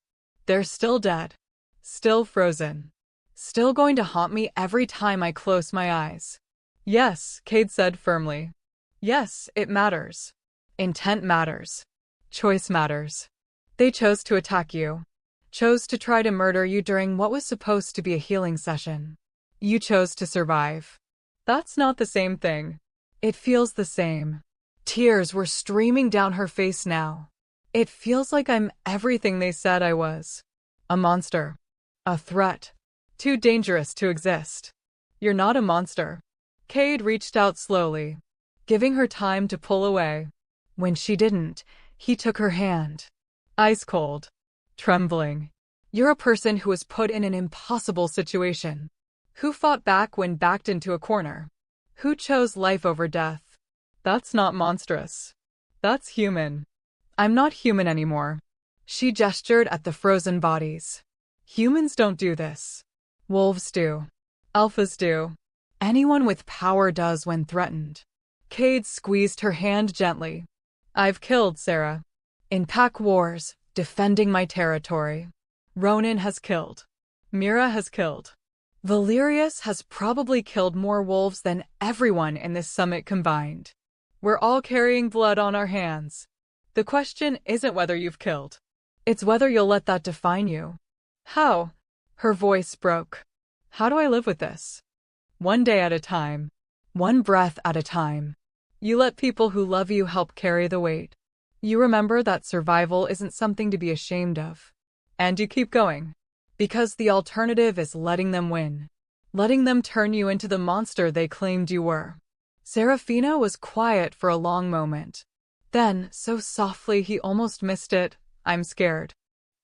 They're still dead. Still frozen. Still going to haunt me every time I close my eyes. Yes, Cade said firmly. Yes, it matters. Intent matters. Choice matters. They chose to attack you. Chose to try to murder you during what was supposed to be a healing session. You chose to survive. That's not the same thing. It feels the same. Tears were streaming down her face now. It feels like I'm everything they said I was. A monster. A threat. Too dangerous to exist. You're not a monster. Cade reached out slowly, giving her time to pull away. When she didn't, he took her hand. Ice cold. Trembling. You're a person who was put in an impossible situation. Who fought back when backed into a corner? Who chose life over death? That's not monstrous. That's human. I'm not human anymore. She gestured at the frozen bodies. Humans don't do this. Wolves do. Alphas do. Anyone with power does when threatened. Cade squeezed her hand gently. I've killed Sarah. In pack wars, defending my territory. Ronan has killed. Mira has killed. Valerius has probably killed more wolves than everyone in this summit combined. We're all carrying blood on our hands. The question isn't whether you've killed. It's whether you'll let that define you. How? Her voice broke. How do I live with this? One day at a time. One breath at a time. You let people who love you help carry the weight. You remember that survival isn't something to be ashamed of. And you keep going. Because the alternative is letting them win. Letting them turn you into the monster they claimed you were. Serafina was quiet for a long moment. Then, so softly he almost missed it, I'm scared.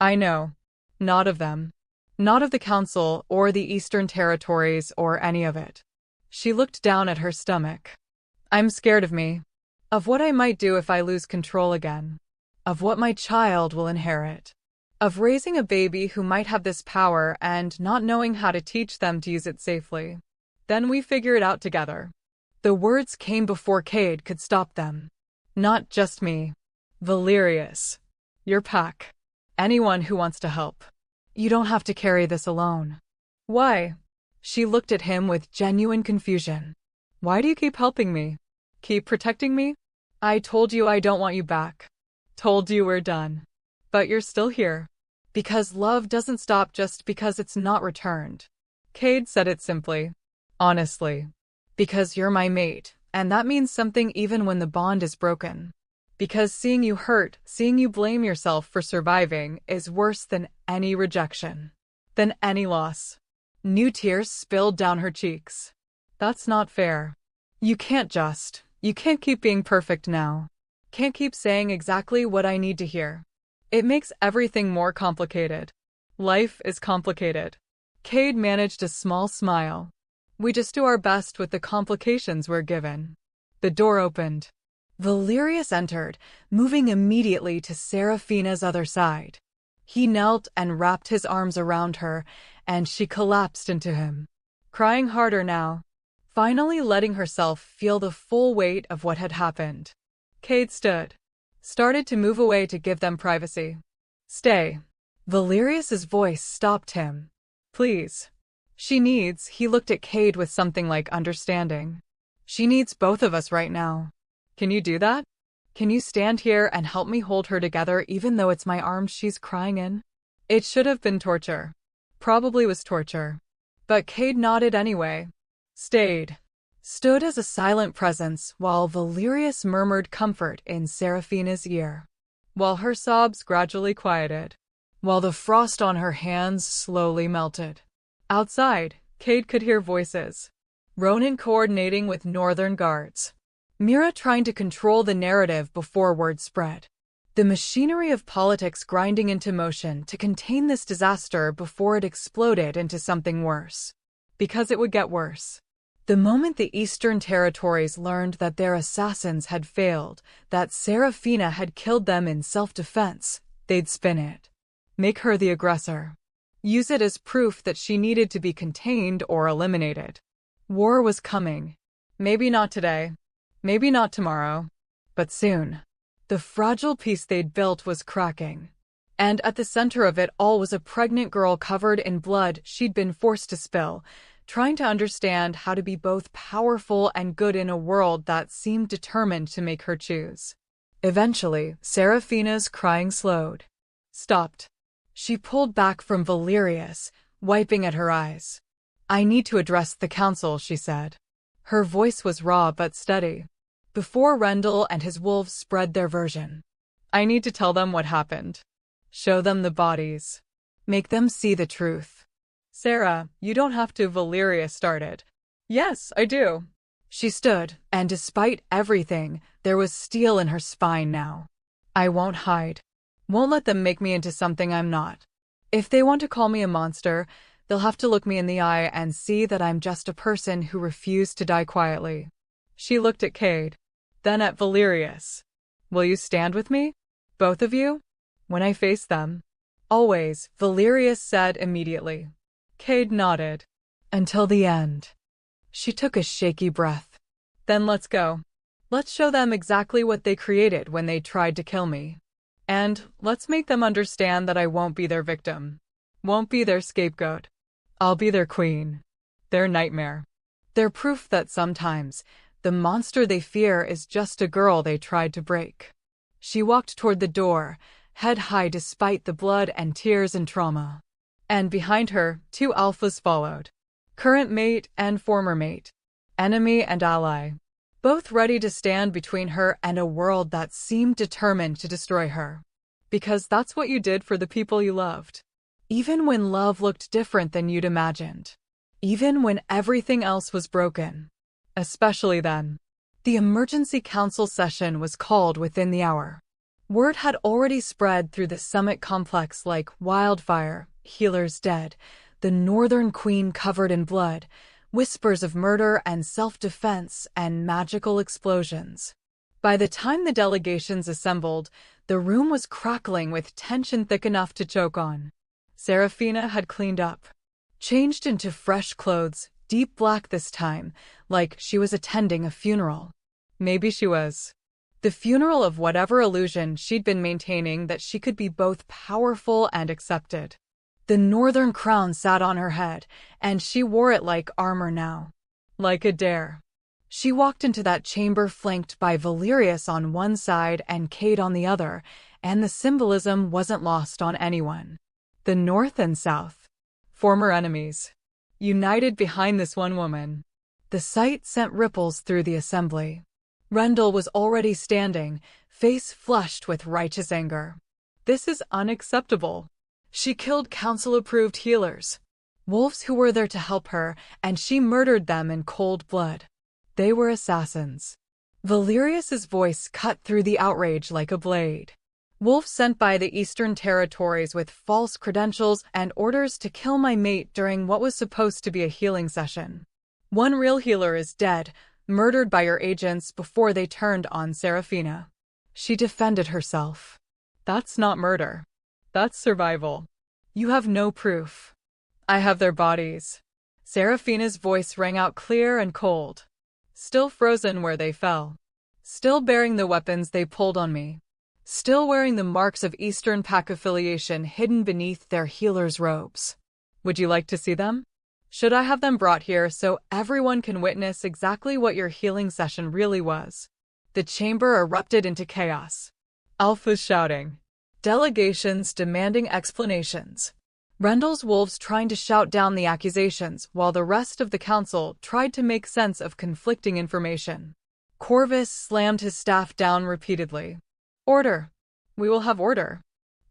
I know. Not of them. Not of the Council, or the Eastern Territories, or any of it. She looked down at her stomach. I'm scared of me. Of what I might do if I lose control again. Of what my child will inherit. Of raising a baby who might have this power and not knowing how to teach them to use it safely. Then we figure it out together. The words came before Cade could stop them. Not just me. Valerius. Your pack. Anyone who wants to help. You don't have to carry this alone. Why? She looked at him with genuine confusion. Why do you keep helping me? Keep protecting me? I told you I don't want you back. Told you we're done. But you're still here. Because love doesn't stop just because it's not returned. Cade said it simply. Honestly. Because you're my mate, and that means something even when the bond is broken. Because seeing you hurt, seeing you blame yourself for surviving, is worse than any rejection. Than any loss. New tears spilled down her cheeks. That's not fair. You can't keep being perfect now. Can't keep saying exactly what I need to hear. It makes everything more complicated. Life is complicated. Cade managed a small smile. We just do our best with the complications we're given. The door opened. Valerius entered, moving immediately to Serafina's other side. He knelt and wrapped his arms around her, and she collapsed into him. Crying harder now. Finally letting herself feel the full weight of what had happened. Cade stood. Started to move away to give them privacy. Stay. Valerius's voice stopped him. Please. He looked at Cade with something like understanding. She needs both of us right now. Can you do that? Can you stand here and help me hold her together even though it's my arms she's crying in? It should have been torture. Probably was torture. But Cade nodded anyway. Stayed. Stood as a silent presence while Valerius murmured comfort in Serafina's ear. While her sobs gradually quieted. While the frost on her hands slowly melted. Outside, Cade could hear voices. Ronan coordinating with northern guards. Mira trying to control the narrative before word spread. The machinery of politics grinding into motion to contain this disaster before it exploded into something worse. Because it would get worse. The moment the Eastern Territories learned that their assassins had failed, that Serafina had killed them in self-defense, they'd spin it. Make her the aggressor. Use it as proof that she needed to be contained or eliminated. War was coming. Maybe not today. Maybe not tomorrow. But soon. The fragile peace they'd built was cracking. And at the center of it all was a pregnant girl covered in blood she'd been forced to spill, trying to understand how to be both powerful and good in a world that seemed determined to make her choose. Eventually, Serafina's crying slowed. Stopped. She pulled back from Valerius, wiping at her eyes. I need to address the council, she said. Her voice was raw but steady. Before Rendell and his wolves spread their version. I need to tell them what happened. Show them the bodies. Make them see the truth. Sarah, you don't have to. Valerius started. Yes, I do. She stood, and despite everything, there was steel in her spine now. I won't hide. Won't let them make me into something I'm not. If they want to call me a monster, they'll have to look me in the eye and see that I'm just a person who refused to die quietly. She looked at Cade, then at Valerius. Will you stand with me? Both of you? When I face them? Always, Valerius said immediately. Cade nodded. Until the end. She took a shaky breath. Then let's go. Let's show them exactly what they created when they tried to kill me. And let's make them understand that I won't be their victim. Won't be their scapegoat. I'll be their queen. Their nightmare. Their proof that sometimes, the monster they fear is just a girl they tried to break. She walked toward the door, head high despite the blood and tears and trauma. And behind her, 2 alphas followed. Current mate and former mate. Enemy and ally. Both ready to stand between her and a world that seemed determined to destroy her. Because that's what you did for the people you loved. Even when love looked different than you'd imagined. Even when everything else was broken. Especially then. The emergency council session was called within the hour. Word had already spread through the summit complex like wildfire. Healers dead, the Northern Queen covered in blood, whispers of murder and self-defense and magical explosions. By the time the delegations assembled, the room was crackling with tension thick enough to choke on. Serafina had cleaned up. Changed into fresh clothes, deep black this time, like she was attending a funeral. Maybe she was. The funeral of whatever illusion she'd been maintaining that she could be both powerful and accepted. The northern crown sat on her head, and she wore it like armor now. Like a dare. She walked into that chamber flanked by Valerius on one side and Cade on the other, and the symbolism wasn't lost on anyone. The North and South. Former enemies. United behind this one woman. The sight sent ripples through the assembly. Rendell was already standing, face flushed with righteous anger. This is unacceptable. She killed council-approved healers. Wolves who were there to help her, and she murdered them in cold blood. They were assassins. Valerius's voice cut through the outrage like a blade. Wolves sent by the Eastern Territories with false credentials and orders to kill my mate during what was supposed to be a healing session. One real healer is dead, murdered by your agents before they turned on Serafina. She defended herself. That's not murder. That's survival. You have no proof. I have their bodies. Serafina's voice rang out clear and cold. Still frozen where they fell. Still bearing the weapons they pulled on me. Still wearing the marks of Eastern Pack affiliation hidden beneath their healers' robes. Would you like to see them? Should I have them brought here so everyone can witness exactly what your healing session really was? The chamber erupted into chaos. Alphas shouting. Delegations demanding explanations. Rendell's wolves trying to shout down the accusations while the rest of the council tried to make sense of conflicting information. Corvus slammed his staff down repeatedly. Order. We will have order.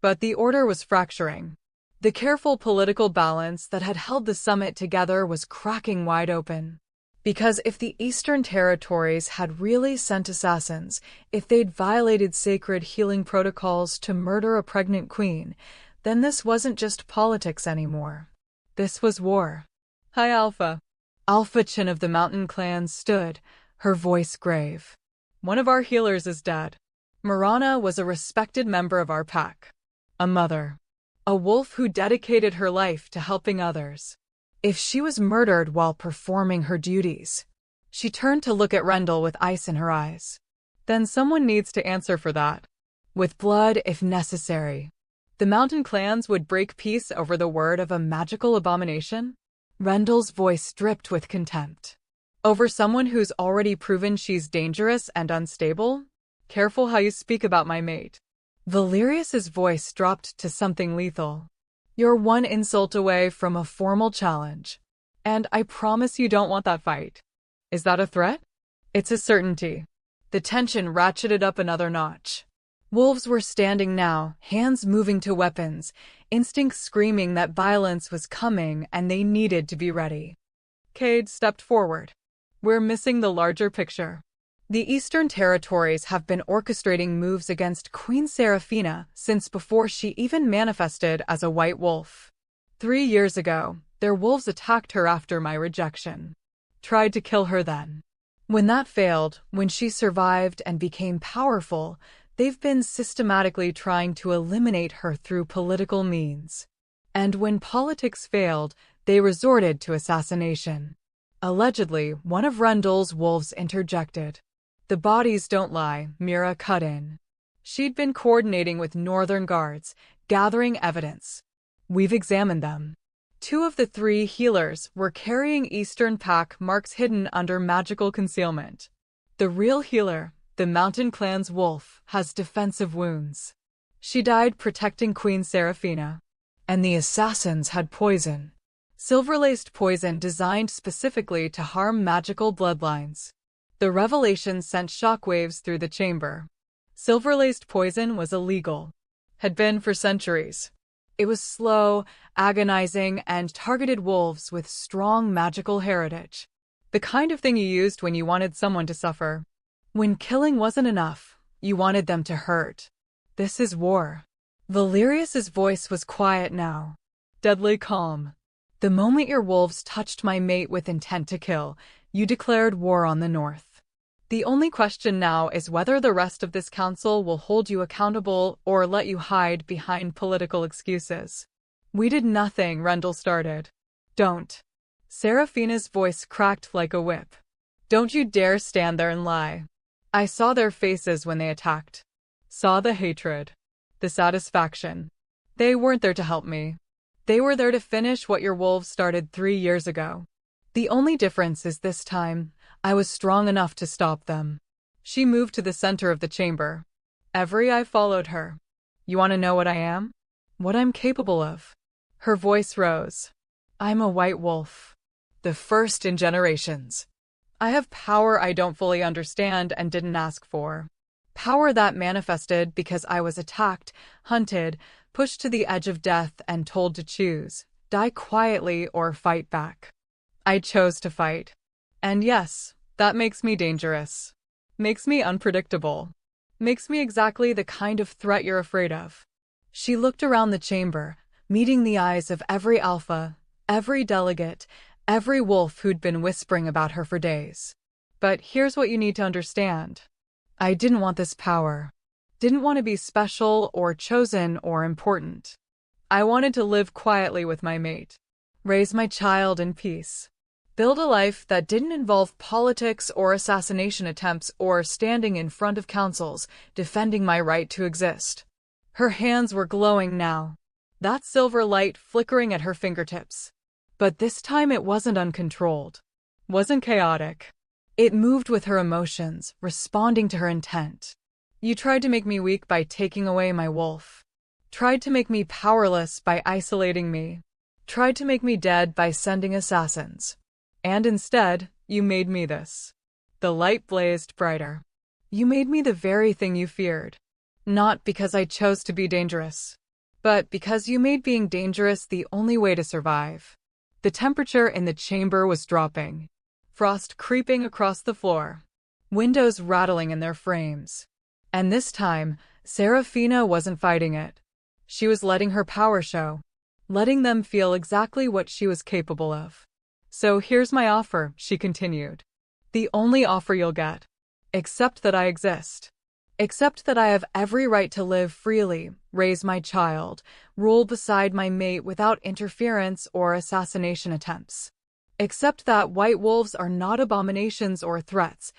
But the order was fracturing. The careful political balance that had held the summit together was cracking wide open. Because if the Eastern Territories had really sent assassins, if they'd violated sacred healing protocols to murder a pregnant queen, then this wasn't just politics anymore. This was war. Hi, Alpha. Alpha Chin of the Mountain Clan stood, her voice grave. One of our healers is dead. Marana was a respected member of our pack. A mother. A wolf who dedicated her life to helping others. If she was murdered while performing her duties. She turned to look at Rendell with ice in her eyes. Then someone needs to answer for that. With blood if necessary. The mountain clans would break peace over the word of a magical abomination? Rendell's voice dripped with contempt. Over someone who's already proven she's dangerous and unstable? Careful how you speak about my mate. Valerius's voice dropped to something lethal. You're one insult away from a formal challenge. And I promise you don't want that fight. Is that a threat? It's a certainty. The tension ratcheted up another notch. Wolves were standing now, hands moving to weapons, instincts screaming that violence was coming and they needed to be ready. Cade stepped forward. We're missing the larger picture. The Eastern Territories have been orchestrating moves against Queen Seraphina since before she even manifested as a white wolf. 3 years ago, their wolves attacked her after my rejection. Tried to kill her then. When that failed, when she survived and became powerful, they've been systematically trying to eliminate her through political means. And when politics failed, they resorted to assassination. Allegedly, one of Rendell's wolves interjected. The bodies don't lie, Mira cut in. She'd been coordinating with Northern Guards, gathering evidence. We've examined them. 2 of the 3 healers were carrying Eastern Pack marks hidden under magical concealment. The real healer, the Mountain Clan's wolf, has defensive wounds. She died protecting Queen Seraphina. And the assassins had poison. Silver-laced poison designed specifically to harm magical bloodlines. The revelation sent shockwaves through the chamber. Silver-laced poison was illegal. Had been for centuries. It was slow, agonizing, and targeted wolves with strong magical heritage. The kind of thing you used when you wanted someone to suffer. When killing wasn't enough, you wanted them to hurt. This is war. Valerius's voice was quiet now. Deadly calm. The moment your wolves touched my mate with intent to kill, you declared war on the North. The only question now is whether the rest of this council will hold you accountable or let you hide behind political excuses. We did nothing, Rendell started. Don't. Seraphina's voice cracked like a whip. Don't you dare stand there and lie. I saw their faces when they attacked. Saw the hatred. The satisfaction. They weren't there to help me. They were there to finish what your wolves started 3 years ago. The only difference is this time, I was strong enough to stop them. She moved to the center of the chamber. Every eye followed her. You want to know what I am? What I'm capable of? Her voice rose. I'm a white wolf. The first in generations. I have power I don't fully understand and didn't ask for. Power that manifested because I was attacked, hunted, pushed to the edge of death and told to choose, die quietly or fight back. I chose to fight. And yes, that makes me dangerous. Makes me unpredictable. Makes me exactly the kind of threat you're afraid of. She looked around the chamber, meeting the eyes of every alpha, every delegate, every wolf who'd been whispering about her for days. But here's what you need to understand. I didn't want this power. Didn't want to be special or chosen or important. I wanted to live quietly with my mate. Raise my child in peace. Build a life that didn't involve politics or assassination attempts or standing in front of councils, defending my right to exist. Her hands were glowing now. That silver light flickering at her fingertips. But this time it wasn't uncontrolled. Wasn't chaotic. It moved with her emotions, responding to her intent. You tried to make me weak by taking away my wolf. Tried to make me powerless by isolating me. Tried to make me dead by sending assassins. And instead, you made me this. The light blazed brighter. You made me the very thing you feared. Not because I chose to be dangerous, but because you made being dangerous the only way to survive. The temperature in the chamber was dropping. frost creeping across the floor, windows rattling in their frames. And this time, Serafina wasn't fighting it. She was letting her power show, letting them feel exactly what she was capable of. "So here's my offer," she continued. "The only offer you'll get. Accept that I exist. Accept that I have every right to live freely, raise my child, rule beside my mate without interference or assassination attempts. Accept that white wolves are not abominations or threats.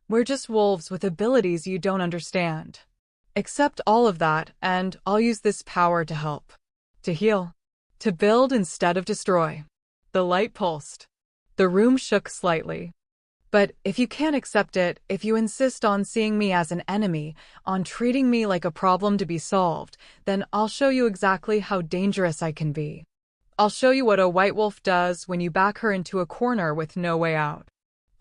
We're just wolves with abilities you don't understand. Accept all of that, and I'll use this power to help. To heal. To build instead of destroy." The light pulsed. The room shook slightly. "But if you can't accept it, if you insist on seeing me as an enemy, on treating me like a problem to be solved, then I'll show you exactly how dangerous I can be. I'll show you what a white wolf does when you back her into a corner with no way out.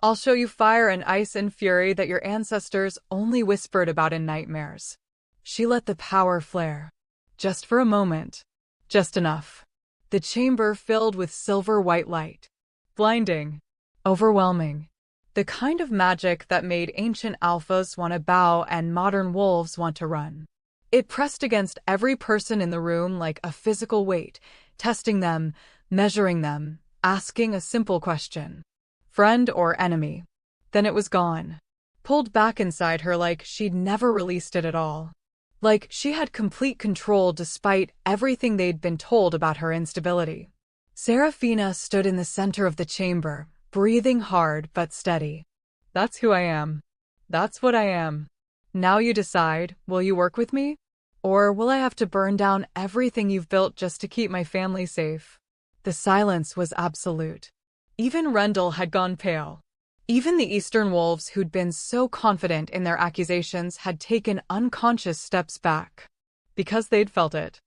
I'll show you fire and ice and fury that your ancestors only whispered about in nightmares." She let the power flare. Just for a moment. Just enough. The chamber filled with silver-white light. Blinding. Overwhelming. The kind of magic that made ancient alphas want to bow and modern wolves want to run. It pressed against every person in the room like a physical weight, testing them, measuring them, asking a simple question. Friend or enemy? Then it was gone. Pulled back inside her like she'd never released it at all. Like she had complete control despite everything they'd been told about her instability. Serafina stood in the center of the chamber, breathing hard but steady. "That's who I am. That's what I am. Now you decide, will you work with me? Or will I have to burn down everything you've built just to keep my family safe?" The silence was absolute. Even Rendell had gone pale. Even the Eastern wolves who'd been so confident in their accusations had taken unconscious steps back. Because they'd felt it.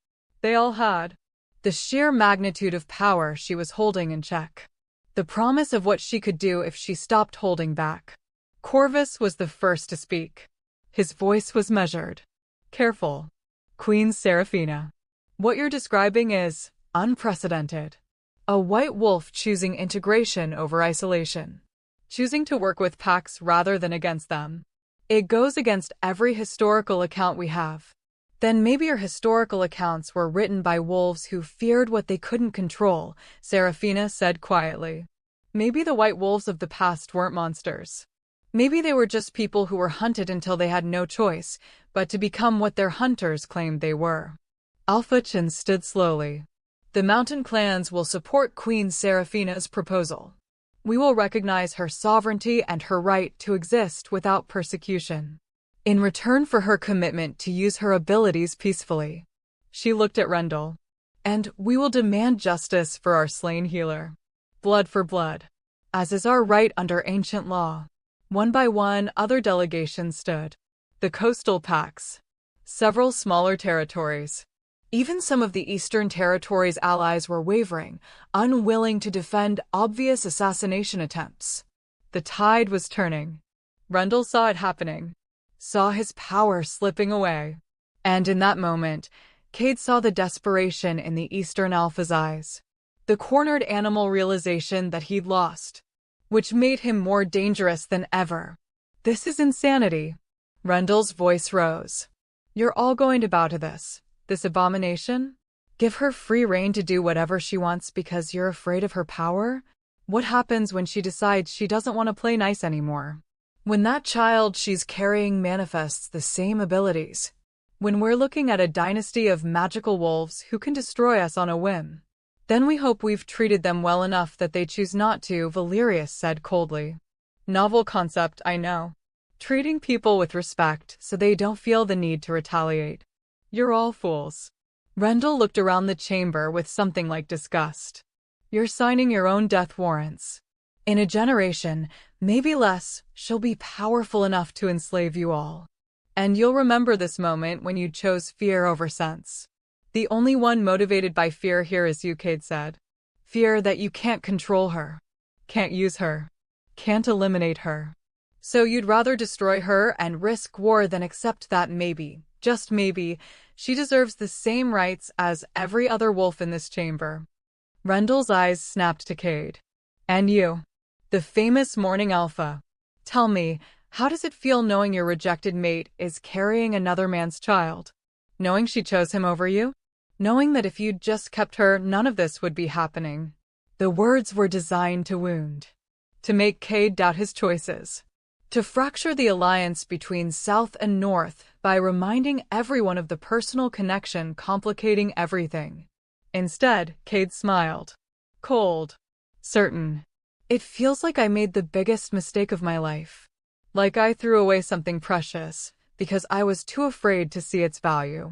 They all had. The sheer magnitude of power she was holding in check. The promise of what she could do if she stopped holding back. Corvus was the first to speak. His voice was measured. "Careful. Queen Serafina. What you're describing is unprecedented. A white wolf choosing integration over isolation. Choosing to work with packs rather than against them. It goes against every historical account we have. Then maybe your historical accounts were written by wolves who feared what they couldn't control," Serafina said quietly. "Maybe the white wolves of the past weren't monsters. Maybe they were just people who were hunted until they had no choice but to become what their hunters claimed they were." Alphachin stood slowly. "The mountain clans will support Queen Serafina's proposal. We will recognize her sovereignty and her right to exist without persecution. In return for her commitment to use her abilities peacefully." She looked at Rendell. "And we will demand justice for our slain healer. Blood for blood. As is our right under ancient law." One by one, other delegations stood. The coastal packs. Several smaller territories. Even some of the Eastern Territories' allies were wavering, unwilling to defend obvious assassination attempts. The tide was turning. Rendell saw it happening. Saw his power slipping away. And in that moment, Cade saw the desperation in the Eastern Alpha's eyes. The cornered animal realization that he'd lost. Which made him more dangerous than ever. "This is insanity." Rendell's voice rose. "You're all going to bow to this abomination? Give her free rein to do whatever she wants because you're afraid of her power? What happens when she decides she doesn't want to play nice anymore? When that child she's carrying manifests the same abilities? When we're looking at a dynasty of magical wolves who can destroy us on a whim? Then we hope we've treated them well enough that they choose not to," Valerius said coldly. "Novel concept, I know. Treating people with respect so they don't feel the need to retaliate. You're all fools." Rendell looked around the chamber with something like disgust. "You're signing your own death warrants. In a generation, maybe less, she'll be powerful enough to enslave you all. And you'll remember this moment when you chose fear over sense. The only one motivated by fear here is you," Cade said. "Fear that you can't control her. Can't use her. Can't eliminate her. So you'd rather destroy her and risk war than accept that maybe, just maybe, she deserves the same rights as every other wolf in this chamber." Rendell's eyes snapped to Cade. "And you. The famous morning alpha. Tell me, how does it feel knowing your rejected mate is carrying another man's child? Knowing she chose him over you? Knowing that if you'd just kept her, none of this would be happening. The words were designed to wound. To make Cade doubt his choices. To fracture the alliance between South and North by reminding everyone of the personal connection complicating everything. Instead, Cade smiled. Cold. Certain. It feels like I made the biggest mistake of my life. Like I threw away something precious, because I was too afraid to see its value.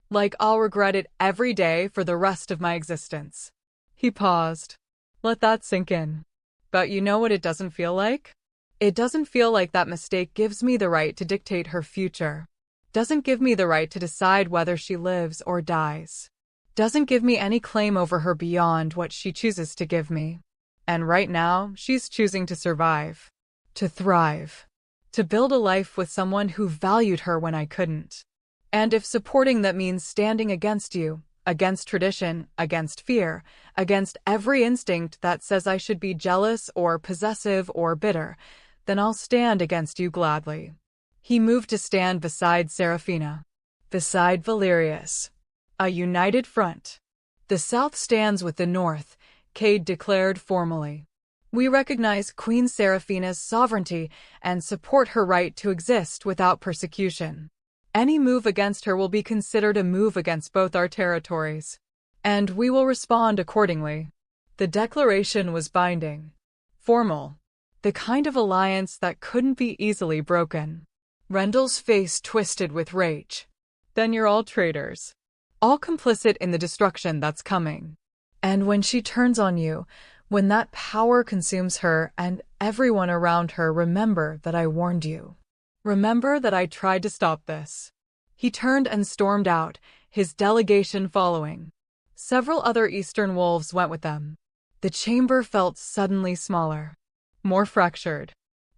Like I'll regret it every day for the rest of my existence. He paused. Let that sink in. But you know what it doesn't feel like? It doesn't feel like that mistake gives me the right to dictate her future. Doesn't give me the right to decide whether she lives or dies. Doesn't give me any claim over her beyond what she chooses to give me. And right now, she's choosing to survive. To thrive. To build a life with someone who valued her when I couldn't. And if supporting that means standing against you, against tradition, against fear, against every instinct that says I should be jealous or possessive or bitter, then I'll stand against you gladly. He moved to stand beside Seraphina. Beside Valerius. A united front. The South stands with the North, Cade declared formally. We recognize Queen Seraphina's sovereignty and support her right to exist without persecution. Any move against her will be considered a move against both our territories. And we will respond accordingly. The declaration was binding. Formal. The kind of alliance that couldn't be easily broken. Rendell's face twisted with rage. Then you're all traitors. All complicit in the destruction that's coming. And when she turns on you, when that power consumes her and everyone around her, remember that I warned you. Remember that I tried to stop this. He turned and stormed out, his delegation following. Several other Eastern wolves went with them. The chamber felt suddenly smaller. More fractured.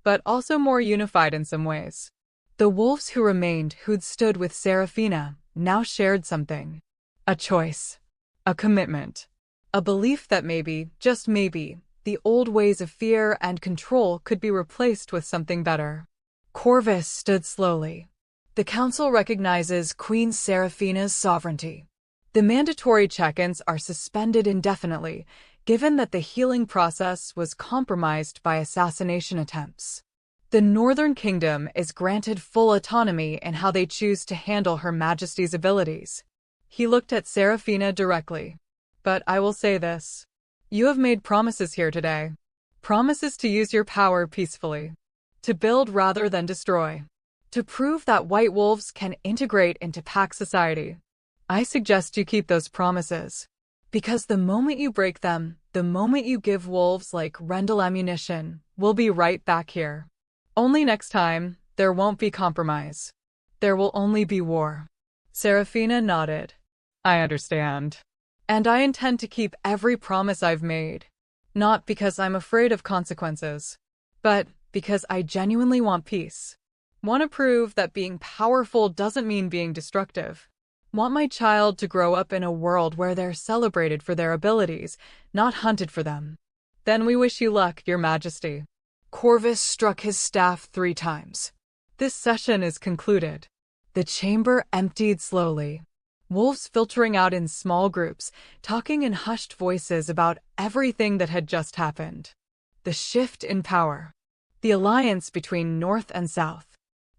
But also more unified in some ways. The wolves who remained, who'd stood with Seraphina, now shared something. A choice. A commitment. A belief that maybe, just maybe, the old ways of fear and control could be replaced with something better. Corvus stood slowly. The council recognizes Queen Seraphina's sovereignty. The mandatory check-ins are suspended indefinitely, given that the healing process was compromised by assassination attempts. The Northern Kingdom is granted full autonomy in how they choose to handle Her Majesty's abilities. He looked at Seraphina directly. But I will say this. You have made promises here today. Promises to use your power peacefully. To build rather than destroy. To prove that white wolves can integrate into pack society. I suggest you keep those promises. Because the moment you break them, the moment you give wolves like Rendell ammunition, we'll be right back here. Only next time, there won't be compromise. There will only be war. Seraphina nodded. I understand. And I intend to keep every promise I've made. Not because I'm afraid of consequences, but because I genuinely want peace. Want to prove that being powerful doesn't mean being destructive. Want my child to grow up in a world where they're celebrated for their abilities, not hunted for them. Then we wish you luck, Your Majesty. Corvus struck his staff 3 times. This session is concluded. The chamber emptied slowly. Wolves filtering out in small groups, talking in hushed voices about everything that had just happened. The shift in power. The alliance between North and South.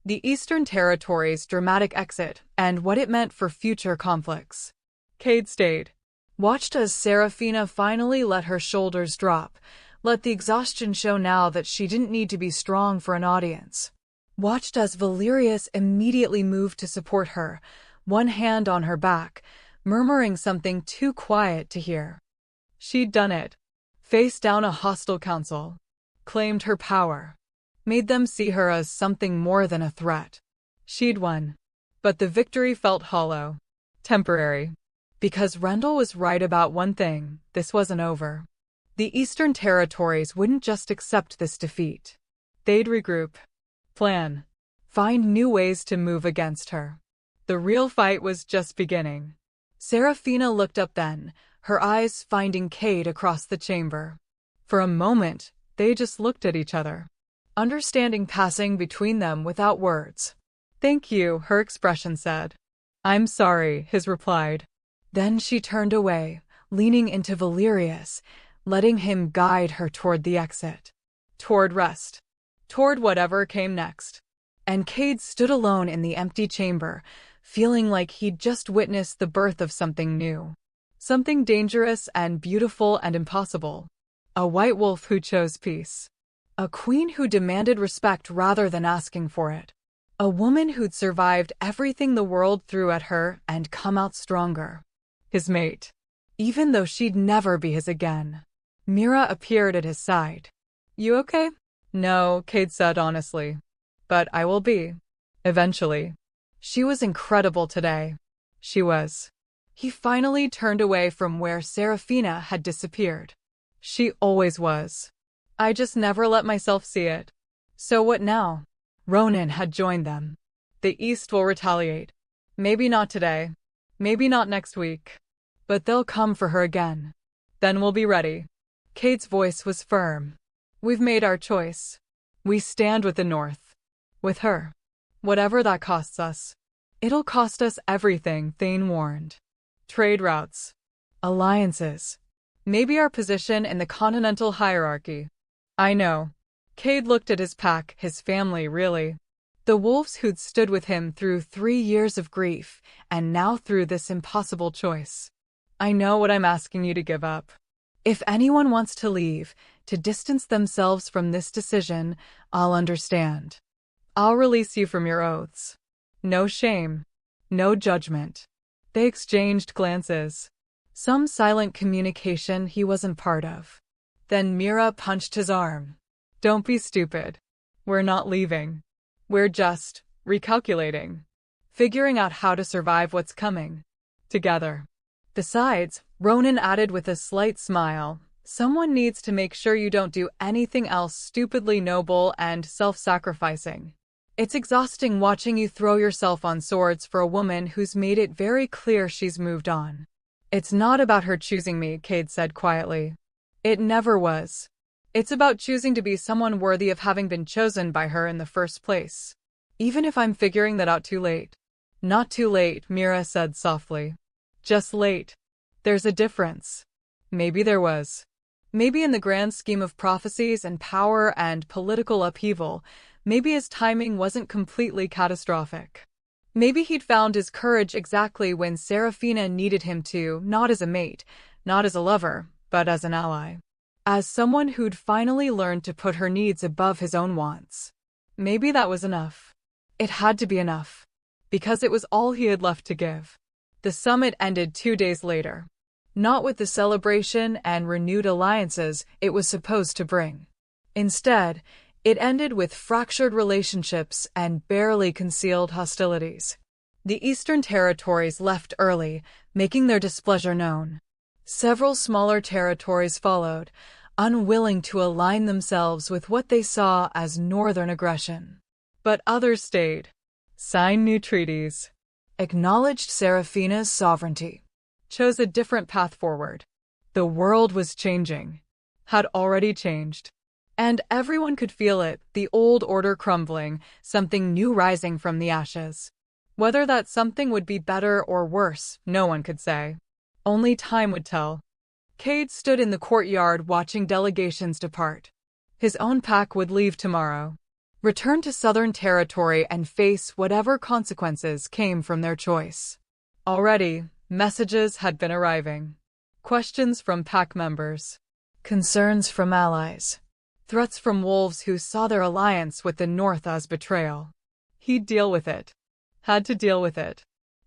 The Eastern Territories' dramatic exit, and what it meant for future conflicts. Cade stayed. Watched as Seraphina finally let her shoulders drop, let the exhaustion show now that she didn't need to be strong for an audience. Watched as Valerius immediately moved to support her, one hand on her back, murmuring something too quiet to hear. She'd done it. Faced down a hostile council. Claimed her power. Made them see her as something more than a threat. She'd won. But the victory felt hollow. Temporary. Because Rendell was right about one thing, this wasn't over. The Eastern Territories wouldn't just accept this defeat. They'd regroup. Plan. Find new ways to move against her. The real fight was just beginning. Seraphina looked up then, her eyes finding Cade across the chamber. For a moment, They just looked at each other, understanding passing between them without words. "Thank you," her expression said. "I'm sorry," his replied. Then she turned away, leaning into Valerius, letting him guide her toward the exit. Toward rest. Toward whatever came next. And Cade stood alone in the empty chamber, feeling like he'd just witnessed the birth of something new. Something dangerous and beautiful and impossible. A white wolf who chose peace. A queen who demanded respect rather than asking for it. A woman who'd survived everything the world threw at her and come out stronger. His mate. Even though she'd never be his again. Mira appeared at his side. "You okay?" "No," Cade said honestly. "But I will be. Eventually." She was incredible today. She was. He finally turned away from where Seraphina had disappeared. She always was. I just never let myself see it. So what now? Ronan had joined them. The East will retaliate. Maybe not today. Maybe not next week. But they'll come for her again. Then we'll be ready. Cade's voice was firm. We've made our choice. We stand with the North. With her. Whatever that costs us. It'll cost us everything, Thane warned. Trade routes. Alliances. Maybe our position in the continental hierarchy. I know. Cade looked at his pack, his family really. The wolves who'd stood with him through 3 years of grief, and now through this impossible choice. I know what I'm asking you to give up. If anyone wants to leave, to distance themselves from this decision, I'll understand. I'll release you from your oaths. No shame. No judgment. They exchanged glances. Some silent communication he wasn't part of. Then Mira punched his arm. Don't be stupid. We're not leaving. We're just recalculating. Figuring out how to survive what's coming. Together. Besides, Ronan added with a slight smile, someone needs to make sure you don't do anything else stupidly noble and self-sacrificing. It's exhausting watching you throw yourself on swords for a woman who's made it very clear she's moved on. It's not about her choosing me, Cade said quietly. It never was. It's about choosing to be someone worthy of having been chosen by her in the first place. Even if I'm figuring that out too late. Not too late, Mira said softly. Just late. There's a difference. Maybe there was. Maybe in the grand scheme of prophecies and power and political upheaval, maybe his timing wasn't completely catastrophic. Maybe he'd found his courage exactly when Seraphina needed him to, not as a mate, not as a lover, but as an ally. As someone who'd finally learned to put her needs above his own wants. Maybe that was enough. It had to be enough. Because it was all he had left to give. The summit ended 2 days later. Not with the celebration and renewed alliances it was supposed to bring. Instead, it ended with fractured relationships and barely concealed hostilities. The Eastern territories left early, making their displeasure known. Several smaller territories followed, unwilling to align themselves with what they saw as Northern aggression. But others stayed, signed new treaties, acknowledged Seraphina's sovereignty, chose a different path forward. The world was changing, had already changed. And everyone could feel it, the old order crumbling, something new rising from the ashes. Whether that something would be better or worse, no one could say. Only time would tell. Cade stood in the courtyard watching delegations depart. His own pack would leave tomorrow. Return to Southern Territory and face whatever consequences came from their choice. Already, messages had been arriving. Questions from pack members. Concerns from allies. Threats from wolves who saw their alliance with the North as betrayal. He'd deal with it. Had to deal with it.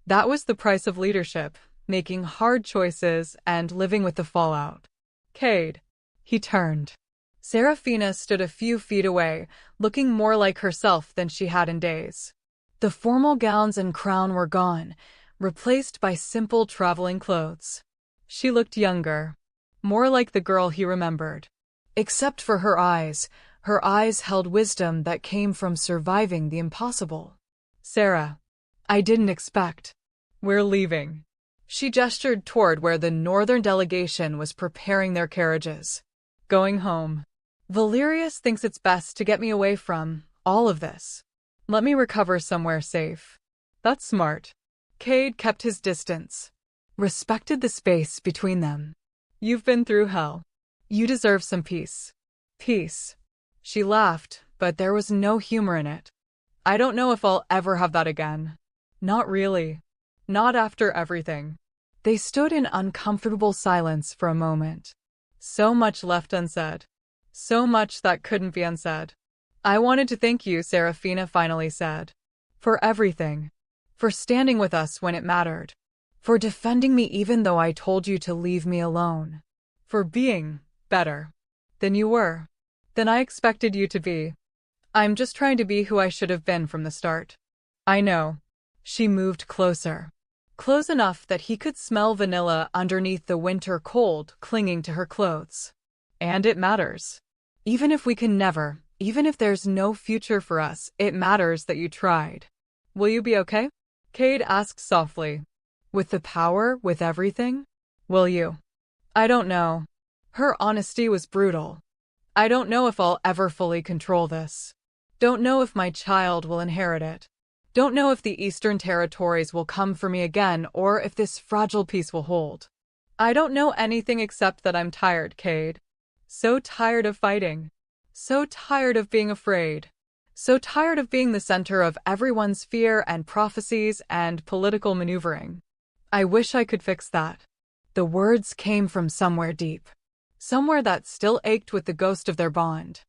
That was the price of leadership, making hard choices and living with the fallout. Cade. He turned. Seraphina stood a few feet away, looking more like herself than she had in days. The formal gowns and crown were gone, replaced by simple traveling clothes. She looked younger, more like the girl he remembered. Except for her eyes held wisdom that came from surviving the impossible. Sarah. I didn't expect. We're leaving. She gestured toward where the Northern delegation was preparing their carriages. Going home. Valerius thinks it's best to get me away from all of this. Let me recover somewhere safe. That's smart. Cade kept his distance, respected the space between them. You've been through hell. You deserve some peace. Peace. She laughed, but there was no humor in it. I don't know if I'll ever have that again. Not really. Not after everything. They stood in uncomfortable silence for a moment. So much left unsaid. So much that couldn't be unsaid. I wanted to thank you, Serafina finally said. For everything. For standing with us when it mattered. For defending me even though I told you to leave me alone. For being better than you were, than I expected you to be. I'm just trying to be who I should have been from the start. I know. She moved closer. Close enough that he could smell vanilla underneath the winter cold clinging to her clothes. And it matters. Even if we can never, even if there's no future for us, it matters that you tried. Will you be okay? Cade asked softly. With the power, with everything? Will you? I don't know. Her honesty was brutal. I don't know if I'll ever fully control this. Don't know if my child will inherit it. Don't know if the Eastern Territories will come for me again or if this fragile peace will hold. I don't know anything except that I'm tired, Cade. So tired of fighting. So tired of being afraid. So tired of being the center of everyone's fear and prophecies and political maneuvering. I wish I could fix that. The words came from somewhere deep. Somewhere that still ached with the ghost of their bond.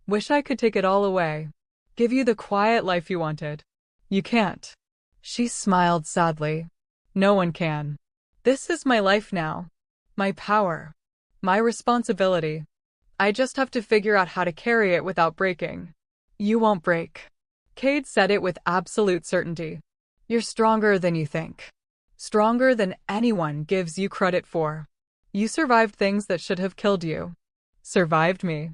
Wish I could take it all away. Give you the quiet life you wanted. You can't. She smiled sadly. No one can. This is my life now. My power. My responsibility. I just have to figure out how to carry it without breaking. You won't break. Cade said it with absolute certainty. You're stronger than you think. Stronger than anyone gives you credit for. You survived things that should have killed you. Survived me.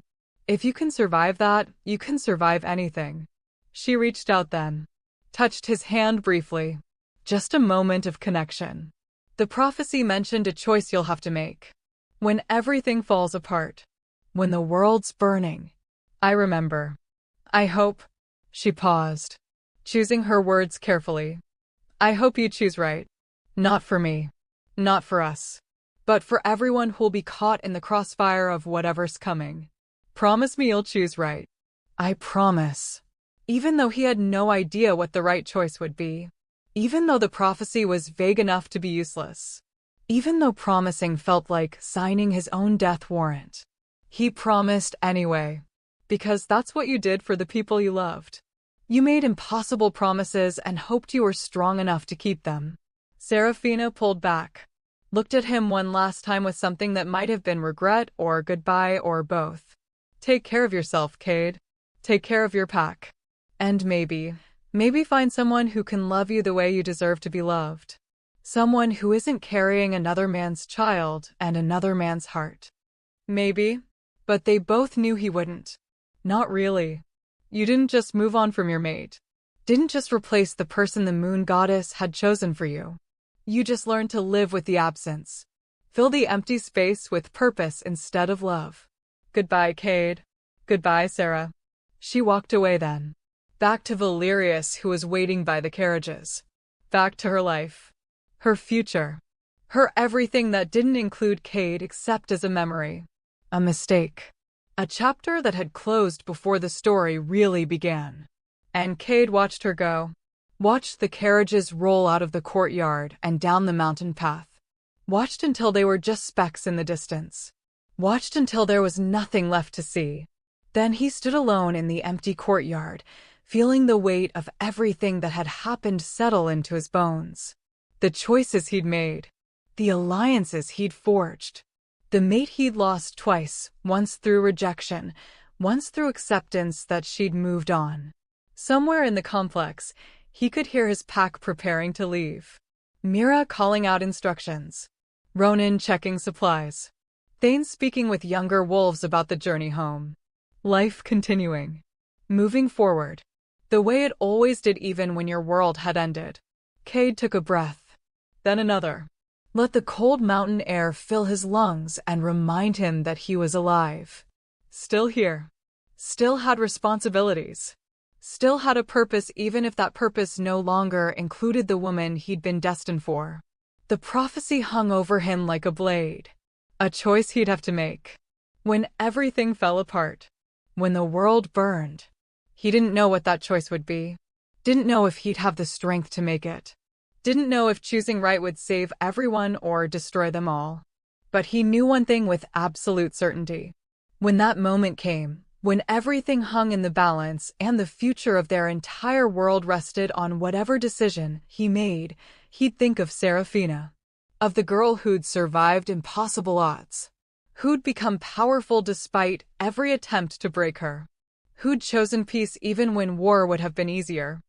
If you can survive that, you can survive anything. She reached out then. Touched his hand briefly. Just a moment of connection. The prophecy mentioned a choice you'll have to make. When everything falls apart. When the world's burning. I remember. I hope. She paused, choosing her words carefully. I hope you choose right. Not for me. Not for us. But for everyone who'll be caught in the crossfire of whatever's coming. Promise me you'll choose right. I promise. Even though he had no idea what the right choice would be. Even though the prophecy was vague enough to be useless. Even though promising felt like signing his own death warrant. He promised anyway. Because that's what you did for the people you loved. You made impossible promises and hoped you were strong enough to keep them. Serafina pulled back. Looked at him one last time with something that might have been regret or goodbye or both. Take care of yourself, Cade. Take care of your pack. And maybe find someone who can love you the way you deserve to be loved. Someone who isn't carrying another man's child and another man's heart. Maybe. But they both knew he wouldn't. Not really. You didn't just move on from your mate. Didn't just replace the person the moon goddess had chosen for you. You just learned to live with the absence. Fill the empty space with purpose instead of love. Goodbye, Cade. Goodbye, Sarah. She walked away then. Back to Valerius, who was waiting by the carriages. Back to her life. Her future. Her everything that didn't include Cade except as a memory. A mistake. A chapter that had closed before the story really began. And Cade watched her go. Watched the carriages roll out of the courtyard and down the mountain path. Watched until they were just specks in the distance. Watched until there was nothing left to see. Then he stood alone in the empty courtyard, feeling the weight of everything that had happened settle into his bones. The choices he'd made. The alliances he'd forged. The mate he'd lost twice, once through rejection, once through acceptance that she'd moved on. Somewhere in the complex, he could hear his pack preparing to leave. Mira calling out instructions. Ronan checking supplies. Thane speaking with younger wolves about the journey home. Life continuing. Moving forward. The way it always did even when your world had ended. Cade took a breath. Then another. Let the cold mountain air fill his lungs and remind him that he was alive. Still here. Still had responsibilities. Still had a purpose even if that purpose no longer included the woman he'd been destined for. The prophecy hung over him like a blade. A choice he'd have to make. When everything fell apart. When the world burned. He didn't know what that choice would be. Didn't know if he'd have the strength to make it. Didn't know if choosing right would save everyone or destroy them all. But he knew one thing with absolute certainty. When that moment came, when everything hung in the balance and the future of their entire world rested on whatever decision he made, he'd think of Serafina. Of the girl who'd survived impossible odds. Who'd become powerful despite every attempt to break her. Who'd chosen peace even when war would have been easier.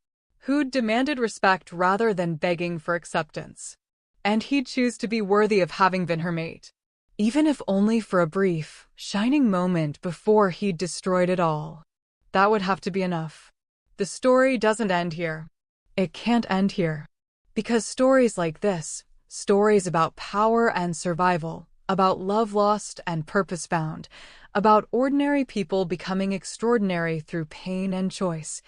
Who'd demanded respect rather than begging for acceptance. And he'd choose to be worthy of having been her mate. Even if only for a brief, shining moment before he'd destroyed it all. That would have to be enough. The story doesn't end here. It can't end here. Because stories like this, stories about power and survival, about love lost and purpose found, about ordinary people becoming extraordinary through pain and choice,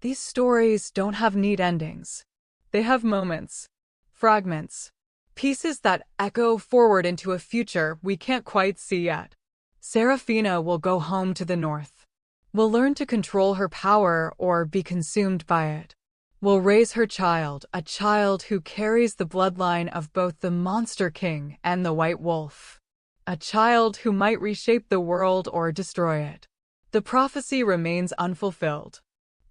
these stories don't have neat endings. They have moments, fragments, pieces that echo forward into a future we can't quite see yet. Serafina will go home to the north. Will learn to control her power or be consumed by it. Will raise her child, a child who carries the bloodline of both the Monster King and the White Wolf. A child who might reshape the world or destroy it. The prophecy remains unfulfilled.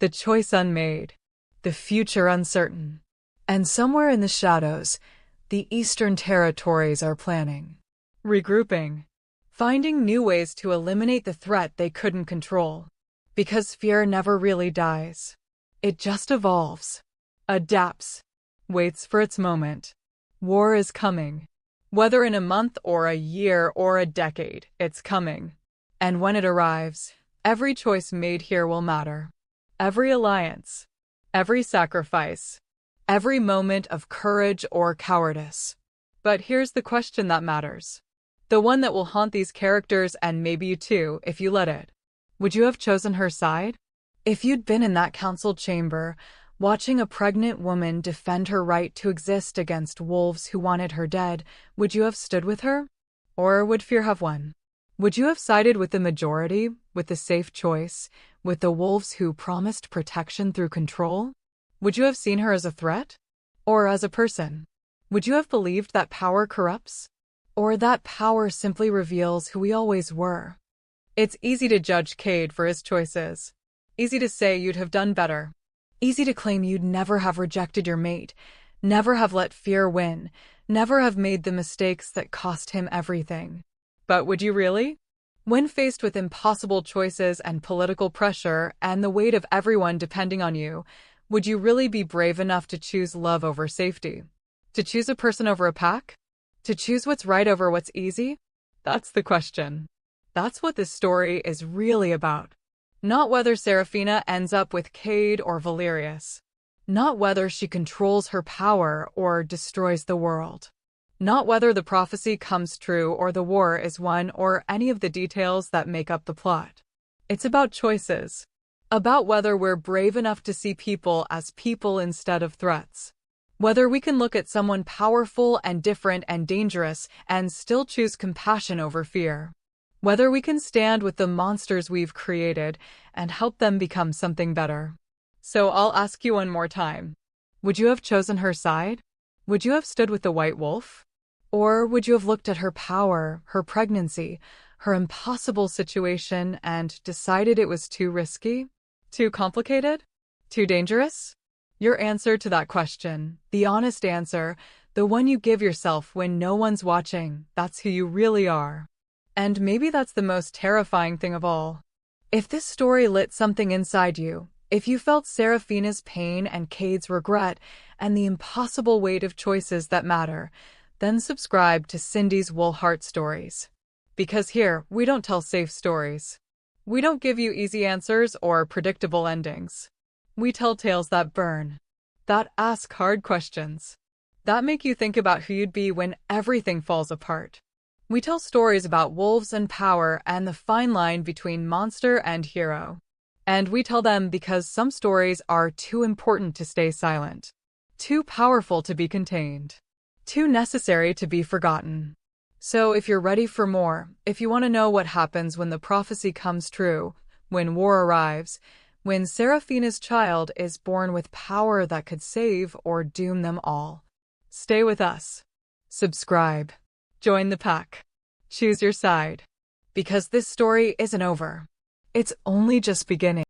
The choice unmade. The future uncertain. And somewhere in the shadows, the Eastern Territories are planning. Regrouping. Finding new ways to eliminate the threat they couldn't control. Because fear never really dies. It just evolves. Adapts. Waits for its moment. War is coming. Whether in a month or a year or a decade, it's coming. And when it arrives, every choice made here will matter. Every alliance. Every sacrifice. Every moment of courage or cowardice. But here's the question that matters. The one that will haunt these characters and maybe you too, if you let it. Would you have chosen her side? If you'd been in that council chamber, watching a pregnant woman defend her right to exist against wolves who wanted her dead, would you have stood with her? Or would fear have won? Would you have sided with the majority, with the safe choice, with the wolves who promised protection through control? Would you have seen her as a threat? Or as a person? Would you have believed that power corrupts? Or that power simply reveals who we always were? It's easy to judge Cade for his choices. Easy to say you'd have done better. Easy to claim you'd never have rejected your mate, never have let fear win, never have made the mistakes that cost him everything. But would you really? When faced with impossible choices and political pressure and the weight of everyone depending on you, would you really be brave enough to choose love over safety? To choose a person over a pack? To choose what's right over what's easy? That's the question. That's what this story is really about. Not whether Serafina ends up with Cade or Valerius. Not whether she controls her power or destroys the world. Not whether the prophecy comes true or the war is won or any of the details that make up the plot. It's about choices. About whether we're brave enough to see people as people instead of threats. Whether we can look at someone powerful and different and dangerous and still choose compassion over fear. Whether we can stand with the monsters we've created and help them become something better. So I'll ask you one more time. Would you have chosen her side? Would you have stood with the White Wolf? Or would you have looked at her power, her pregnancy, her impossible situation and decided it was too risky? Too complicated? Too dangerous? Your answer to that question, the honest answer, the one you give yourself when no one's watching, that's who you really are. And maybe that's the most terrifying thing of all. If this story lit something inside you, if you felt Serafina's pain and Cade's regret and the impossible weight of choices that matter, then subscribe to Cindy's Wolfheart Stories. Because here, we don't tell safe stories. We don't give you easy answers or predictable endings. We tell tales that burn, that ask hard questions, that make you think about who you'd be when everything falls apart. We tell stories about wolves and power and the fine line between monster and hero. And we tell them because some stories are too important to stay silent, too powerful to be contained, too necessary to be forgotten. So if you're ready for more, if you want to know what happens when the prophecy comes true, when war arrives, when Seraphina's child is born with power that could save or doom them all, stay with us. Subscribe. Join the pack. Choose your side. Because this story isn't over. It's only just beginning.